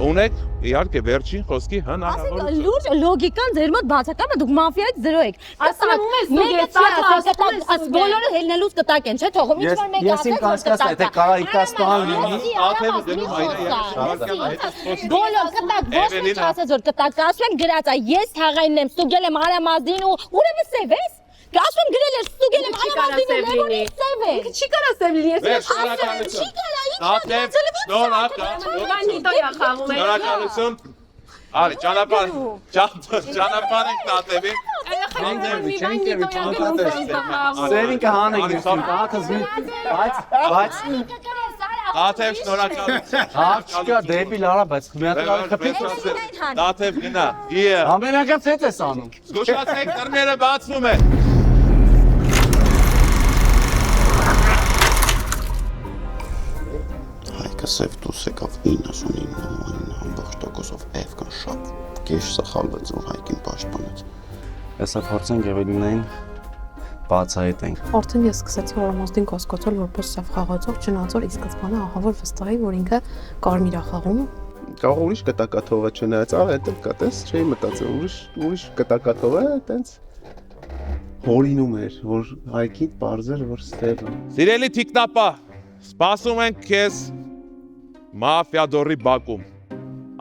Ունեք իհարկե վերջին խոսքի հնարավորություն։ Լուրջ լոգիկան ձեր մոտ բացակայում է, դուք մաֆիայից զրո եք։ Ասում եմ, ում ես մեկը չի ասել, բոլորը հելնելուց կտակ են, չէ՞ թողում ինչ որ մեկը ասել, որ կտակ։ Եթե կարա ինքաստան լինի, Տաթևը դնում այդպես բոլոր կտակ ոչ մեկ ասած որ կտակ, ասում են գրած է, ես թաղայինն եմ, ստուգել եմ Արամազդին ու ուրեմն սև ես։ Ասում եմ գրել էր, ստուգել եմ Արամազդին ու Լևոնի սև է։ Չի կարա սև լինի, ես Չի կարա, Տաթև, շնորհակալություն։ Արի, ճանապարհ ենք Տաթևին։ Սերին կհանեք տաթը բայց Տաթև շնորհակալություն։ Աղջիկա դեպի լարա, բայց մի հատ խփի։ Տաթև գնա։ Իե։ Ամենակած հետ ես անում։ Զգուշացեք, դռները բացվում են։ Հայկը սև դուրս եկավ 99.9%-ով էվկան շատ կեշ սխալվեց, որ հայկին պաշտպանեց։ Հեսա փորձենք Էվելինային բացահայտենք։ Արդեն ես սկսեցի Արամազդին կասկածել որպես սև խաղացող, չնայած որ ի սկզբանե ահավոր վստահ էի, որ ինքը կարմիր է խաղում։ Կարող ուրիշ կտակաթողը չնայած, այդտեղ կա, տես, չէի մտածել, ուրիշ կտակաթողը տենց հորինում էր, որ հայկին պարզեր, որ ստեվը։ Սիրելի թիկնապա, սպասում ենք քեզ Մաֆիադորի բակում։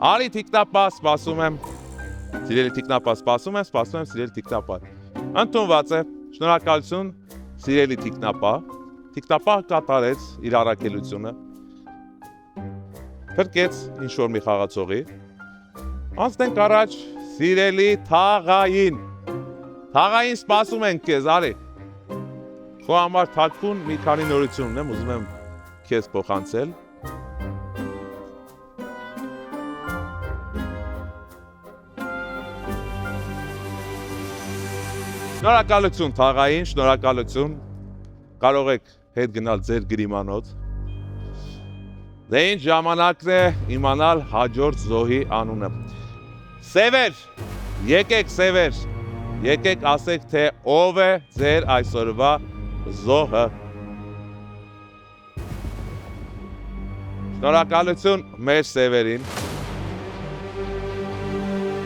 Արի թիկնապա, սպասում եմ։ Սիրելի թիկնապա, սպասում եմ, սիրելի թիկնապա։ Ընդունված է։ Շնորհակալություն, սիրելի թիկնապա։ Թիկնապա կատարեց իր առաքելությունը։ Փրկեց ինչ-որ մի խաղացողի։ Անցնենք առաջ, սիրելի թաղային։ Թաղային սպասում ենք քեզ, արի։ Քո համար թաքուն մի քանի նորություն ունեմ, ուզում եմ քեզ փոխանցել։ Շնորհակալություն թաղային, շնորհակալություն։ Կարող եք հետ գնալ ձեր գրիմանոց։ Դե ինչ ժամանակն է իմանալ հաջորդ զոհի անունը։ Սևեր, եկեք Սևեր, եկեք ասեք թե ով է ձեր այսօրվա զոհը։ Շնորհակալություն մեր Սևերին։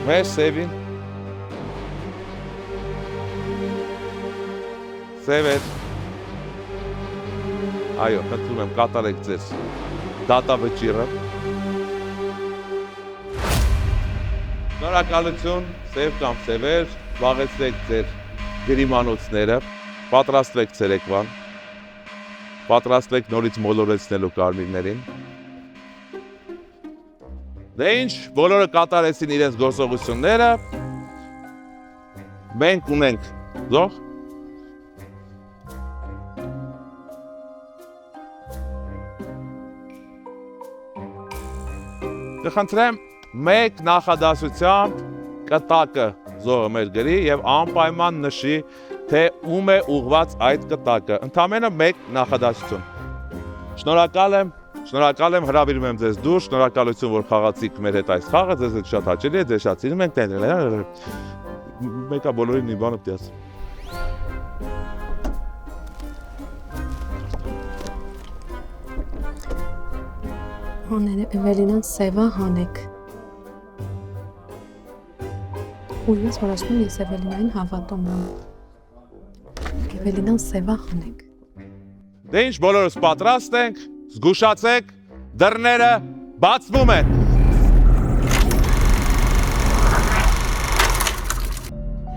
Մեր Սևին։ Սևեր։ Այո, խնդրում եմ կատարեք ձեզ դատավճիռը։ Շնորհակալություն, սև կամ սևեր, զբաղեցրեք ձեր գրիմանոցները, պատրաստվեք ցերեկվան, պատրաստվեք նորից մոլորեցնելու կարմիրներին։ Դե ինչ, բոլորը կատարեցին իրենց գործողությունները, մենք ունենք զոհ։ Կխնդրեմ մեկ նախադասությամբ կտակը զոհը մեր գրի եւ անպայման նշի, թե ում է ուղված այդ կտակը։ Ընդամենը մեկ նախադասություն։ Շնորհակալ եմ, հրավիրում եմ ձեզ դուրս, շնորհակալություն, որ խաղացիք մեր հետ այս խաղը, ձեզ շատ հաճելի է, ձեզ շատ սիրում ենք։ Մեկա բոլորին մի բանը պիտի ասեմ։ Հաները Էվելինան սևա հանեք։ Ու ես որ ասում եմ, ես Էվելինային հավատում եմ։ Էվելինան սևա հանեք։ Դե ինչ, բոլորս պատրաստ ենք, զգուշացեք, դռները բացվում են։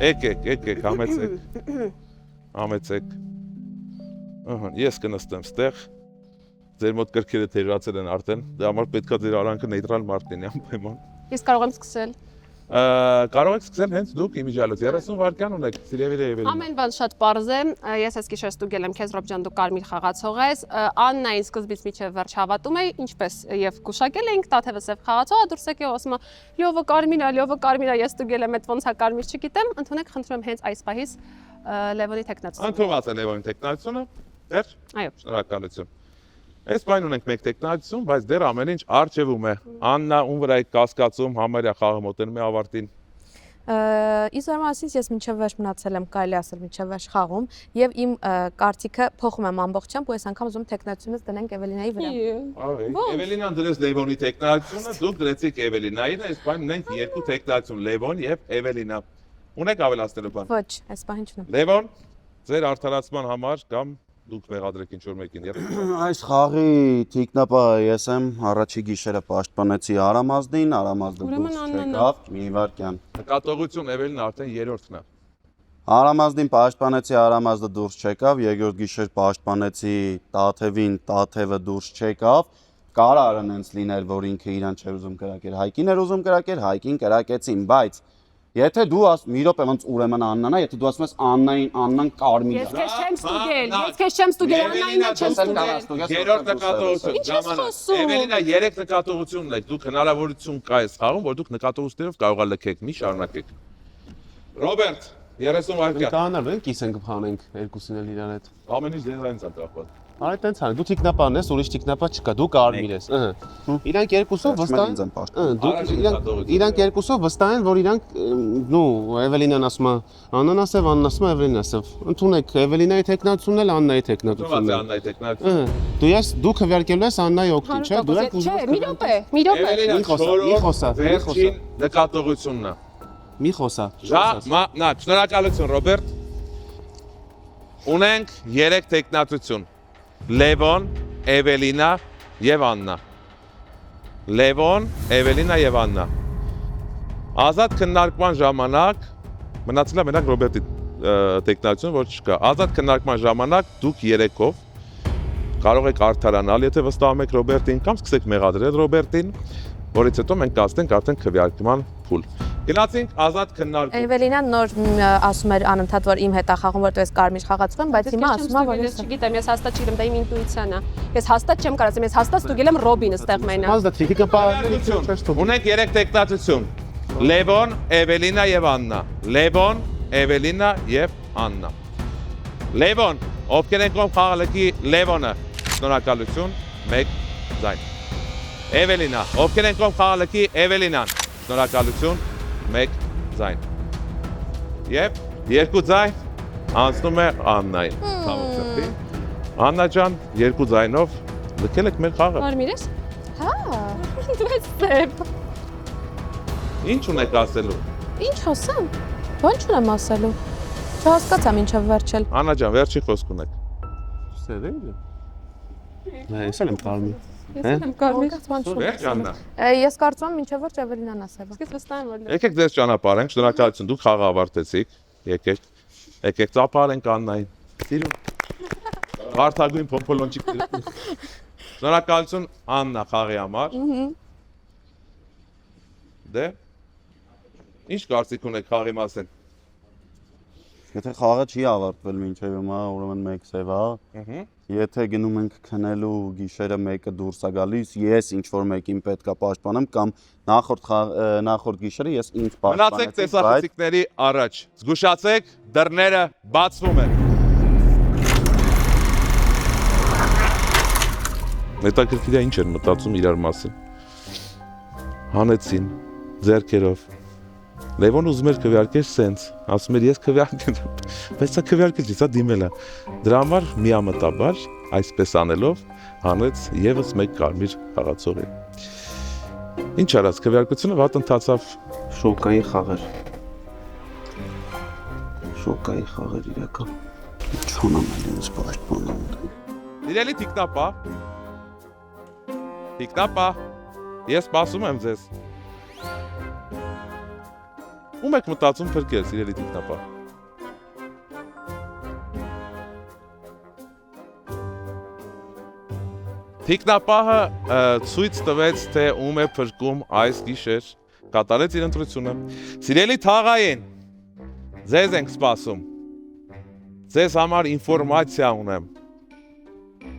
Եկեք, համեցեք։ Ես կնստեմ ստեղ, ձեր մոտ կրքերը թերացել են արդեն, դե համար պետքա ձեր արանքը նեյտրալ մարդ լինի անպայման։ Ես կարող եմ սկսել։ Կարող եք սկսել հենց դուք իմիջիալոց, 30 վայրկյան ունեք, սիրելի Էվելինա։ Ամեն բան շատ պարզ է, ես այս գիշեր ստուգել եմ քեզ Ռոբջան, դու կարմիր խաղացող ես, Աննային սկզբից մինչև վերջ հավատում էի, ինչպես եւ գուշակել էինք, Տաթևը սև խաղացողը դուրս եկավ, ասում է լյովը կարմիր է, ես ստուգել եմ, այդ ոնց է կարմիր չգիտեմ, ընդունեք, խնդրում եմ հենց այս պահից Լևոնի տեխնացությունը։ Ընդունված է Լևոնի տեխնացությունը, դեռ։ Այո։ Շնորհակալություն։ Այս բան ունենք մեկ տեխնացություն, բայց դեռ ամեն ինչ արջևում է։ Աննա, ում վրա եք կասկածում, համարյա խաղը մոտենում է ավարտին։ Իզորմասից ես մինչև վերջ մնացել եմ, կարելի ասել մինչև վերջ խաղում, եւ իմ կարծիքը փոխում եմ ամբողջությամբ, ու այս անգամ ուզում տեխնացությունից դնենք Էվելինայի վրա։ Էվելինան դրեց Լևոնի տեխնացությունը, դուք դրեցիք Էվելինային, այս բան ունենք երկու տեխնացություն, Լևոն եւ Էվելինա։ Ունեք ավելացնելու բան։ Ոչ, այս պահին չունեմ։ Լևոն, ձեր արդարացման համար կամ դուք մեղադրեք ինչ-որ մեկին։ Այս խաղի թիկնապահը ես եմ, առաջի գիշերը պաշտպանեցի Արամազդին, Արամազդը դուրս չեկավ, մի վայրկյան։ Նկատողություն Էվելինը արդեն երրորդն է։ Արամազդին պաշտպանեցի, Արամազդը դուրս չեկավ, երկրորդ գիշեր պաշտպանեցի Տաթևին, Տաթևը դուրս չեկավ։ Կարար այնց լինել, որ ինքը իրան չէր ուզում կրակել, Հայկին էր ուզում կրակել, Հայկին կրակեցին, բայց եթե դու մի րոպե ոնց ուրեմն Աննան է, եթե դու ասում ես Աննան կարմիր է։ Ես քեզ չեմ ստուգել, Աննայինը չեմ ստուգել։ Երրորդ նկատողություն, ժամանակ։ Էվելինա 3 նկատողություն ունեք, դուք հնարավորություն կա այս խաղում, որ դուք նկատողություններով կարող եք լքեք, մի շարունակեք։ Ռոբերտ, 30 վայրկյան։ Կանալ են կիսենք փանենք երկուսին էլ իրար հետ։ Ամեն ինչ դեզայնից է կախված։ Արի տենց ան, դու թիկնապան ես, ուրիշ թիկնապա չկա, դու կարմիր ես։ Իրանք երկուսով վստահ են։ Իրանք երկուսով վստահ են, որ իրանք նու Էվելինան ասում է անանասև, Աննան ասում է Էվելինասև։ Ընդունեք Էվելինայի տեխնացությունն էլ Աննայի տեխնացությունն է։ Աննայի տեխնացությունը։ Դու քվերկելու ես Աննայի օգտին, չէ՞։ Դու եք ուզում։ Չէ, մի րոպե։ Մի խոսա։ Վերջին նկատողությունն է։ Մի խոսա։ Նա, շնորհակալություն Ռոբերտ։ Ունենք 3 տեխնացություն։ Լևոն, Էվելինա եւ Աննա։ Լևոն, Էվելինա եւ Աննա։ Ազատ քննարկման ժամանակ մնացել է մենակ Ռոբերտի տեխնացիոն, որ չկա։ Ազատ քննարկման ժամանակ դուք երեքով կարող եք արդարանալ, եթե վստահում եք Ռոբերտին կամ սկսեք մեղադրել Ռոբերտին, որից հետո մենք կասենք արդեն քվեարկման փուլ։ Գնացինք ազատ քննարկում։ Էվելինան նոր ասում էր անընդհատ, որ իմ հետ է խաղում, որտեղ ես կարմիր խաղացող եմ, բայց հիմա ասում է, որ ես չգիտեմ, ես հաստատ չգիտեմ, դա իմ ինտուիցիան է։ Ես հաստատ չեմ կարող ասեմ, ես հաստատ ստուգել եմ Ռոբինը ստեղ մենակ։ Ազատ թիկնապահը Ունենք 3 տեխնացություն։ Լևոն, Էվելինա եւ Աննա։ Լևոն, Էվելինա եւ Աննա։ Լևոն, ովքեր են կողմ խաղալքի Լևոնը։ Շնորհակալություն, 1 ձայն։ Էվելինա, ովքեր են կողմ խաղալքի Էվելինան։ Շնորհակալություն, 1 ձայն։ Եվ 2 ձայն անցնում է Աննային։ Ցավոք։ Աննա ջան, 2 ձայնով լքել եք մեր խաղը։ Կարմիր ես։ Հա, դու ես սև։ Ինչ ունեք ասելու։ Ինչ ասեմ։ Ո՞նց ունեմ ասելու։ Չհասկացա մինչև վերջել։ Աննա ջան, վերջի խոսք ունեք։ Սև է։ Ես եմ կարմիր։ Ես եմ կարմիր բան Վերջ Աննա։ Ես կարծում եմ ինչեւ որ Էվելինան ասել։ Իսկ վստահ եմ որ Եկեք ձեզ ճանապարհենք, շնորհակալություն, դուք խաղը ավարտեցիք։ Եկեք ծափարենք Աննային։ Սիրում։ Վարդագույն փոփոլոնչիկ։ Շնորհակալություն Աննա խաղի համար։ Դե ինչ կարծիք ունեք խաղի մասին։ Եթե խաղը չի ավարտվել մինչև հիմա, ուրեմն 1 սև է։ Եթե գնում ենք քնելու գիշերը մեկը դուրս է գալիս, ես ինչ որ մեկին պետքա պաշտպանեմ կամ նախորդ գիշերը ես ինձ Մնացեք պաշտպանեցի, տեսախցիկների առաջ։ Զգուշացեք, դռները բացվում են։ Հետաքրքիր է ինչ են մտածում իրար մասին։ Հանեցին ձեռքերով։ Լևոն ուզում էր քվեարկել սենց, ասում էր ես քվեարկեմ, բայց սա քվեարկը չի, սա դիմել է։ Դրա համար միամտաբար այսպես անելով հանեց եւս մեկ կարմիր խաղացողի։ Ինչ արած, քվեարկությունը վատ ընթացավ։ շոկային խաղեր։ Շոկային խաղեր իրական։ Չունեմ ինձ պաշտպանում։ Իրելի թիկնապա։ Թիկնապա։ Ես սպասում եմ ձեզ։ Ում եք մտածում փրկել, սիրելի թիկնապա։ Թիկնապահը ցույց տվեց, թե ում է փրկում այս գիշեր, կատարեց իր ընտրությունը։ Սիրելի թաղային, ձեզ ենք սպասում։ Ձեզ համար ինֆորմացիա ունեմ։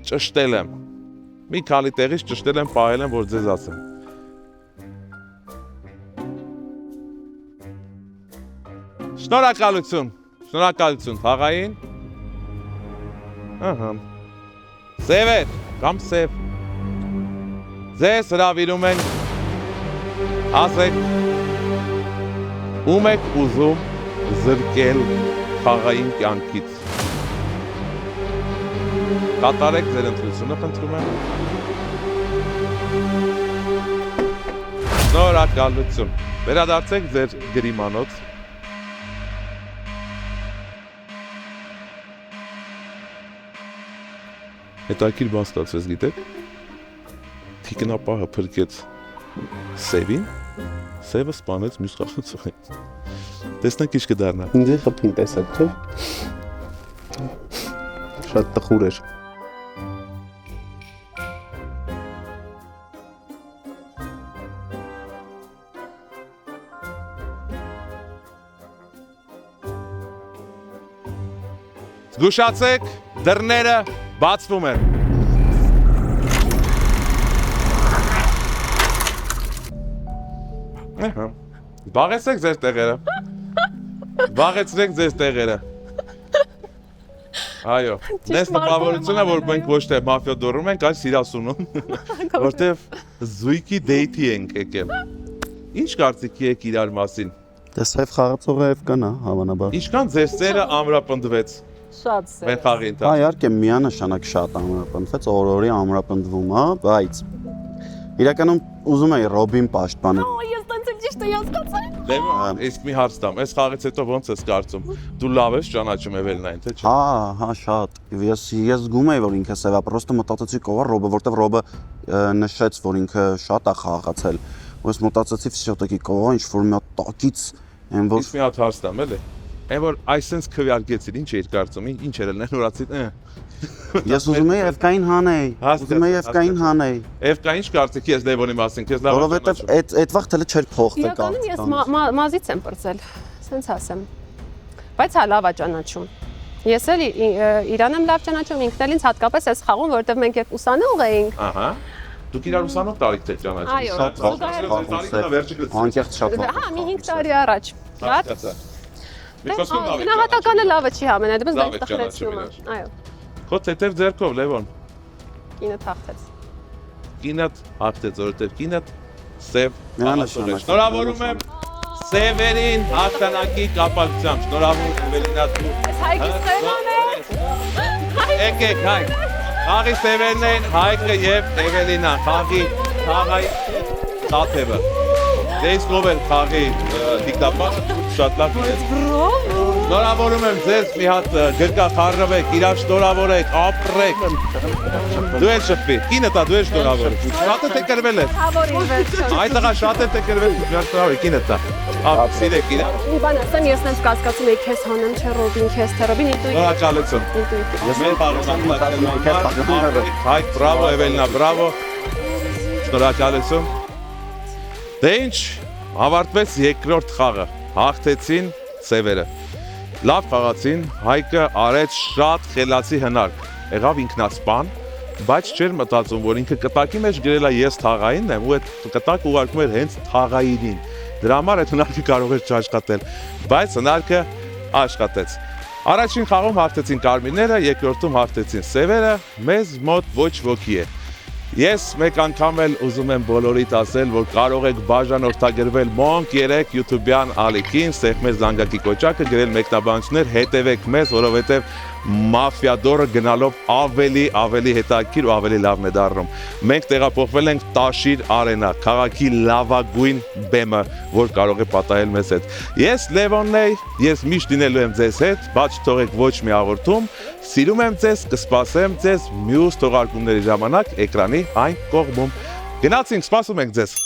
Ճշտել եմ։ Մի քանի տեղից ճշտել եմ, պահել եմ, որ ձեզ ասեմ։ Շնորհակալություն թաղային։ Ահա։ Սևեր, կամ սև։ Ձեզ հրավիրում են ասեք ում եք ուզում զրկել խաղային կյանքից։ Կատարեք ձեր ընտրությունը, խնդրում եմ։ Շնորհակալություն։ Վերադարձեք ձեր գրիմանոց։ Հետաքրքիր բան ստացվեց, գիտեք։ Թիկնապահը փրկեց Սևին, Սևը սպանեց մյուս խաղացողին։ Տեսնենք ինչ կդառնա։ Ինձ խփին տեսակ, չէ՞։ Շատ տխուր էր։ Զգուշացեք, դռները բացվում են։ Ահա։ Բաղեցեք ձեր տեղերը։ Բաղեցրեք ձեր տեղերը։ Այո, դες տպավորությունը, որ մենք ոչ թե մաֆիա դորում ենք, այլ սիրասունում, որտեվ զույգի դեյթի ենք եկել։ Ինչ կարծիքի եք իրար մասին։ Դե սև խաղացողը FK-ն է, հավանաբար։ Ինչքան ձեր սերը ամրապնդվեց։ Շատ սեր։ Մեր խաղի Հա, իհարկե միանշանակ շատ ամրապնդվեց, օրորի ամրապնդվում է, բայց իրականում ուզում էի Ռոբին պաշտպանել։ Ես տենց եմ ճիշտ հասկացա։ Լևոն, իսկ մի հարց տամ, այս խաղից հետո ոնց ես կարծում։ Դու լավ ես ճանաչում Էվելինային, թե չէ։ Հա, շատ։ Ես զգում էի, որ ինքը սև է, պրոստը մտածեցի կողա Ռոբը, որտեվ Ռոբը նշեց, որ ինքը շատ է խաղացել։ Ու ես մտածեցի, всё-таки կողա ինչ որ մի հատ տակից, այն որ Իսկ մի հատ հարց տամ, էլի։ Այն որ այսպես քվեարկեցին, ինչ էիր կարծում, ինչ էր ելնել նորացի։ Ես ուզում էի FK-ին հանեի։ Ուզում էի FK-ին հանեի։ FK ինչ կարծիք ես Լևոնի մասին, քեզ լավ Որովհետև այդ վաղ թելը չէր փոխվել Իրականում ես մազից եմ պրծել, սենց ասեմ։ Բայց հա լավ է ճանաչում։ Ես էլ իրան եմ լավ ճանաչում, ինքն էլ ինձ հատկապես այս խաղում, որովհետև մենք երբ ուսանող էինք։ Ահա։ Դուք իրար ուսանող տարիք եք ճանաչում։ Այո, անկեղծ շատ վաղ։ Հա, մի 5 տարի առաջ։ Լավ։ Մեկոսկում լավ է։ Գնահատականը լավը չի համենայ, դեպս Լավ դա եք ճանաչում տխրեցնում է։ Այո։ Քո թեթև ձեռքով Լևոն։ Կինը թախտեց։ Կինդ հաղթեց, որովհետև կինդ սև Միանշանակ։ Շնորհավորում եմ Սևերին հաղթանակի կապակցությամբ։ Շնորհավորում Էվելինա դու։ Այս Հայկի Սևան է։ Եկեք հայ։ Խաղի Սևերն են Հայկը եւ Էվելինան։ Խաղի թաղայի թաթևը։ Դե իսկ ով է խաղի դիկտապա։ շատ լավ։ Շնորհավորում եմ ձեզ, մի հատ գրկա խառնվեք, իրար շնորհավորեք, ապրեք։ Դու էլ շփվի։ Կինը տա դու էլ շնորհավոր։ Շատ է կրվել է։ Այդ տղա շատ է կրվել, շնորհավոր, կինը տա։ Ահա, սիրեք իրար։ Մի բան ասեմ, ես նենց կասկածում եի քեզ հանեմ, չէ Ռոբին, քեզ թե Ռոբին ինտուի։ Շնորհակալություն։ Ես մեր բարեկամներ։ Հայ, բրավո Էվելինա, բրավո։ Շնորհակալություն։ Դե ինչ, ավարտվեց երկրորդ խաղը։ Հաղթեցին սևերը։ Լավ խաղացին, Հայկը արեց շատ խելացի հնարք։ Եղավ ինքնասպան, բայց չէր մտածում, որ ինքը կտակի մեջ գրել է ես թաղայինն եմ, ու այդ կտակը ուղարկում էր հենց թաղայինին։ Դրա համար այդ հնարքը կարող էր չաշխատել, բայց հնարքը աշխատեց։ Առաջին խաղում հաղթեցին կարմիրները, երկրորդում հաղթեցին սևերը, մեզ մոտ ոչ ոքի է։ Ես մեկ անգամ էլ ուզում եմ բոլորիդ ասել, որ կարող եք բաժանորդագրվել Monk 3 YouTube-յան ալիքին, ստեղ մեր զանգակի կոճակը գրել մեկնաբանություններ, հետևեք մեզ, որովհետև Մաֆիադորը գնալով ավելի հետաքրքիր ու ավելի լավն է դառնում։ Մենք տեղափոխվել ենք Տաշիր Արենա, քաղաքի լավագույն բեմը, որ կարող է պատահել մեզ հետ։ Ես Լևոնն եմ, ես միշտ լինելու եմ ձեզ հետ, բաց չթողեք ոչ մի հաղորդում։ Սիրում եմ ձեզ, կսպասեմ ձեզ մյուս թողարկումների ժամանակ էկրանի այն կողմում։ Գնացինք, սպասում ենք ձեզ։